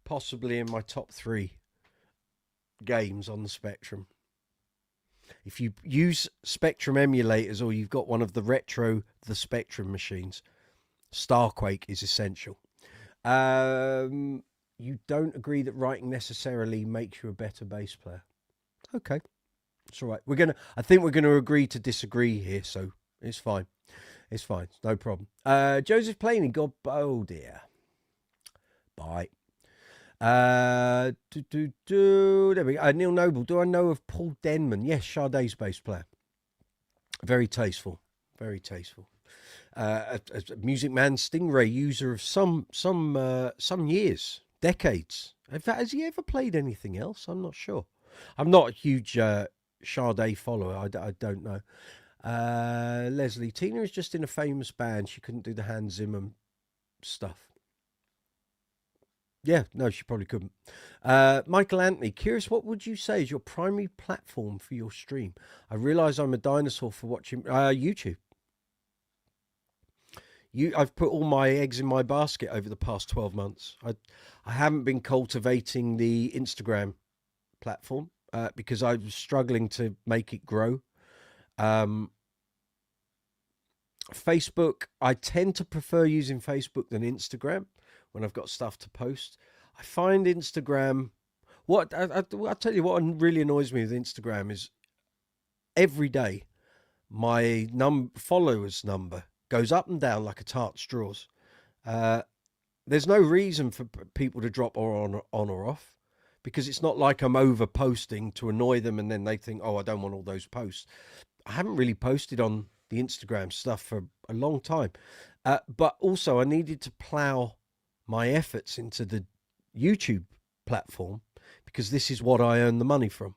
Possibly in my top 3 games on the Spectrum. If you use Spectrum emulators or you've got one of the Spectrum machines, Starquake is essential. You don't agree that writing necessarily makes you a better bass player. Okay. It's all right. I think we're gonna agree to disagree here, so it's fine. It's fine. No problem. Joseph Planey, oh dear. Bye. There we go. Neil Noble, do I know of Paul Denman? Yes, Sade's bass player. Very tasteful. Very tasteful. A Music Man Stingray user of some years, decades. In fact, has he ever played anything else? I'm not sure. I'm not a huge Sade follower. I don't know. Leslie, Tina is just in a famous band. She couldn't do the Hans Zimmer stuff. Yeah, no, she probably couldn't. Michael Anthony, curious, what would you say is your primary platform for your stream? I realise I'm a dinosaur for watching YouTube. I've put all my eggs in my basket over the past 12 months. I haven't been cultivating the Instagram platform because I was struggling to make it grow. Facebook, I tend to prefer using Facebook than Instagram when I've got stuff to post. I find Instagram, I'll tell you what really annoys me with Instagram is every day my followers number goes up and down like a tart straws. There's no reason for people to drop on or off because it's not like I'm over posting to annoy them and then they think, oh, I don't want all those posts. I haven't really posted on the Instagram stuff for a long time. But also I needed to plow my efforts into the YouTube platform because this is what I earn the money from.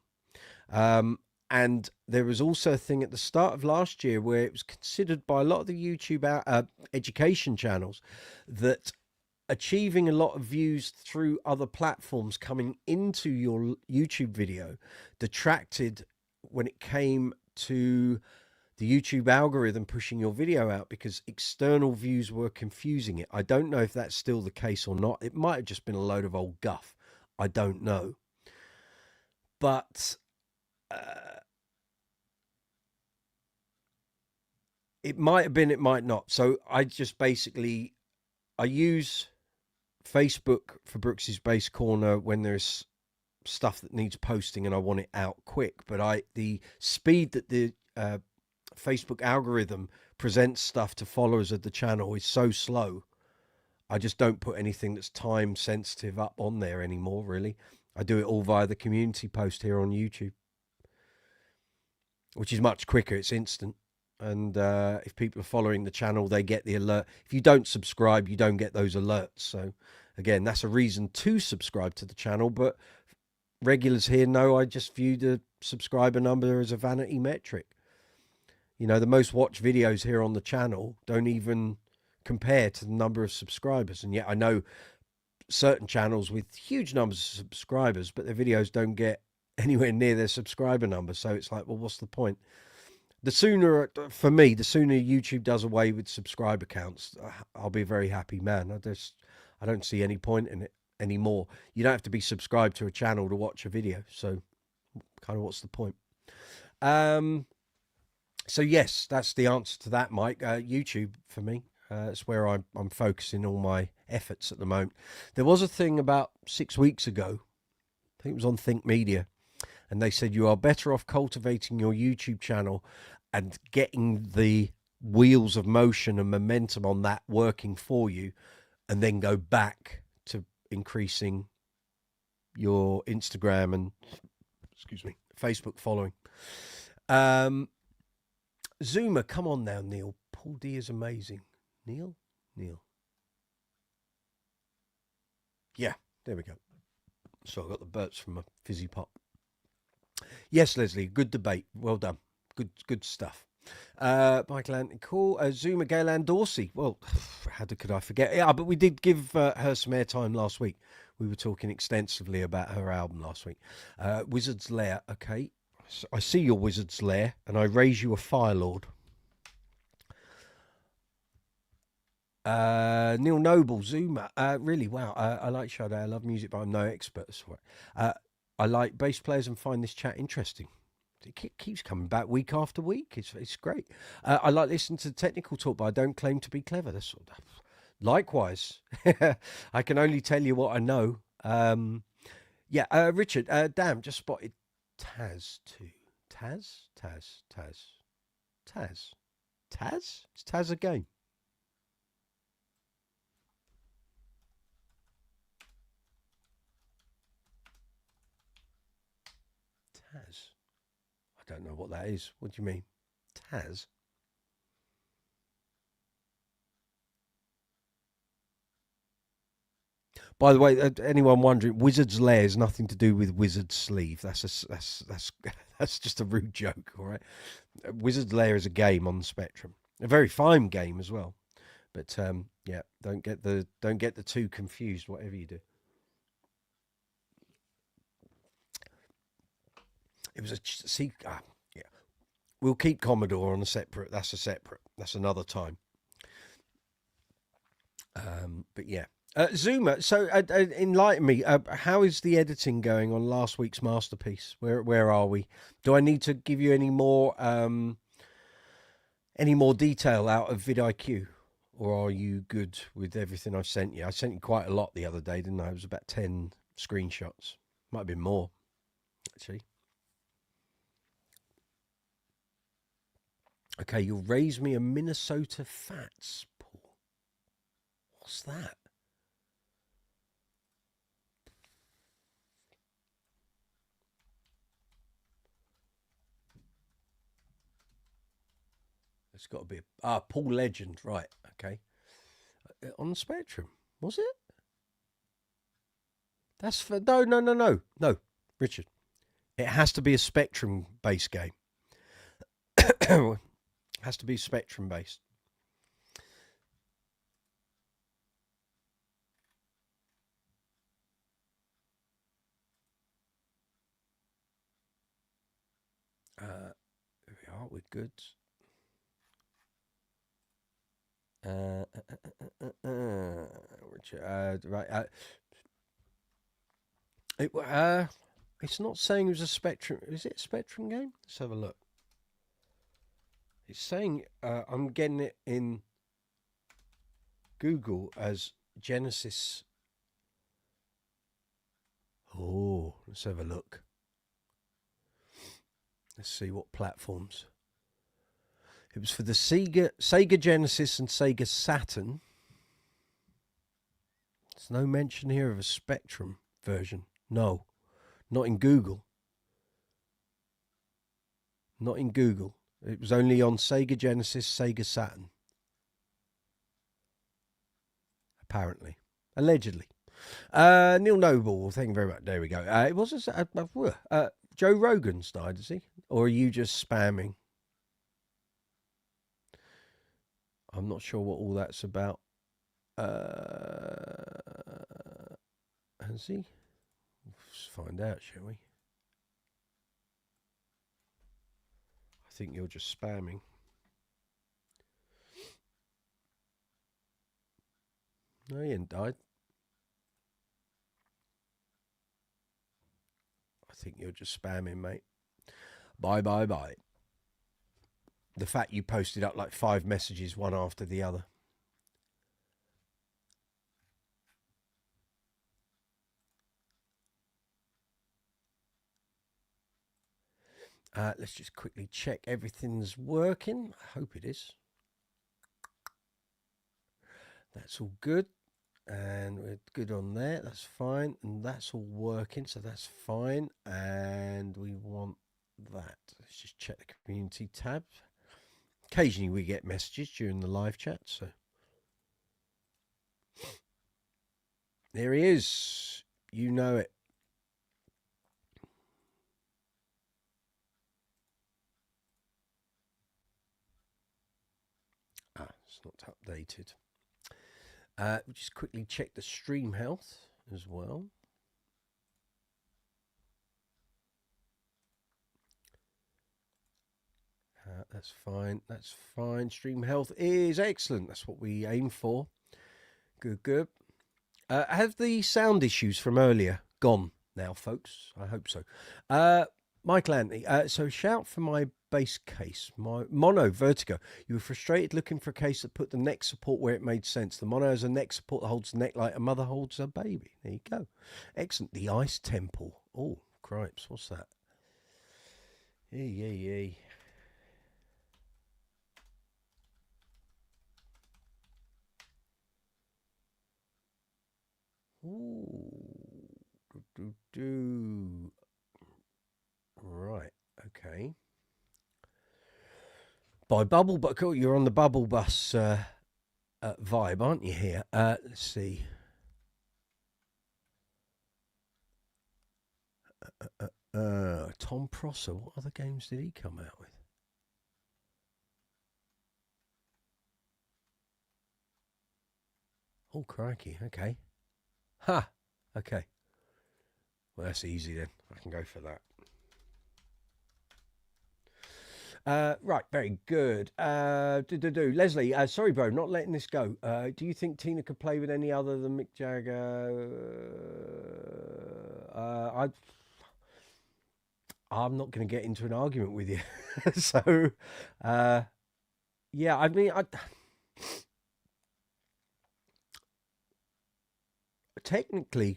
And there was also a thing at the start of last year where it was considered by a lot of the YouTube education channels that achieving a lot of views through other platforms coming into your YouTube video detracted when it came to the YouTube algorithm pushing your video out because external views were confusing it. I don't know if that's still the case or not. It might have just been a load of old guff. I don't know. But it might have been, it might not. So I just basically, I use Facebook for Brooks's Bass Corner when there's stuff that needs posting and I want it out quick. But the speed that the Facebook algorithm presents stuff to followers of the channel is so slow. I just don't put anything that's time sensitive up on there anymore, really. I do it all via the community post here on YouTube, which is much quicker. It's instant. And if people are following the channel, they get the alert. If you don't subscribe, you don't get those alerts. So again, that's a reason to subscribe to the channel. But regulars here know I just view the subscriber number as a vanity metric. You know, the most watched videos here on the channel don't even compare to the number of subscribers. And yet I know certain channels with huge numbers of subscribers, but their videos don't get anywhere near their subscriber number. So it's like, well, what's the point? The sooner, for me, the sooner YouTube does away with subscriber counts, I'll be a very happy man. I don't see any point in it anymore. You don't have to be subscribed to a channel to watch a video. So kind of what's the point? So yes, that's the answer to that, Mike. YouTube for me. That's where I'm focusing all my efforts at the moment. There was a thing about 6 weeks ago, I think it was on Think Media, and they said you are better off cultivating your YouTube channel and getting the wheels of motion and momentum on that working for you, and then go back to increasing your Instagram and, Facebook following. Zoomer, come on now, Neil. Paul D is amazing. Neil? Yeah, there we go. So I got the burps from a fizzy pop. Yes, Leslie, good debate. Well done. Good stuff. Michael Anthony, cool. Zoomer, Gaylan Dorsey. Well, could I forget? Yeah, but we did give her some airtime last week. We were talking extensively about her album last week. Wizard's Lair, okay. So I see your Wizard's Lair, and I raise you a Fire Lord. Neil Noble, Zoomer. Really, wow. I like Sade. I love music, but I'm no expert. I like bass players and find this chat interesting. It keeps coming back week after week. It's great. I like listening to technical talk, but I don't claim to be clever. That's sort of, likewise. I can only tell you what I know. Richard, damn, just spotted Taz too. Taz? Is Taz a game? Taz. I don't know what that is. What do you mean? Taz? By the way, anyone wondering, Wizard's Lair is nothing to do with Wizard's Sleeve. That's that's just a rude joke, all right? Wizard's Lair is a game on the Spectrum, a very fine game as well. But yeah, don't get the two confused. Whatever you do, it was yeah. We'll keep Commodore on a separate. That's another time. But yeah. Zoomer, so enlighten me. How is the editing going on last week's masterpiece? Where are we? Do I need to give you any more detail out of vidIQ, or are you good with everything I've sent you? I sent you quite a lot the other day, didn't I? It was about 10 screenshots. Might have been more, actually. Okay, you'll raise me a Minnesota Fats, Paul. What's that? It's got to be Paul Legend, right? Okay, on the Spectrum, was it? That's for no, Richard. It has to be a Spectrum-based game. It has to be Spectrum-based. Here we are with goods. Right. It's not saying it was a Spectrum. Is it a Spectrum game? Let's have a look. It's saying I'm getting it in Google as Genesis. Oh, let's have a look. Let's see what platforms. It was for the Sega Genesis and Sega Saturn. There's no mention here of a Spectrum version. No, not in Google. Not in Google. It was only on Sega Genesis, Sega Saturn. Apparently. Allegedly. Neil Noble, thank you very much. There we go. It was Joe Rogan's died, is he? Or are you just spamming? I'm not sure what all that's about. Has he? Let's find out, shall we? I think you're just spamming. No, he ain't died. I think you're just spamming, mate. Bye, bye, bye. The fact you posted up like 5 messages, one after the other. Let's just quickly check everything's working. I hope it is. That's all good. And we're good on there. That's fine. And that's all working. So that's fine. And we want that. Let's just check the community tab. Occasionally we get messages during the live chat. So there he is. You know it. It's not updated. We'll just quickly check the stream health as well. That's fine. That's fine. Stream health is excellent. That's what we aim for. Good, good. Have the sound issues from earlier gone now, folks? I hope so. Michael Anthony, so shout for my bass case, my mono vertigo. You were frustrated looking for a case that put the neck support where it made sense. The mono has a neck support that holds the neck like a mother holds a baby. There you go. Excellent. The Ice Temple. Oh, cripes. What's that? Yay. Ooh. Right. Okay. By Bubble, but you're on the Bubble Bus vibe, aren't you? Here. Let's see. Tom Prosser. What other games did he come out with? Oh, crikey. Okay. Ha. Okay. Well, that's easy then. I can go for that. Right, very good. Leslie, sorry, bro, not letting this go. Do you think Tina could play with any other than Mick Jagger? I'm not going to get into an argument with you. So, yeah, I mean, technically,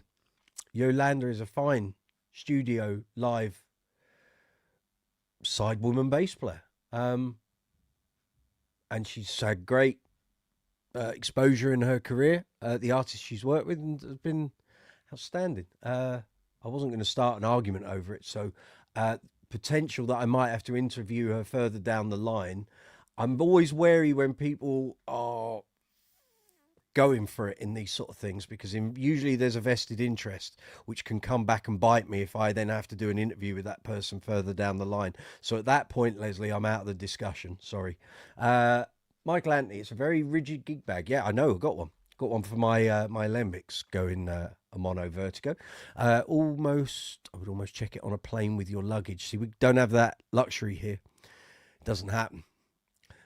Yolanda is a fine studio live side woman bass player. And she's had great exposure in her career. The artists she's worked with and has been outstanding. I wasn't going to start an argument over it. So potential that I might have to interview her further down the line. I'm always wary when people are going for it in these sort of things because usually there's a vested interest which can come back and bite me if I then have to do an interview with that person further down the line. So at that point, Leslie, I'm out of the discussion. Sorry. Michael Anthony, it's a very rigid gig bag. Yeah, I know. I've got one. Got one for my my Alembics going a mono vertigo. I would almost check it on a plane with your luggage. See, we don't have that luxury here. It doesn't happen.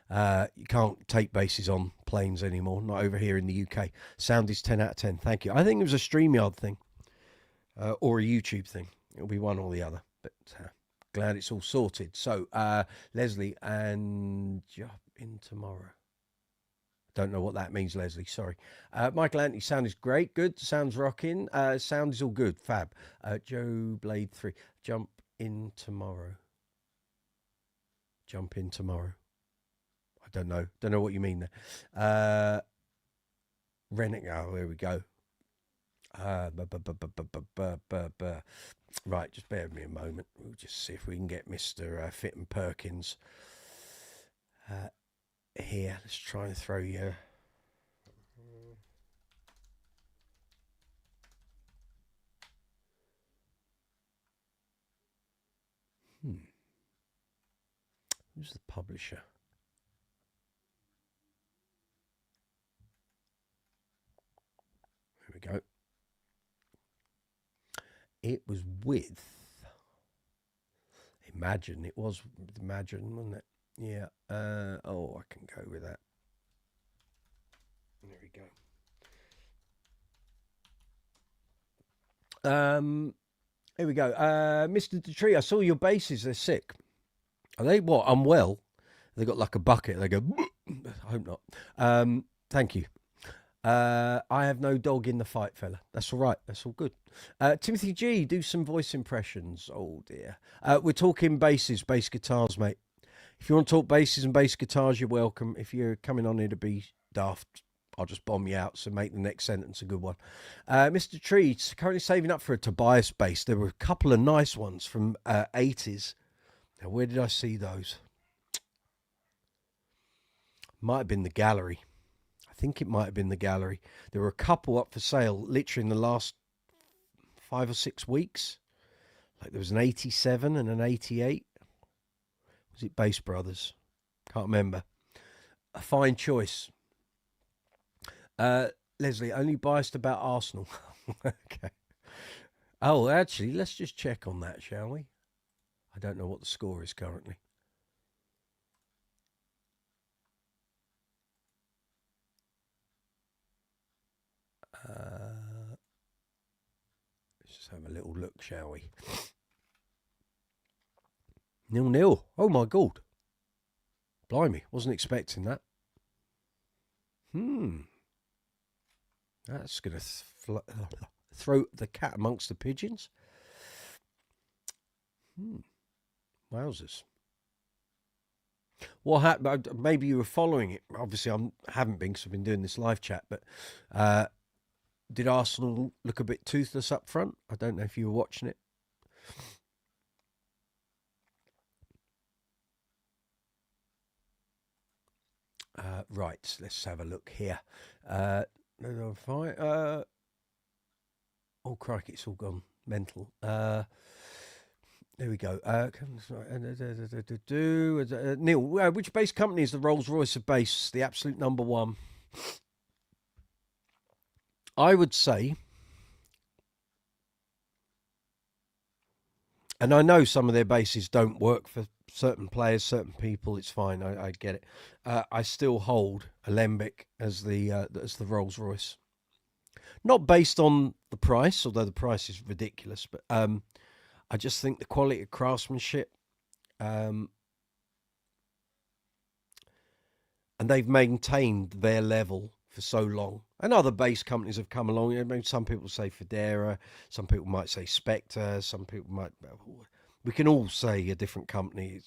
You can't take basses on planes anymore, not over here in the UK. Sound is 10 out of 10. Thank you. I think it was a StreamYard thing or a YouTube thing. It'll be one or the other, but glad it's all sorted. So, Leslie, and jump in tomorrow. Don't know what that means, Leslie. Sorry. Michael Anthony, sound is great. Good. Sounds rocking. Sound is all good. Fab. Joe Blade 3. Jump in tomorrow. Jump in tomorrow. I don't know. Don't know what you mean there. Rennick. Oh, here we go. Right, just bear with me a moment. We'll just see if we can get Mr. Fitton Perkins here. Let's try and throw you. Who's the publisher? go. It was with Imagine. It was with Imagine, wasn't it? Yeah. Oh, I can go with that. There we go. Here we go. Mr. Detree, I saw your basses. They're sick. Are they what? Unwell? They got like a bucket. They go. I hope not. Thank you. I have no dog in the fight, fella. That's all right. That's all good. Timothy G, do some voice impressions. Oh dear. We're talking basses, bass guitars, mate. If you want to talk basses and bass guitars, you're welcome. If you're coming on here to be daft, I'll just bomb you out. So make the next sentence a good one. Mr. Tree, currently saving up for a Tobias bass. There were a couple of nice ones from 80s. Now, where did I see those? Might have been the gallery. I think it might have been the gallery. There were a couple up for sale literally in the last 5 or 6 weeks. Like there was an 87 and an 88. Was it Bass Brothers? Can't remember. A fine choice. Leslie, only biased about Arsenal. Okay. Oh, actually, let's just check on that, shall we? I don't know what the score is currently. Let's just have a little look, shall we? 0-0. Oh my God. Blimey, wasn't expecting that. That's going to throw the cat amongst the pigeons. Wowzers. What happened? Maybe you were following it. Obviously, I haven't been because I've been doing this live chat. But did Arsenal look a bit toothless up front? I don't know if you were watching it. Right, let's have a look here. Oh, crikey, it's all gone mental. There we go. Neil, which bass company is the Rolls Royce of bass, the absolute number one? I would say, and I know some of their basses don't work for certain players, certain people. It's fine. I get it. I still hold Alembic as the Rolls Royce. Not based on the price, although the price is ridiculous, but I just think the quality of craftsmanship, and they've maintained their level for so long. And other bass companies have come along. I mean, some people say Federa, some people might say Spectre, some people might. We can all say a different company.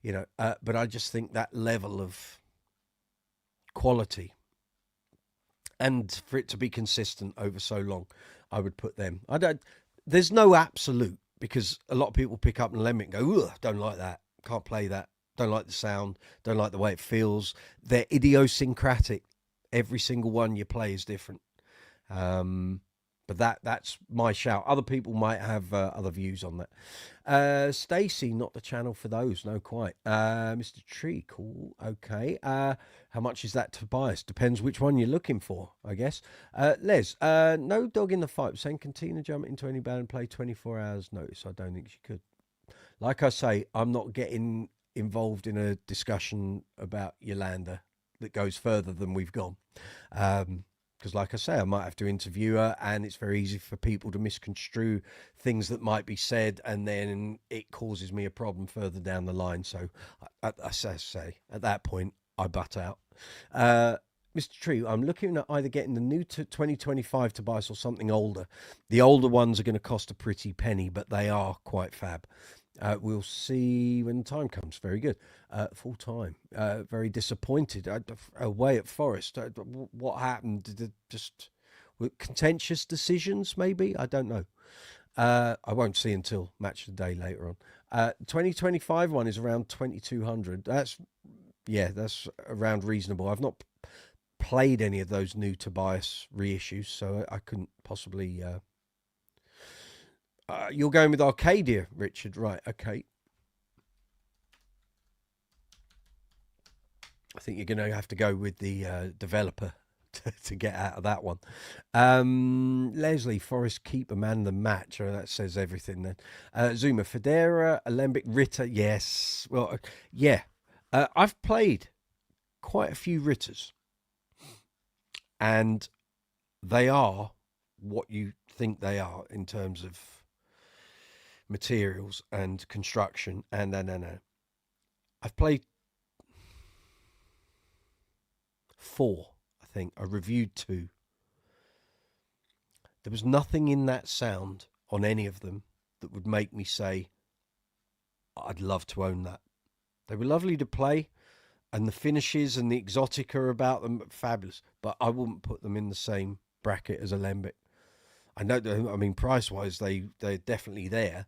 But I just think that level of quality, and for it to be consistent over so long, I would put them. There's no absolute, because a lot of people pick up an Alembic and go, ugh, don't like that, can't play that, don't like the sound, don't like the way it feels. They're idiosyncratic. Every single one you play is different. But that's my shout. Other people might have other views on that. Stacy, not the channel for those. No, quite. Mr. Tree, cool. Okay. How much is that Tobias? Depends which one you're looking for, I guess. Les, no dog in the fight. Saying Cantina jump into any band and play 24 hours notice. I don't think she could. Like I say, I'm not getting involved in a discussion about Yolanda that goes further than we've gone. Because like I say, I might have to interview her, and it's very easy for people to misconstrue things that might be said, and then it causes me a problem further down the line. So I say at that point, I butt out. Mr. Tree, I'm looking at either getting the new 2025 Tobias or something older. The older ones are going to cost a pretty penny, but they are quite fab. We'll see when the time comes. Very good. Full time. Very disappointed. Away at Forest. What happened? Did it just contentious decisions? Maybe, I don't know. I won't see until match of the day later on. 2025 one is around 2,200. That's around reasonable. I've not played any of those new Tobias reissues, so I couldn't possibly. You're going with Arcadia, Richard, right? Okay. I think you're going to have to go with the developer to get out of that one. Leslie Forrest Keeper man of the match. Oh, that says everything then. Zuma Federa Alembic Ritter. Yes. Well, yeah. I've played quite a few Ritters, and they are what you think they are in terms of materials and construction. And I've played 4. I think I reviewed 2. There was nothing in that sound on any of them that would make me say I'd love to own that. They were lovely to play, and the finishes and the exotica about them, fabulous. But I wouldn't put them in the same bracket as Alembic. I know, I mean, price-wise, they're definitely there.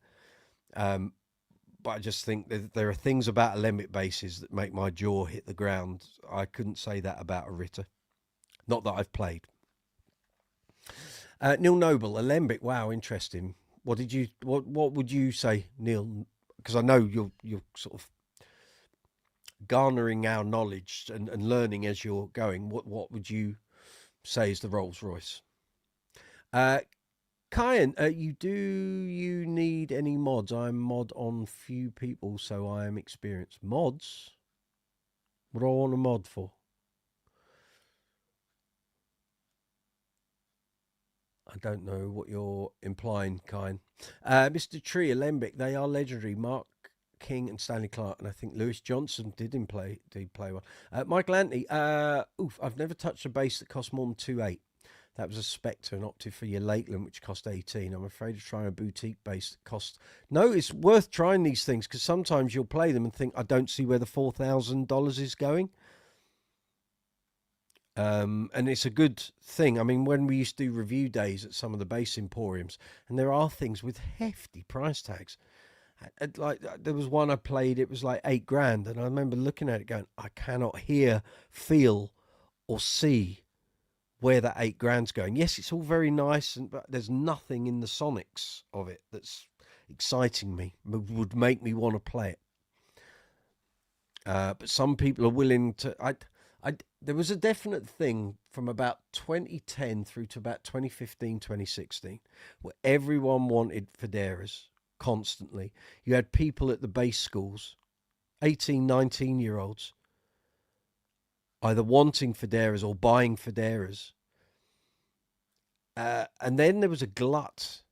But I just think that there are things about Alembic basses that make my jaw hit the ground. I couldn't say that about a Ritter. Not that I've played. Neil Noble, Alembic. Wow, interesting. What would you say, Neil? Because I know you're sort of garnering our knowledge and learning as you're going. What would you say is the Rolls Royce? Kyan, you need any mods? I'm mod on few people, so I am experienced. Mods? What do I want a mod for? I don't know what you're implying, Kyan. Mr. Tree, Alembic, they are legendary. Mark King and Stanley Clark, and I think Lewis Johnson did play one. Michael Anthony, I've never touched a bass that cost more than 2.8. That was a Spectre and opted for your Lakeland, which cost 18. I'm afraid of trying a boutique bass that cost... No, it's worth trying these things, because sometimes you'll play them and think, I don't see where the $4,000 is going. And it's a good thing. I mean, when we used to do review days at some of the bass emporiums, and there are things with hefty price tags. Like, there was one I played, it was like $8,000, and I remember looking at it going, I cannot hear, feel, or see where that $8,000's going. Yes, it's all very nice, but there's nothing in the sonics of it that's exciting me, would make me want to play it. But some people are willing to... there was a definite thing from about 2010 through to about 2015, 2016, where everyone wanted Federas constantly. You had people at the bass schools, 18, 19-year-olds, either wanting Federas or buying Federas. And then there was a glut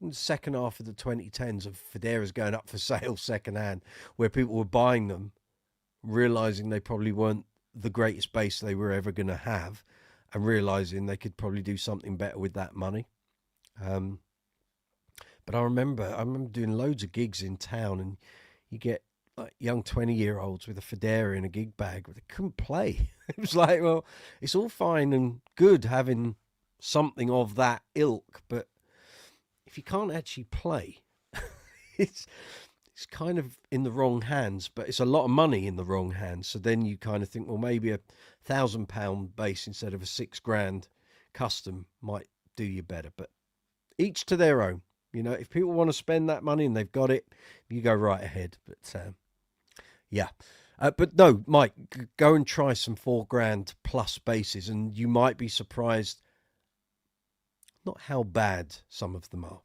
in the second half of the 2010s of Federas going up for sale secondhand, where people were buying them, realizing they probably weren't the greatest bass they were ever going to have, and realizing they could probably do something better with that money. But I remember doing loads of gigs in town, and you get like young 20-year-olds with a Federa in a gig bag where they couldn't play. It was like, well, it's all fine and good having something of that ilk, but if you can't actually play, it's kind of in the wrong hands, but it's a lot of money in the wrong hands. So then you kind of think, well, maybe a £1,000 bass instead of a $6,000 custom might do you better. But each to their own. You know, if people want to spend that money and they've got it, you go right ahead. But yeah. But no, Mike, go and try some $4,000 plus basses, and you might be surprised not how bad some of them are,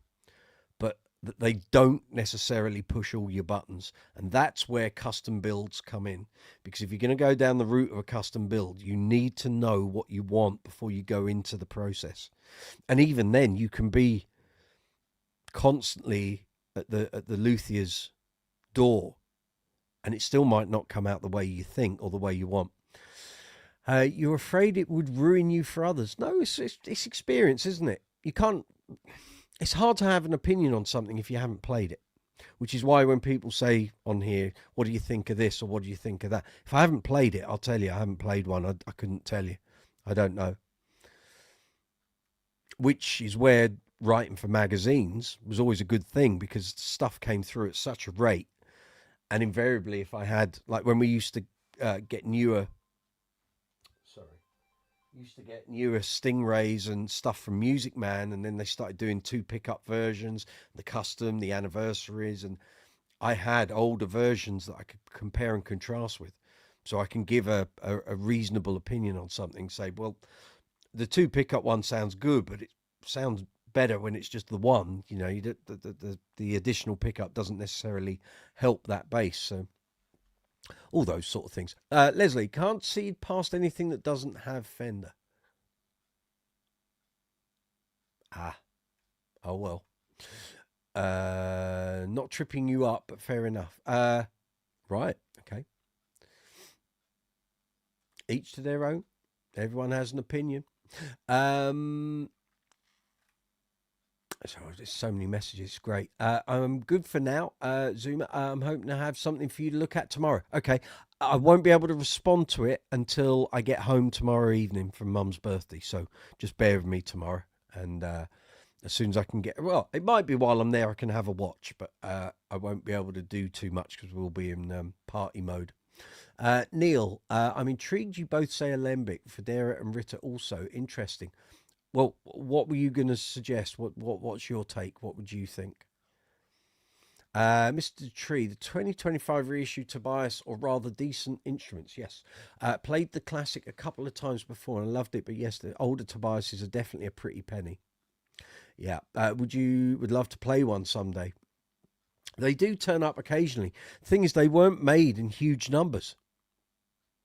but that they don't necessarily push all your buttons. And that's where custom builds come in, because if you're going to go down the route of a custom build, you need to know what you want before you go into the process. And even then, you can be constantly at the luthier's door, and it still might not come out the way you think or the way you want. You're afraid it would ruin you for others. No, it's experience, isn't it? You can't... It's hard to have an opinion on something if you haven't played it, which is why when people say on here, what do you think of this or what do you think of that? If I haven't played it, I'll tell you I haven't played one. I couldn't tell you. I don't know. Which is where writing for magazines was always a good thing, because stuff came through at such a rate. And invariably, if I had, like when we used to get newer Stingrays and stuff from Music Man, and then they started doing 2 pickup versions, the custom, the anniversaries, and I had older versions that I could compare and contrast with. so I can give a reasonable opinion on something. Say, well, the 2 pickup one sounds good, but it sounds better when it's just the one. You know, the additional pickup doesn't necessarily help that bass. So all those sort of things. Leslie, can't see past anything that doesn't have Fender. Ah, oh well. Not tripping you up, but fair enough. Right, okay. Each to their own. Everyone has an opinion. So there's so many messages. It's great. I'm good for now, Zuma. I'm hoping to have something for you to look at tomorrow. Okay. I won't be able to respond to it until I get home tomorrow evening from Mum's birthday. So just bear with me tomorrow. And as soon as I can get, well, it might be while I'm there I can have a watch, but I won't be able to do too much because we'll be in party mode. Neil, I'm intrigued you both say Alembic, Federa and Ritter also. Interesting. Well, what were you going to suggest? What's your take? What would you think? Mr. Tree, the 2025 reissue Tobias, or rather decent instruments, yes. Played the classic a couple of times before and I loved it, but yes, the older Tobiases are definitely a pretty penny. Yeah. Would love to play one someday. They do turn up occasionally. The thing is, they weren't made in huge numbers.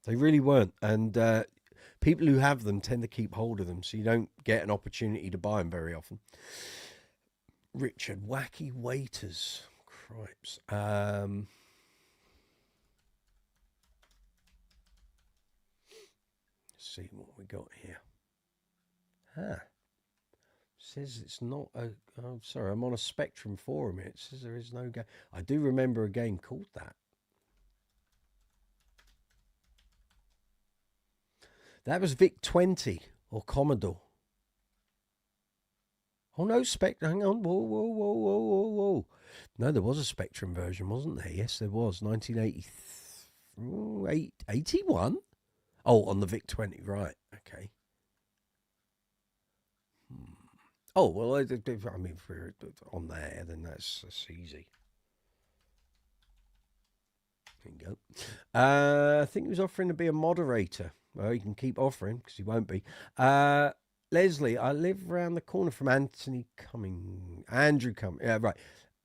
They really weren't. And people who have them tend to keep hold of them, so you don't get an opportunity to buy them very often. Richard, wacky waiters. Cripes. Let's see what we got here. Says it's not a. Oh, sorry, I'm on a Spectrum forum here. It says there is no game. I do remember a game called that. That was VIC 20 or Commodore. Oh no, Spectrum. Hang on. Whoa. No, there was a Spectrum version, wasn't there? Yes, there was. 1981? Oh, on the VIC 20, right. Okay. Oh, well, I mean, if we're on there, then that's easy. There you go. I think he was offering to be a moderator. Well, he can keep offering because he won't be. Leslie, I live around the corner from Andrew Cumming. Yeah, right.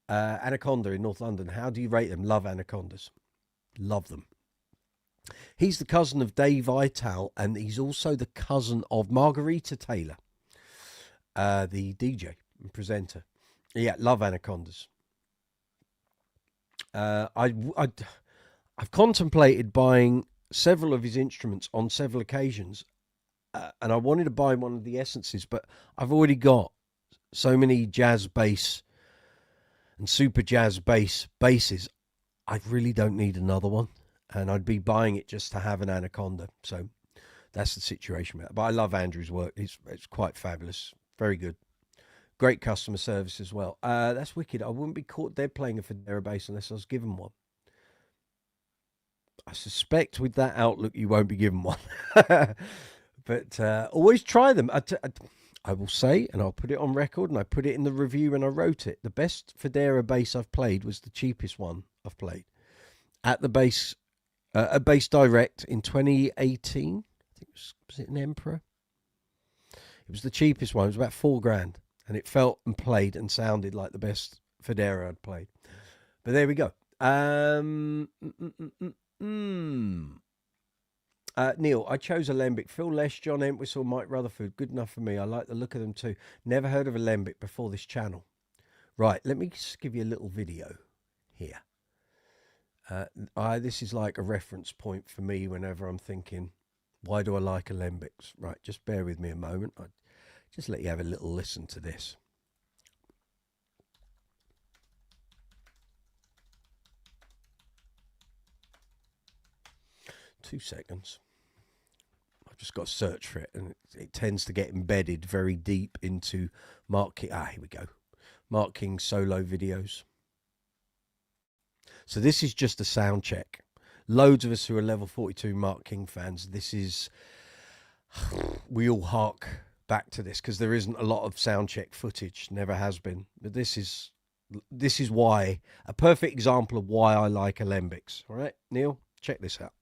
Anaconda in North London. How do you rate them? Love Anacondas. Love them. He's the cousin of Dave Ital, and he's also the cousin of Margarita Taylor, the DJ and presenter. Yeah, love Anacondas. I've contemplated buying several of his instruments on several occasions, and I wanted to buy one of the Essences, but I've already got so many jazz bass and super jazz basses. I really don't need another one, and I'd be buying it just to have an Anaconda. So that's the situation with that. But I love Andrew's work. It's quite fabulous. Very good. Great customer service as well. That's wicked. I wouldn't be caught dead playing a Federa bass unless I was given one. I suspect with that outlook you won't be given one. But always try them. I will say, and I'll put it on record, and I put it in the review when I wrote it, the best Federa bass I've played was the cheapest one I've played. At the bass, a Bass Direct in 2018. I think was it an Emperor? It was the cheapest one. It was about $4,000. And it felt and played and sounded like the best Federa I'd played. But there we go. Neil, I chose Alembic. Phil Lesh, John Entwistle, Mike Rutherford. Good enough for me. I like the look of them too. Never heard of Alembic before this channel. Right, let me just give you a little video here. This is like a reference point for me whenever I'm thinking, why do I like Alembics? Right, just bear with me a moment. I'll just let you have a little listen to this. Two seconds. I've just got to search for it, and it tends to get embedded very deep into Mark King. Here we go. Mark King solo videos. So this is just a sound check. Loads of us who are level 42 Mark King fans, we all hark back to this because there isn't a lot of sound check footage, never has been. But this is why, a perfect example of why I like Alembics. All right, Neil, check this out.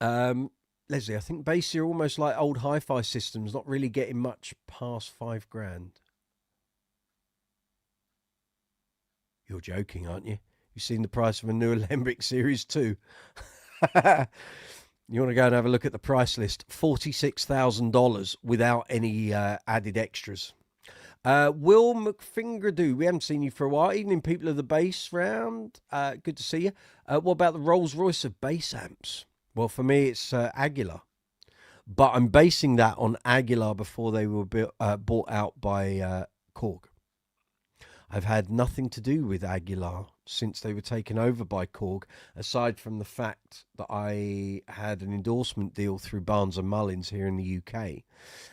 Leslie, I think basses are almost like old hi-fi systems, not really getting much past $5,000. You're joking, aren't you? You've seen the price of a new Alembic Series 2. You want to go and have a look at the price list. $46,000 without any added extras. Will McFingerdo, we haven't seen you for a while. Evening, people of the bass round. Good to see you. What about the Rolls Royce of bass amps? Well, for me, it's Aguilar. But I'm basing that on Aguilar before they were bought out by Korg. I've had nothing to do with Aguilar since they were taken over by Korg, aside from the fact that I had an endorsement deal through Barnes & Mullins here in the UK.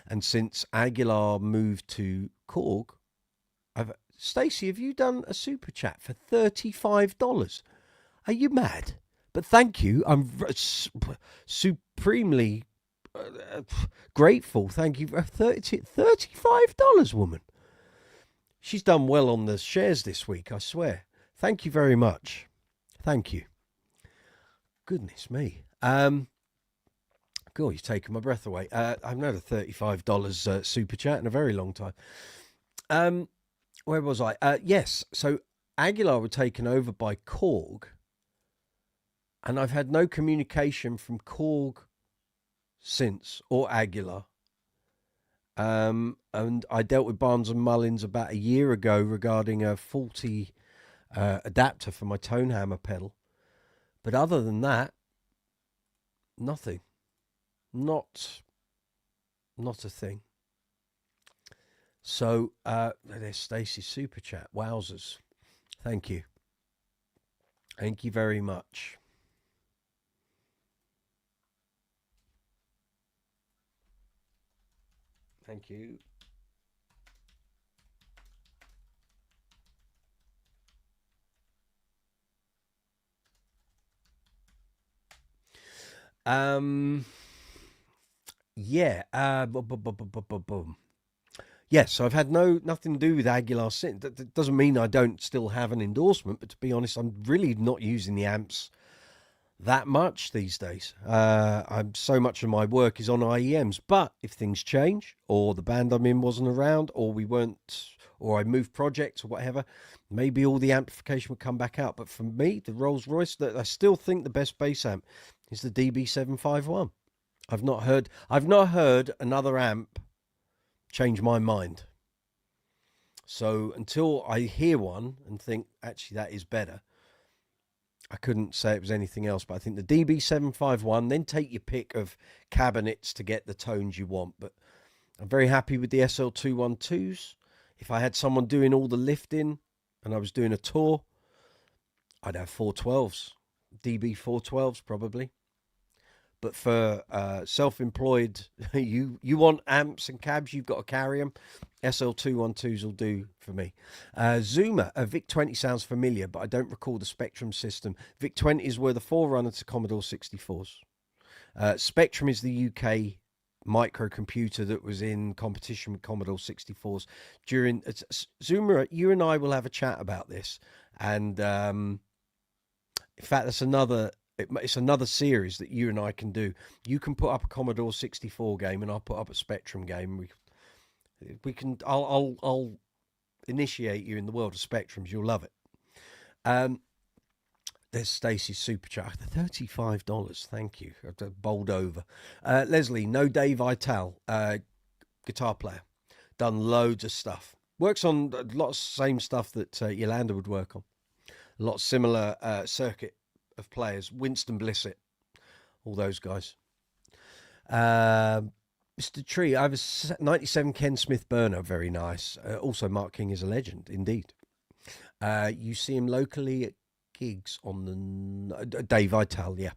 And since Aguilar moved to Korg, Stacey, have you done a super chat for $35? Are you mad? But thank you. I'm supremely grateful. Thank you for $35, woman. She's done well on the shares this week, I swear. Thank you very much. Thank you. Goodness me. God, you're taking my breath away. I've had a $35 super chat in a very long time. Where was I? Yes, so Aguilar were taken over by Korg, and I've had no communication from Korg since, or Aguilar. And I dealt with Barnes & Mullins about a year ago regarding a faulty adapter for my tone hammer pedal. But other than that, nothing. Not a thing. So there's Stacey's super chat. Wowzers. Thank you. Thank you very much. Thank you. Yeah. Yes, so I've had nothing to do with Aguilar since. That doesn't mean I don't still have an endorsement, but to be honest, I'm really not using the amps that much these days. I'm so much of my work is on IEMs. But if things change, or the band I'm in wasn't around, or we weren't, or I moved projects or whatever, maybe all the amplification would come back out. But for me, the Rolls Royce, I still think the best bass amp is the DB751. I've not heard another amp change my mind. So until I hear one and think actually that is better, I couldn't say it was anything else. But I think the DB751, then take your pick of cabinets to get the tones you want. But I'm very happy with the SL212s. If I had someone doing all the lifting and I was doing a tour, I'd have 412s, DB 412s probably. But for self-employed, you want amps and cabs, you've got to carry them. SL212s will do for me. Zoomer, VIC-20 sounds familiar, but I don't recall the Spectrum system. VIC-20s were the forerunner to Commodore 64s. Spectrum is the UK microcomputer that was in competition with Commodore 64s. Zoomer, you and I will have a chat about this. And in fact, that's it's another series that you and I can do. You can put up a Commodore 64 game, and I'll put up a Spectrum game. We can. I'll initiate you in the world of Spectrums. You'll love it. There's Stacey's super chat. $35. Thank you. I've bowled over. Leslie, no Dave Vitale, guitar player. Done loads of stuff. Works on a lot of same stuff that Yolanda would work on. A lot similar circuit of players. Winston Blissett, all those guys. Mr. Tree, I have a 97 Ken Smith burner, very nice. Also, Mark King is a legend, indeed. You see him locally at gigs on the Dave Vitale, yeah.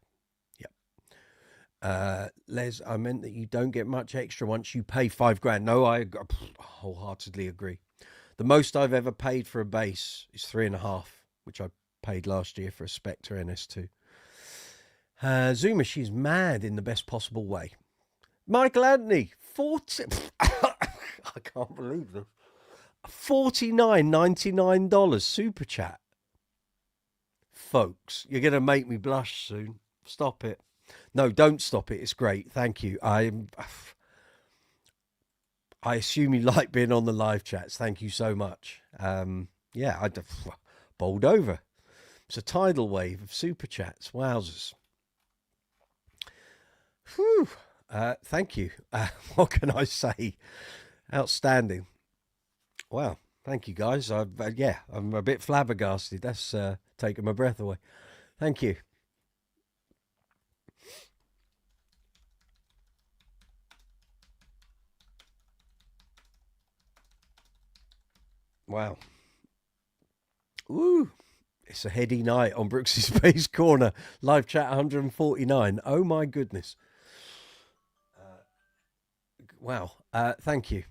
Les, I meant that you don't get much extra once you pay $5,000. No, I wholeheartedly agree. The most I've ever paid for a bass is $3,500, which I paid last year for a Spectre NS2. Zuma, she's mad in the best possible way. Michael Anthony, 40. I can't believe them. $49.99 super chat. Folks, you're going to make me blush soon. Stop it. No, don't stop it. It's great. Thank you. I assume you like being on the live chats. Thank you so much. Yeah, I bowled over. It's a tidal wave of super chats. Wowzers. Whew. Thank you. What can I say? Outstanding. Wow. Thank you, guys. Yeah, I'm a bit flabbergasted. That's taking my breath away. Thank you. Wow. Ooh. It's a heady night on Brooks's Space Corner. Live chat 149. Oh, my goodness. Wow. Thank you.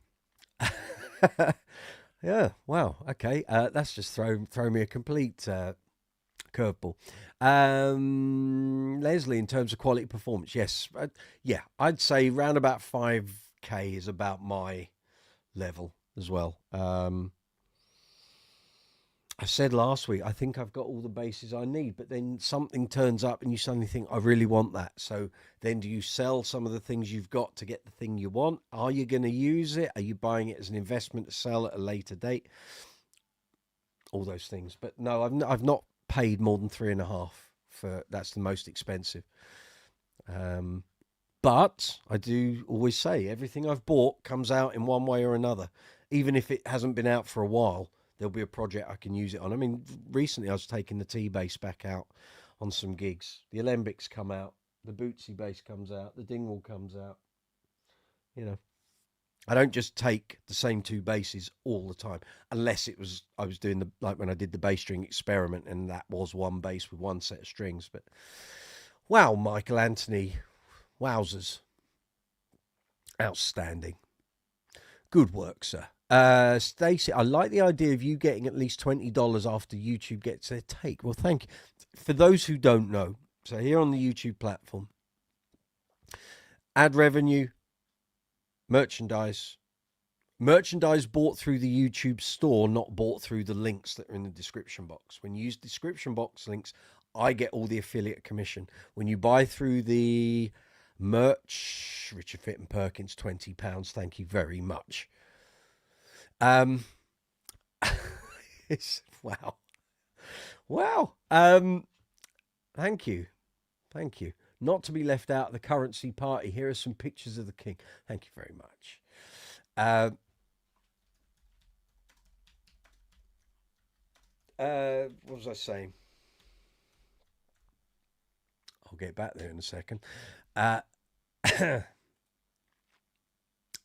Yeah. Wow. Okay. That's just throw me a complete curveball. Leslie, in terms of quality performance, yes. Yeah, I'd say round about 5K is about my level as well. I said last week, I think I've got all the bases I need, but then something turns up and you suddenly think, I really want that. So then do you sell some of the things you've got to get the thing you want? Are you going to use it? Are you buying it as an investment to sell at a later date? All those things. But no, I've not paid more than 3.5 for, that's the most expensive. But I do always say everything I've bought comes out in one way or another. Even if it hasn't been out for a while, there'll be a project I can use it on. I mean, recently I was taking the T-bass back out on some gigs. The Alembics come out, the Bootsy bass comes out, the Dingwall comes out. You know, I don't just take the same two basses all the time, unless it was I was doing like when I did the bass string experiment, and that was one bass with one set of strings. But wow, Michael Anthony, wowzers, outstanding, good work, sir. Stacey, I like the idea of you getting at least $20 after YouTube gets their take. Well, thank you. For those who don't know, so here on the YouTube platform, ad revenue, merchandise bought through the YouTube store, not bought through the links that are in the description box. When you use description box links, I get all the affiliate commission. When you buy through the merch, Richard Fitton Perkins, £20. Thank you very much. Wow. Thank you. Not to be left out of the currency party. Here are some pictures of the king. Thank you very much. What was I saying? I'll get back there in a second.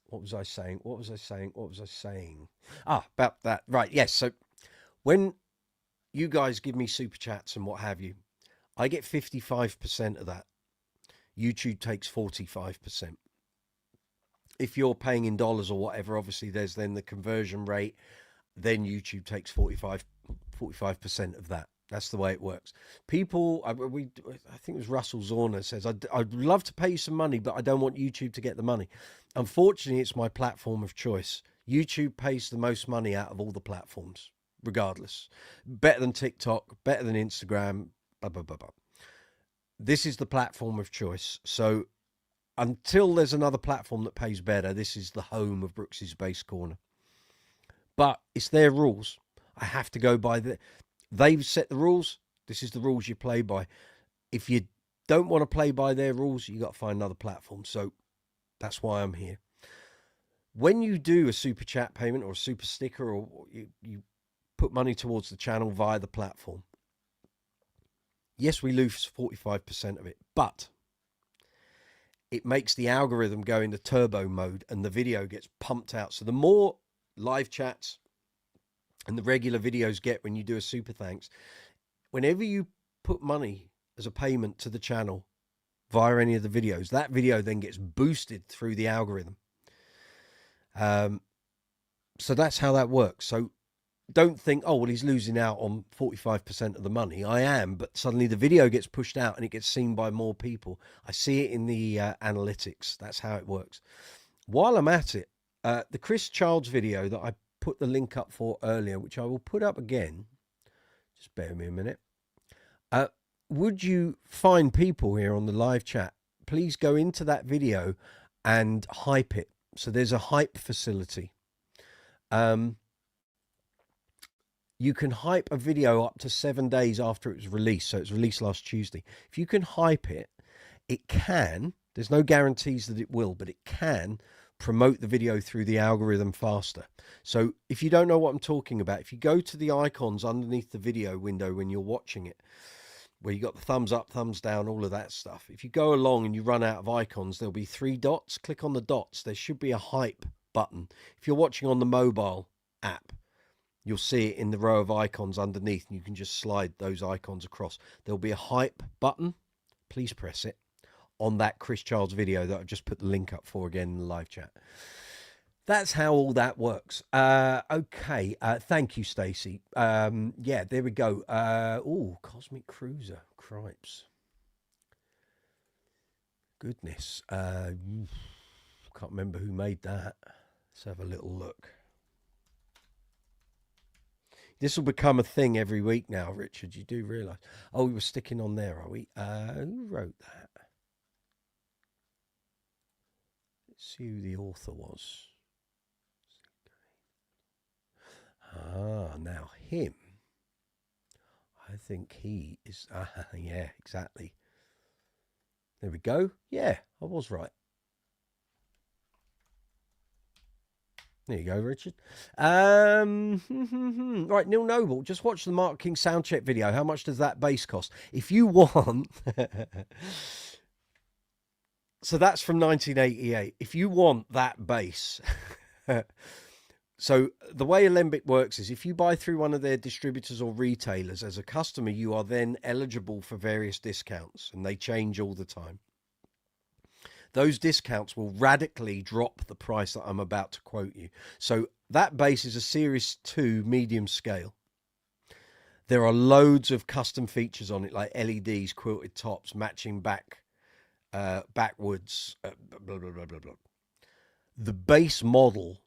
What was I saying? About that. Right. Yes. So when you guys give me super chats and what have you, I get 55% of that. YouTube takes 45%. If you're paying in dollars or whatever, obviously there's then the conversion rate. Then YouTube takes 45% of that. That's the way it works. People, I think it was Russell Zorner says, I'd love to pay you some money, but I don't want YouTube to get the money. Unfortunately, it's my platform of choice. YouTube pays the most money out of all the platforms, regardless. Better than TikTok, better than Instagram, blah, blah, blah, blah. This is the platform of choice. So until there's another platform that pays better, this is the home of Brooks's Bass Corner. But it's their rules. I have to go by they've set the rules. This is the rules you play by. If you don't want to play by their rules, you got to find another platform. So that's why I'm here. When you do a super chat payment or a super sticker, or you put money towards the channel via the platform, yes, we lose 45% of it, but it makes the algorithm go into turbo mode and the video gets pumped out. So the more live chats and the regular videos get when you do a super thanks, whenever you put money as a payment to the channel via any of the videos, that video then gets boosted through the algorithm. So that's how that works. So don't think, oh, well, he's losing out on 45% of the money. I am, but suddenly the video gets pushed out and it gets seen by more people. I see it in the analytics. That's how it works. While I'm at it, the Chris Childs video that I put the link up for earlier, which I will put up again, just bear with me a minute. would you find people here on the live chat, please go into that video and hype it. So there's a hype facility. You can hype a video up to 7 days after it was released. So it was released last Tuesday. If you can hype it, it can, there's no guarantees that it will, but it can promote the video through the algorithm faster. So if you don't know what I'm talking about, if you go to the icons underneath the video window when you're watching it, where you got the thumbs up, thumbs down, all of that stuff. If you go along and you run out of icons, there'll be 3 dots. Click on the dots. There should be a hype button. If you're watching on the mobile app, you'll see it in the row of icons underneath, and you can just slide those icons across. There'll be a hype button. Please press it on that Chris Childs video that I've just put the link up for again in the live chat. That's how all that works. Okay. Thank you, Stacey. Yeah, there we go. Oh, Cosmic Cruiser. Cripes. Goodness. Can't remember who made that. Let's have a little look. This will become a thing every week now, Richard. You do realise. Oh, we were sticking on there, are we? Who wrote that? Let's see who the author was. Now him. I think he is. Yeah, exactly. There we go. Yeah, I was right. There you go, Richard. Right, Neil Noble, just watch the Mark King soundcheck video. How much does that bass cost? If you want... So that's from 1988. If you want that bass... So the way Alembic works is if you buy through one of their distributors or retailers as a customer, you are then eligible for various discounts, and they change all the time. Those discounts will radically drop the price that I'm about to quote you. So that bass is a Series 2 medium scale. There are loads of custom features on it, like LEDs, quilted tops, matching backwards, blah, blah, blah, blah, blah. The base model,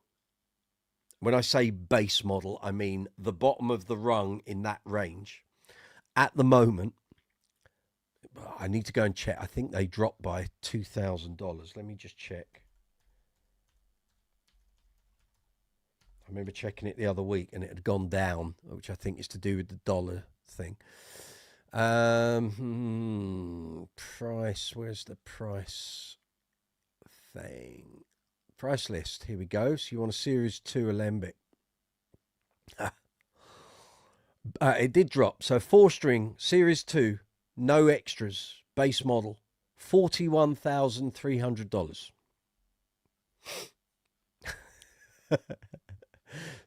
when I say base model, I mean the bottom of the rung in that range. At the moment, I need to go and check. I think they dropped by $2,000. Let me just check. I remember checking it the other week and it had gone down, which I think is to do with the dollar thing. Price. Where's the price thing? Price list. Here we go. So you want a Series 2 Alembic. It did drop. So 4-string Series 2. No extras, base model, $41,300.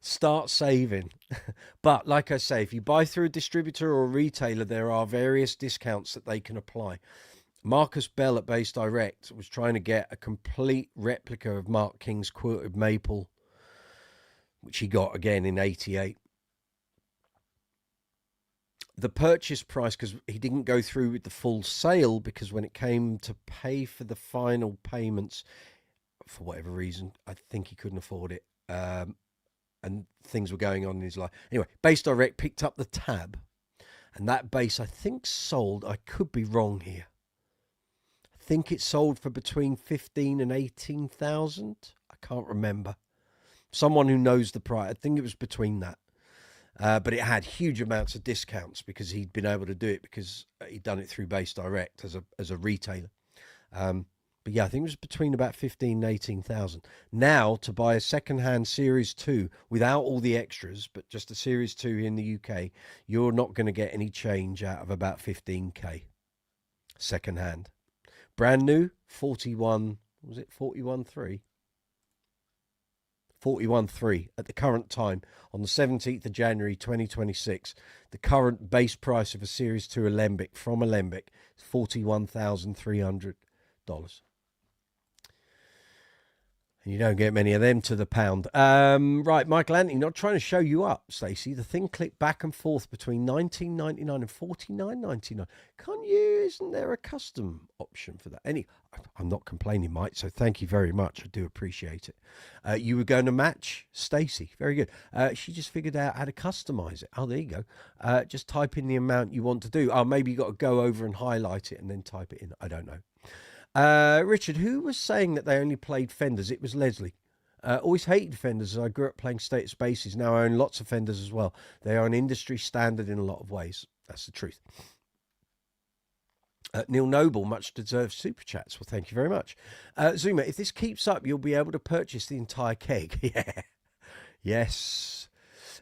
Start saving. But like I say, if you buy through a distributor or a retailer, there are various discounts that they can apply. Marcus Bell at Bass Direct was trying to get a complete replica of Mark King's quilted maple, which he got again in '88. The purchase price, because he didn't go through with the full sale, because when it came to pay for the final payments, for whatever reason, I think he couldn't afford it, and things were going on in his life. Anyway, Bass Direct picked up the tab, and that bass, I think, sold, I could be wrong here, I think it sold for between 15 and 18,000. I can't remember. Someone who knows the price, I think it was between that. But it had huge amounts of discounts because he'd been able to do it because he'd done it through Bass Direct as a retailer. But yeah, I think it was between about 15 and 18,000. Now, to buy a second-hand Series 2 without all the extras, but just a Series 2 in the UK, you're not going to get any change out of about 15k second-hand. Brand new, 41.3? 41.3 at the current time on the 17th of January 2026. The current base price of a Series 2 Alembic from Alembic is $41,300. And you don't get many of them to the pound. Right, Michael Anthony, not trying to show you up, Stacey. The thing clicked back and forth between 19.99 and 49.99. Can't you? Isn't there a custom option for that? I'm not complaining, Mike. So thank you very much. I do appreciate it. You were going to match Stacey. Very good. She just figured out how to customize it. Oh, there you go. Just type in the amount you want to do. Oh, maybe you got to go over and highlight it and then type it in. I don't know. Richard, who was saying that they only played Fenders? It was Leslie. Always hated Fenders as I grew up playing status basses. Now I own lots of Fenders as well. They are an industry standard in a lot of ways. That's the truth. Neil Noble, much deserved super chats. Well, thank you very much. Zuma, if this keeps up, you'll be able to purchase the entire keg. Yeah. Yes.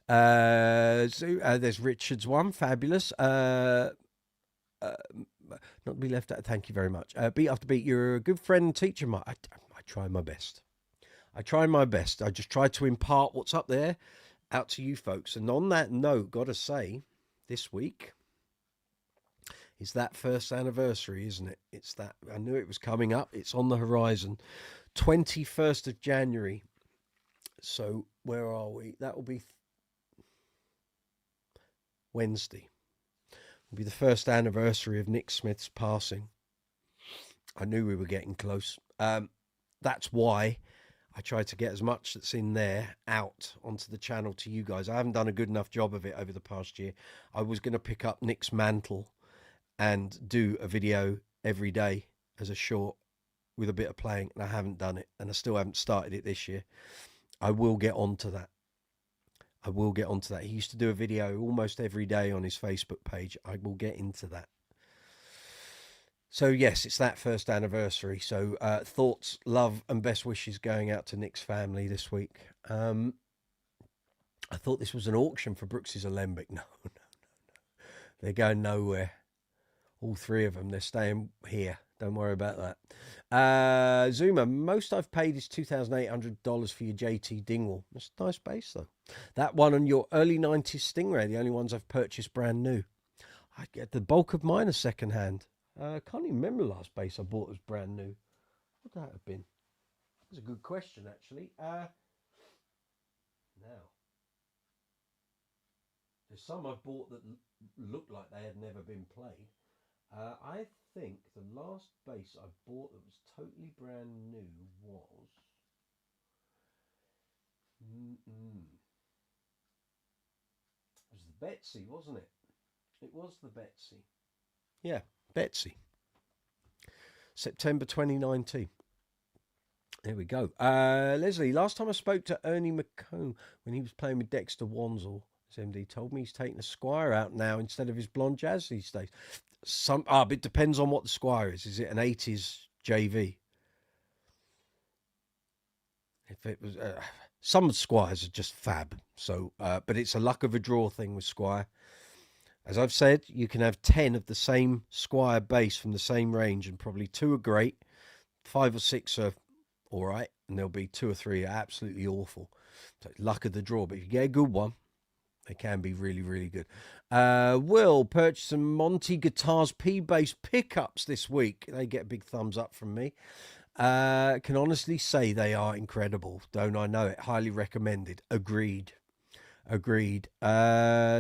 There's Richard's one. Fabulous. Not to be left out. Thank you very much. Beat after beat, you're a good friend and teacher, Mike. I try my best. I try my best. I just try to impart what's up there out to you folks. And on that note, got to say, this week is that first anniversary, isn't it? It's that. I knew it was coming up. It's on the horizon. 21st of January. So where are we? That will be Wednesday. It'll be the first anniversary of Nick Smith's passing. I knew we were getting close. That's why I tried to get as much that's in there out onto the channel to you guys. I haven't done a good enough job of it over the past year. I was going to pick up Nick's mantle and do a video every day as a short with a bit of playing, and I haven't done it, and I still haven't started it this year. I will get onto that. He used to do a video almost every day on his Facebook page. I will get into that. So, yes, it's that first anniversary. So, thoughts, love, and best wishes going out to Nick's family this week. I thought this was an auction for Brooks's Alembic. No. They're going nowhere. All three of them, they're staying here. Don't worry about that. Zuma, most I've paid is $2,800 for your JT Dingwall. That's a nice bass, though. That one on your early 90s Stingray, the only ones I've purchased brand new. I get the bulk of mine are second hand. I can't even remember the last bass I bought was brand new. What would that have been? That's a good question, actually. Now, there's some I've bought that look like they had never been played. I think the last bass I bought that was totally brand new was... It was the Betsy, wasn't it? It was the Betsy. Yeah, Betsy. September 2019. There we go. Leslie, last time I spoke to Ernie McComb when he was playing with Dexter Wansell, his MD told me he's taking a Sklar out now instead of his blonde jazz these days. But it depends on what the Sklar is. Is it an 80s JV? If it was, some Squires are just fab. So, but it's a luck of a draw thing with Squire. As I've said, you can have 10 of the same Squire bass from the same range, and probably 2 are great, 5 or 6 are all right, and there'll be 2 or 3 are absolutely awful. So luck of the draw. But if you get a good one, they can be really, really good. Will purchase some Monty Guitars P-Bass pickups this week. They get a big thumbs up from me. Can honestly say they are incredible. Don't I know it? Highly recommended. Agreed.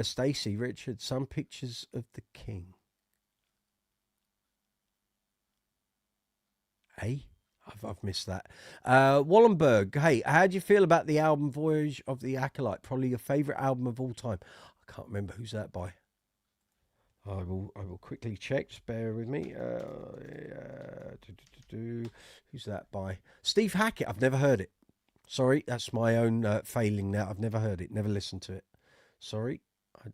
Stacey, Richard, some pictures of the King. Hey? I've missed that. Wallenberg, hey, how do you feel about the album Voyage of the Acolyte? Probably your favourite album of all time. I can't remember who's that by. I will quickly check. Just bear with me. Who's that by? Steve Hackett. I've never heard it. Sorry, that's my own failing now. I've never heard it. Never listened to it. Sorry,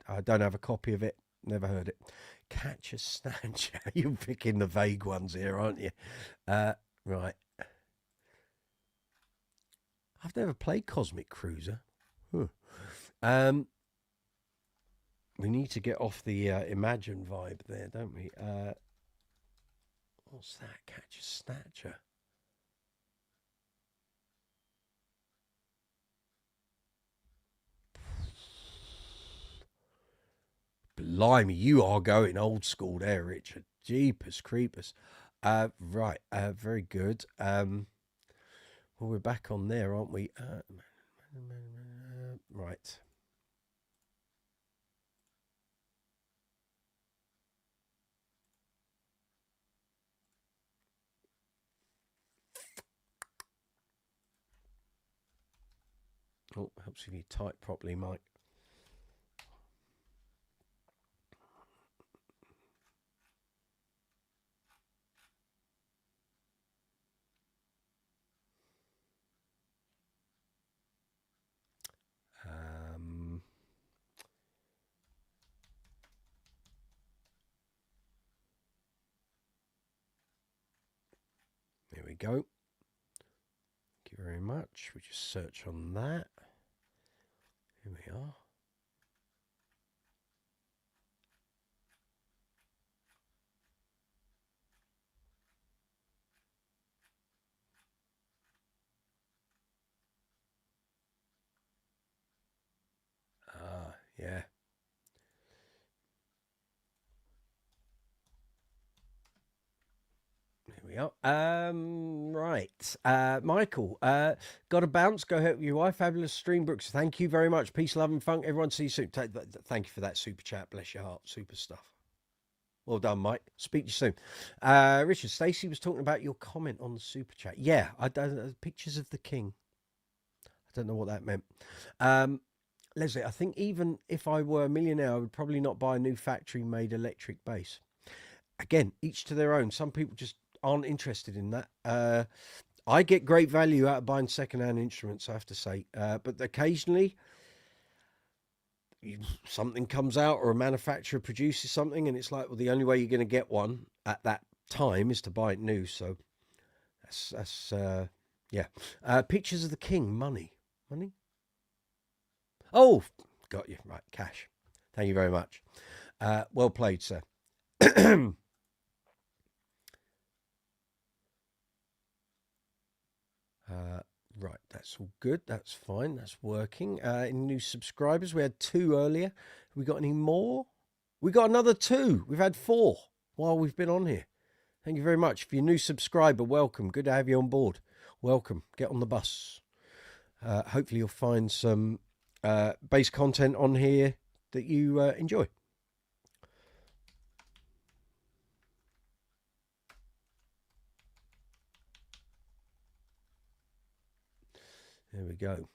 I don't have a copy of it. Never heard it. Catch a Snatcher. You're picking the vague ones here, aren't you? Right. I've never played Cosmic Cruiser. We need to get off the Imagine vibe there, don't we? What's that? Catch a Snatcher. Blimey, you are going old school there, Richard. Jeepers creepers. Right, very good. Well, we're back on there, aren't we? Right. Oh, helps if you type properly, Mike. There we go. Thank you very much. We just search on that. Here we are. Yeah. Here we are. Right. Michael, got a bounce. Go help your wife. Fabulous stream, Brooks. Thank you very much. Peace, love, and funk. Everyone, see you soon. Thank you for that super chat. Bless your heart. Super stuff. Well done, Mike. Speak to you soon. Richard, Stacey was talking about your comment on the super chat. Yeah, I don't pictures of the king. I don't know what that meant. Leslie, I think even if I were a millionaire, I would probably not buy a new factory-made electric bass. Again, each to their own. Some people just aren't interested in that. I get great value out of buying second-hand instruments, I have to say. But occasionally, something comes out or a manufacturer produces something, and it's like, well, the only way you're going to get one at that time is to buy it new. So that's yeah. Pictures of the king, money. Oh, got you. Right, cash. Thank you very much. Well played, sir. Right, that's all good. That's fine. That's working. Any new subscribers? We had 2 earlier. Have we got any more? We got another 2. We've had 4 while we've been on here. Thank you very much. If you're a new subscriber, welcome. Good to have you on board. Welcome. Get on the bus. Hopefully you'll find some bass content on here that you enjoy. There we go.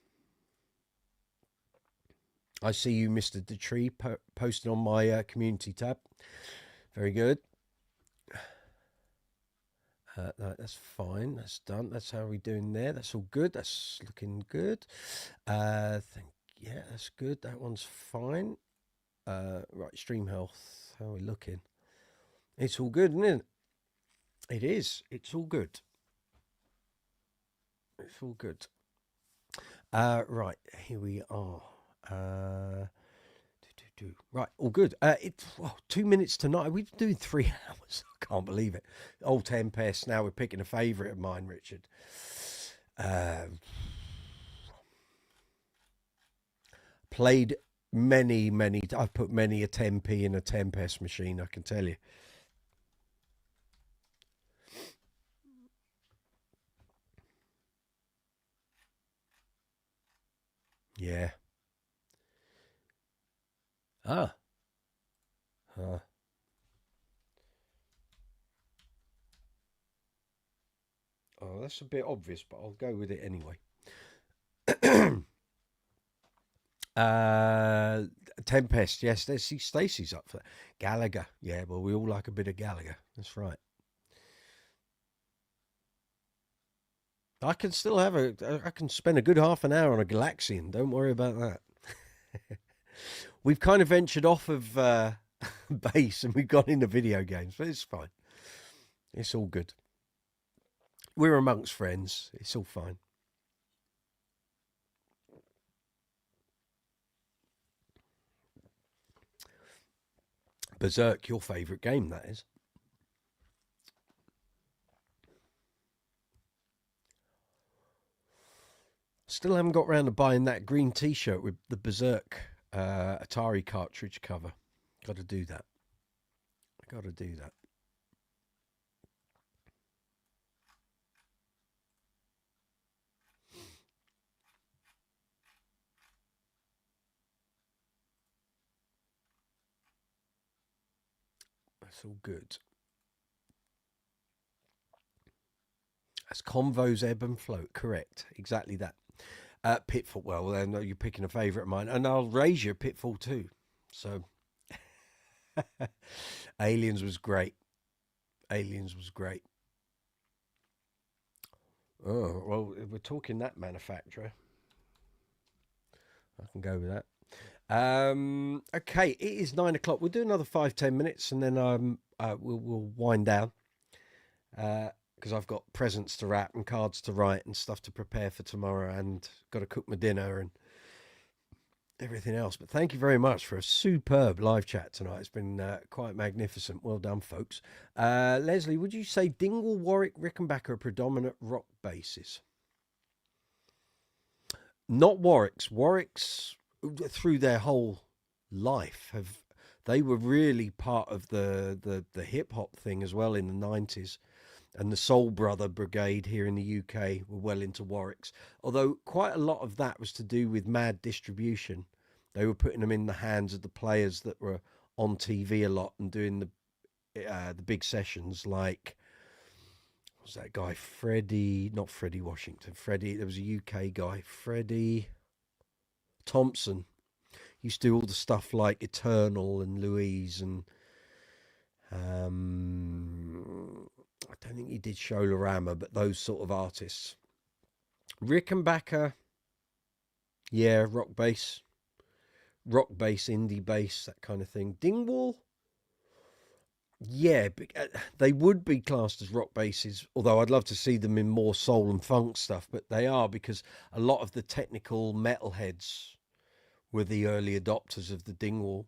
I see you, Mr. Detree, posted on my community tab. Very good. That's fine. That's done. That's how we're doing there. That's all good. That's looking good. Yeah, that's good. That one's fine. Right, stream health. How are we looking? It's all good, isn't it? It is. It's all good. It's all good. Right, here we are. Right, all good. It's 2 minutes to 9. We've been doing 3 hours. I can't believe it. Old Tempest. Now we're picking a favourite of mine, Richard. Played many. I've put many a 10p in a Tempest machine, I can tell you. Yeah. Oh, that's a bit obvious, but I'll go with it anyway. Tempest, yes. See, Stacey's up for that. Gallagher, yeah. Well, we all like a bit of Gallagher. That's right. I can still have I can spend a good half an hour on a Galaxian. Don't worry about that. We've kind of ventured off of bass and we've gone into video games, but it's fine. It's all good. We're amongst friends. It's all fine. Berserk, your favourite game, that is. Still haven't got round to buying that green T-shirt with the Berserk Atari cartridge cover. Got to do that. Got to do that. It's all good. As convos ebb and float, correct. Exactly that. Pitfall, well, then you're picking a favourite of mine. And I'll raise your Pitfall too. So, Aliens was great. Aliens was great. Oh, well, if we're talking that manufacturer, I can go with that. Okay, it is 9 o'clock. We'll do another 5-10 minutes and then we'll wind down. Because I've got presents to wrap and cards to write and stuff to prepare for tomorrow and got to cook my dinner and everything else. But thank you very much for a superb live chat tonight. It's been quite magnificent. Well done, folks. Leslie, would you say Dingwall, Warwick, Rickenbacker are predominant rock basses? Not Warwick's. Warwick's, through their whole life, they were really part of the hip hop thing as well in the 90s. And the Soul Brother Brigade here in the UK were well into Warwick's. Although quite a lot of that was to do with mad distribution. They were putting them in the hands of the players that were on TV a lot and doing the big sessions like, what was that guy? Not Freddie Washington. There was a UK guy, Freddie Thompson. Used to do all the stuff like Eternal and Louise and I don't think he did Sholarama, but those sort of artists. Rickenbacker, yeah, rock bass, indie bass, that kind of thing. Dingwall, yeah, they would be classed as rock basses, although I'd love to see them in more soul and funk stuff, but they are because a lot of the technical metalheads were the early adopters of the Dingwall,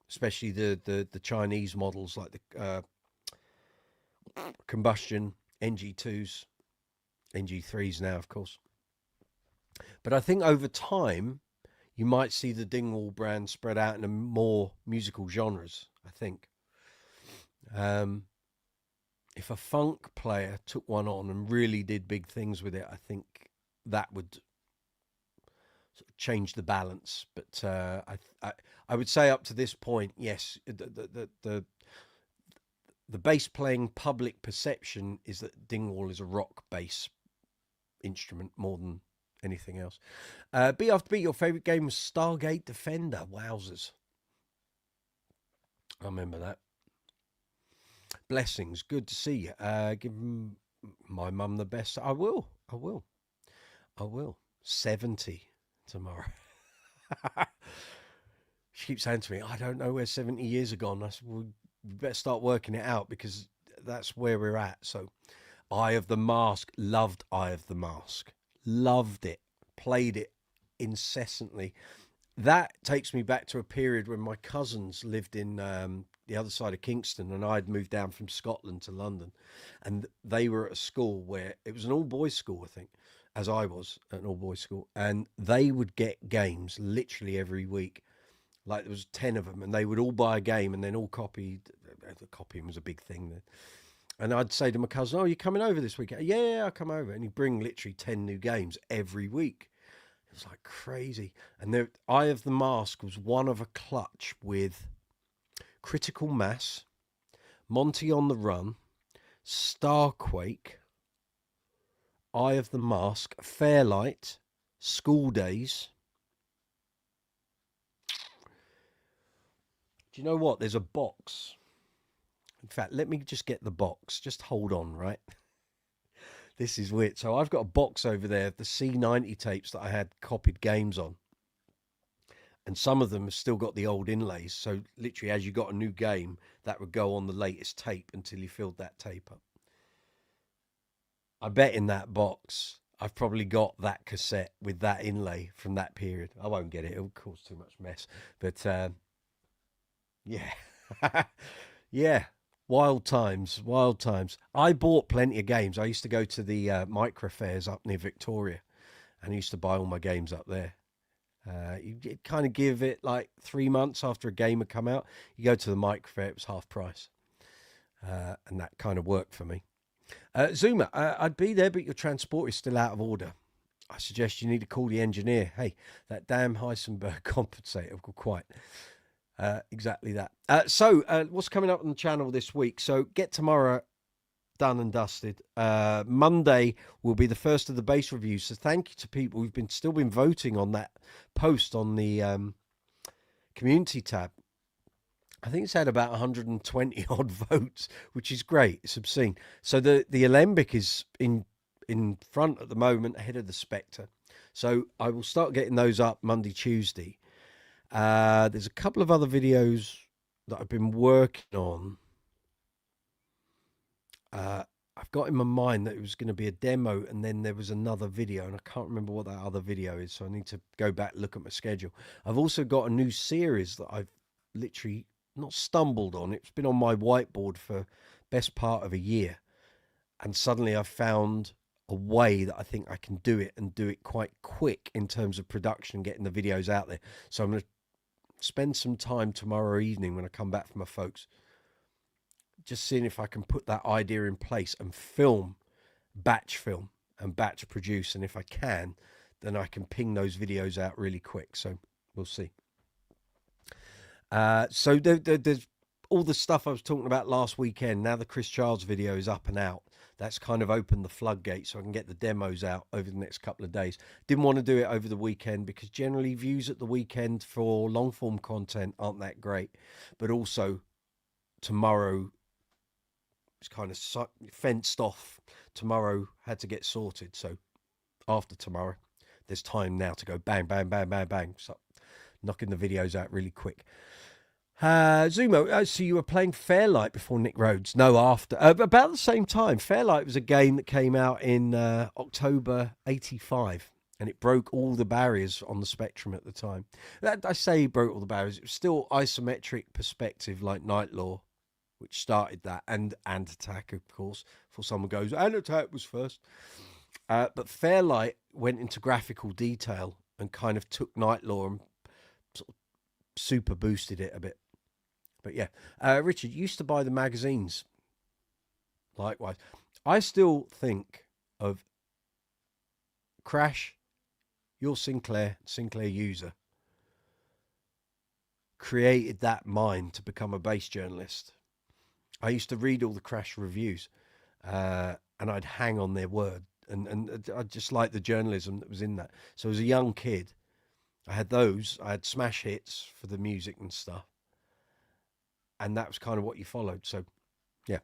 especially the Chinese models like the Combustion NG2s, NG3s now, of course. But I think over time, you might see the Dingwall brand spread out into more musical genres, I think. If a funk player took one on and really did big things with it, I think that would sort of change the balance. But I would say up to this point, yes, the bass playing public perception is that Dingwall is a rock bass instrument more than anything else. Beat after beat, your favourite game was Stargate Defender. Wowzers. I remember that. Blessings. Good to see you. Give my mum the best. I will. 70 tomorrow. She keeps saying to me, I don't know where 70 years are gone. I said, well, we better start working it out because that's where we're at. So Eye of the Mask, loved Eye of the Mask, loved it, played it incessantly. That takes me back to a period when my cousins lived in the other side of Kingston and I'd moved down from Scotland to London, and they were at a school where it was an all boys school, I think, as I was at an all boys school, and they would get games literally every week. Like there was 10 of them and they would all buy a game and then all copied. The copying was a big thing then. And I'd say to my cousin, oh, you coming over this weekend? Yeah, I'll come over. And he'd bring literally 10 new games every week. It was like crazy. And the Eye of the Mask was one of a clutch with Critical Mass, Monty on the Run, Starquake, Eye of the Mask, Fairlight, School Days. Do you know what? There's a box. In fact, let me just get the box. Just hold on, right? This is weird. So I've got a box over there of the C90 tapes that I had copied games on. And some of them have still got the old inlays. So literally, as you got a new game, that would go on the latest tape until you filled that tape up. I bet in that box, I've probably got that cassette with that inlay from that period. I won't get it. It'll cause too much mess. But yeah. Yeah. Wild times. I bought plenty of games. I used to go to the micro fairs up near Victoria and I used to buy all my games up there. You kind of give it like 3 months after a game had come out. You go to the micro fair, it was half price. And that kind of worked for me. Zuma, I'd be there, but your transport is still out of order. I suggest you need to call the engineer. Hey, that damn Heisenberg compensator, quite. Exactly that. What's coming up on the channel this week? So get tomorrow done and dusted. Monday will be the first of the bass reviews. So thank you to people who've still been voting on that post on the community tab. I think it's had about 120 odd votes, which is great. It's obscene. So the Alembic is in front at the moment, ahead of the Spectre. So I will start getting those up Monday, Tuesday. There's a couple of other videos that I've been working on. I've got in my mind that it was going to be a demo, and then there was another video, and I can't remember what that other video is, so I need to go back and look at my schedule. I've also got a new series that I've literally not stumbled on. It's been on my whiteboard for best part of a year, and suddenly I've found a way that I think I can do it, and do it quite quick in terms of production, getting the videos out there. So I'm going to spend some time tomorrow evening when I come back from my folks, just seeing if I can put that idea in place and batch film and batch produce. And if I can, then I can ping those videos out really quick. So we'll see. So there's all the stuff I was talking about last weekend. Now the Chris Childs video is up and out. That's kind of opened the floodgate so I can get the demos out over the next couple of days. Didn't want to do it over the weekend because generally views at the weekend for long form content aren't that great. But also tomorrow, it's kind of fenced off. Tomorrow had to get sorted. So after tomorrow, there's time now to go bang, bang, bang, bang, bang. So knocking the videos out really quick. Zumo, so you were playing Fairlight before Nick Rhodes? No, after. About the same time. Fairlight was a game that came out in October 85. And it broke all the barriers on the Spectrum at the time. I say broke all the barriers. It was still isometric perspective like Night Law, which started that, and Attack, of course, before someone goes, and Attack was first. But Fairlight went into graphical detail and kind of took Night Law and sort of super boosted it a bit. But yeah, Richard used to buy the magazines. Likewise, I still think of Crash, your Sinclair user, created that mind to become a bass journalist. I used to read all the Crash reviews, and I'd hang on their word, and I just liked the journalism that was in that. So as a young kid, I had those. I had smash hits for the music and stuff, and that was kind of what you followed. So, yeah.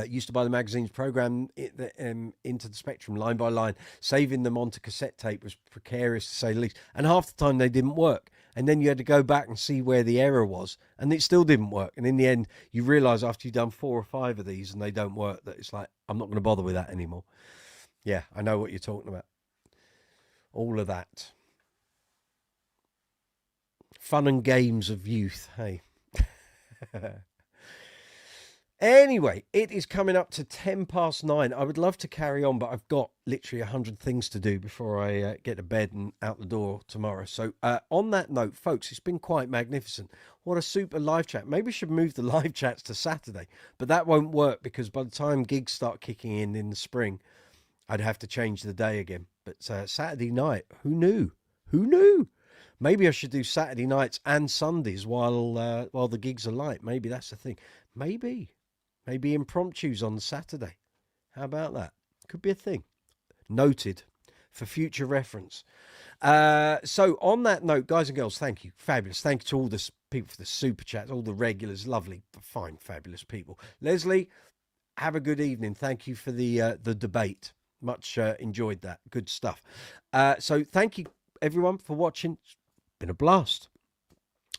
Used to buy the magazines, program into the Spectrum line by line. Saving them onto cassette tape was precarious, to say the least. And half the time they didn't work. And then you had to go back and see where the error was. And it still didn't work. And in the end, you realise after you've done 4 or 5 of these and they don't work, that it's like, I'm not going to bother with that anymore. Yeah, I know what you're talking about. All of that. Fun and games of youth, hey. Anyway, it is coming up to 9:10. I would love to carry on, but I've got literally 100 things to do before I get to bed and out the door tomorrow. So on that note, folks, it's been quite magnificent. What a super live chat. Maybe we should move the live chats to Saturday, but that won't work because by the time gigs start kicking in the spring, I'd have to change the day again. But Saturday night, who knew? Who knew? Maybe I should do Saturday nights and Sundays while the gigs are light. Maybe that's the thing. Maybe impromptus on Saturday. How about that? Could be a thing. Noted for future reference. So on that note, guys and girls, thank you. Fabulous. Thank you to all the people for the super chats, all the regulars, lovely, fine, fabulous people. Leslie, have a good evening. Thank you for the debate. Much enjoyed that. Good stuff. So thank you everyone for watching. It's been a blast.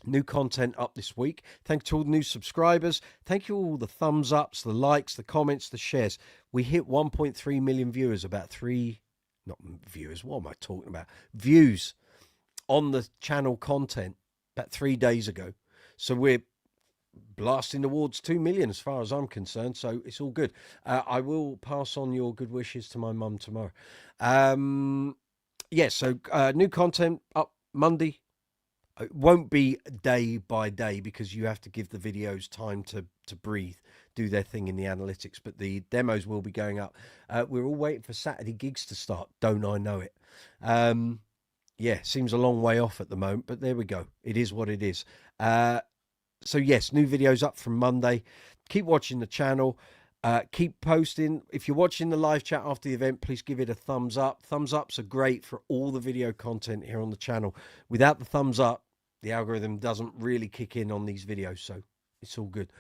New content up this week. Thank you to all the new subscribers. Thank you all the thumbs ups, the likes, the comments, the shares. We hit 1.3 million viewers, not viewers, what am I talking about? Views on the channel content about 3 days ago. So we're blasting towards 2 million as far as I'm concerned. So it's all good. I will pass on your good wishes to my mum tomorrow. So new content up Monday. It won't be day by day because you have to give the videos time to breathe, do their thing in the analytics. But the demos will be going up. We're all waiting for Saturday gigs to start. Don't I know it? Yeah, seems a long way off at the moment, but there we go. It is what it is. So yes, new videos up from Monday. Keep watching the channel. Keep posting. If you're watching the live chat after the event, please give it a thumbs up. Thumbs ups are great for all the video content here on the channel. Without the thumbs up, the algorithm doesn't really kick in on these videos, so it's all good.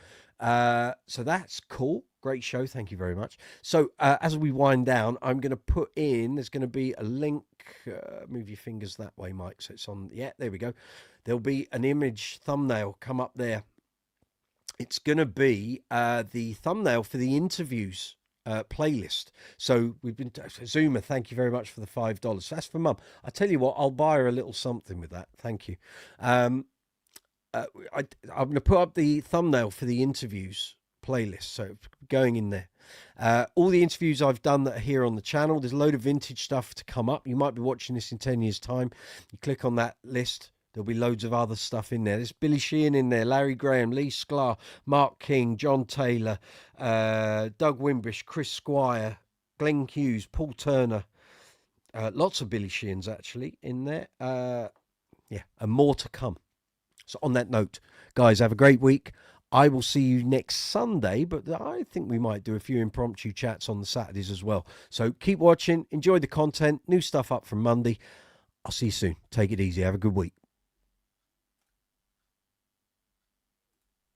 So that's cool. Great show. Thank you very much. So as we wind down, I'm going to put in, there's going to be a link. Move your fingers that way, Mike. So it's on. Yeah, there we go. There'll be an image thumbnail come up there. It's going to be the thumbnail for the interviews playlist. So we've been Zuma, thank you very much for the $5. That's for Mum. I tell you what, I'll buy her a little something with that. Thank you. I'm going to put up the thumbnail for the interviews playlist, so going in there. All the interviews I've done that are here on the channel. There's a load of vintage stuff to come up. You might be watching this in 10 years time. You click on that list, there'll be loads of other stuff in there. There's Billy Sheehan in there, Larry Graham, Lee Sklar, Mark King, John Taylor, Doug Wimbish, Chris Squire, Glenn Hughes, Paul Turner. Lots of Billy Sheehans actually in there. Yeah, and more to come. So on that note, guys, have a great week. I will see you next Sunday, but I think we might do a few impromptu chats on the Saturdays as well. So keep watching, enjoy the content, new stuff up from Monday. I'll see you soon. Take it easy. Have a good week.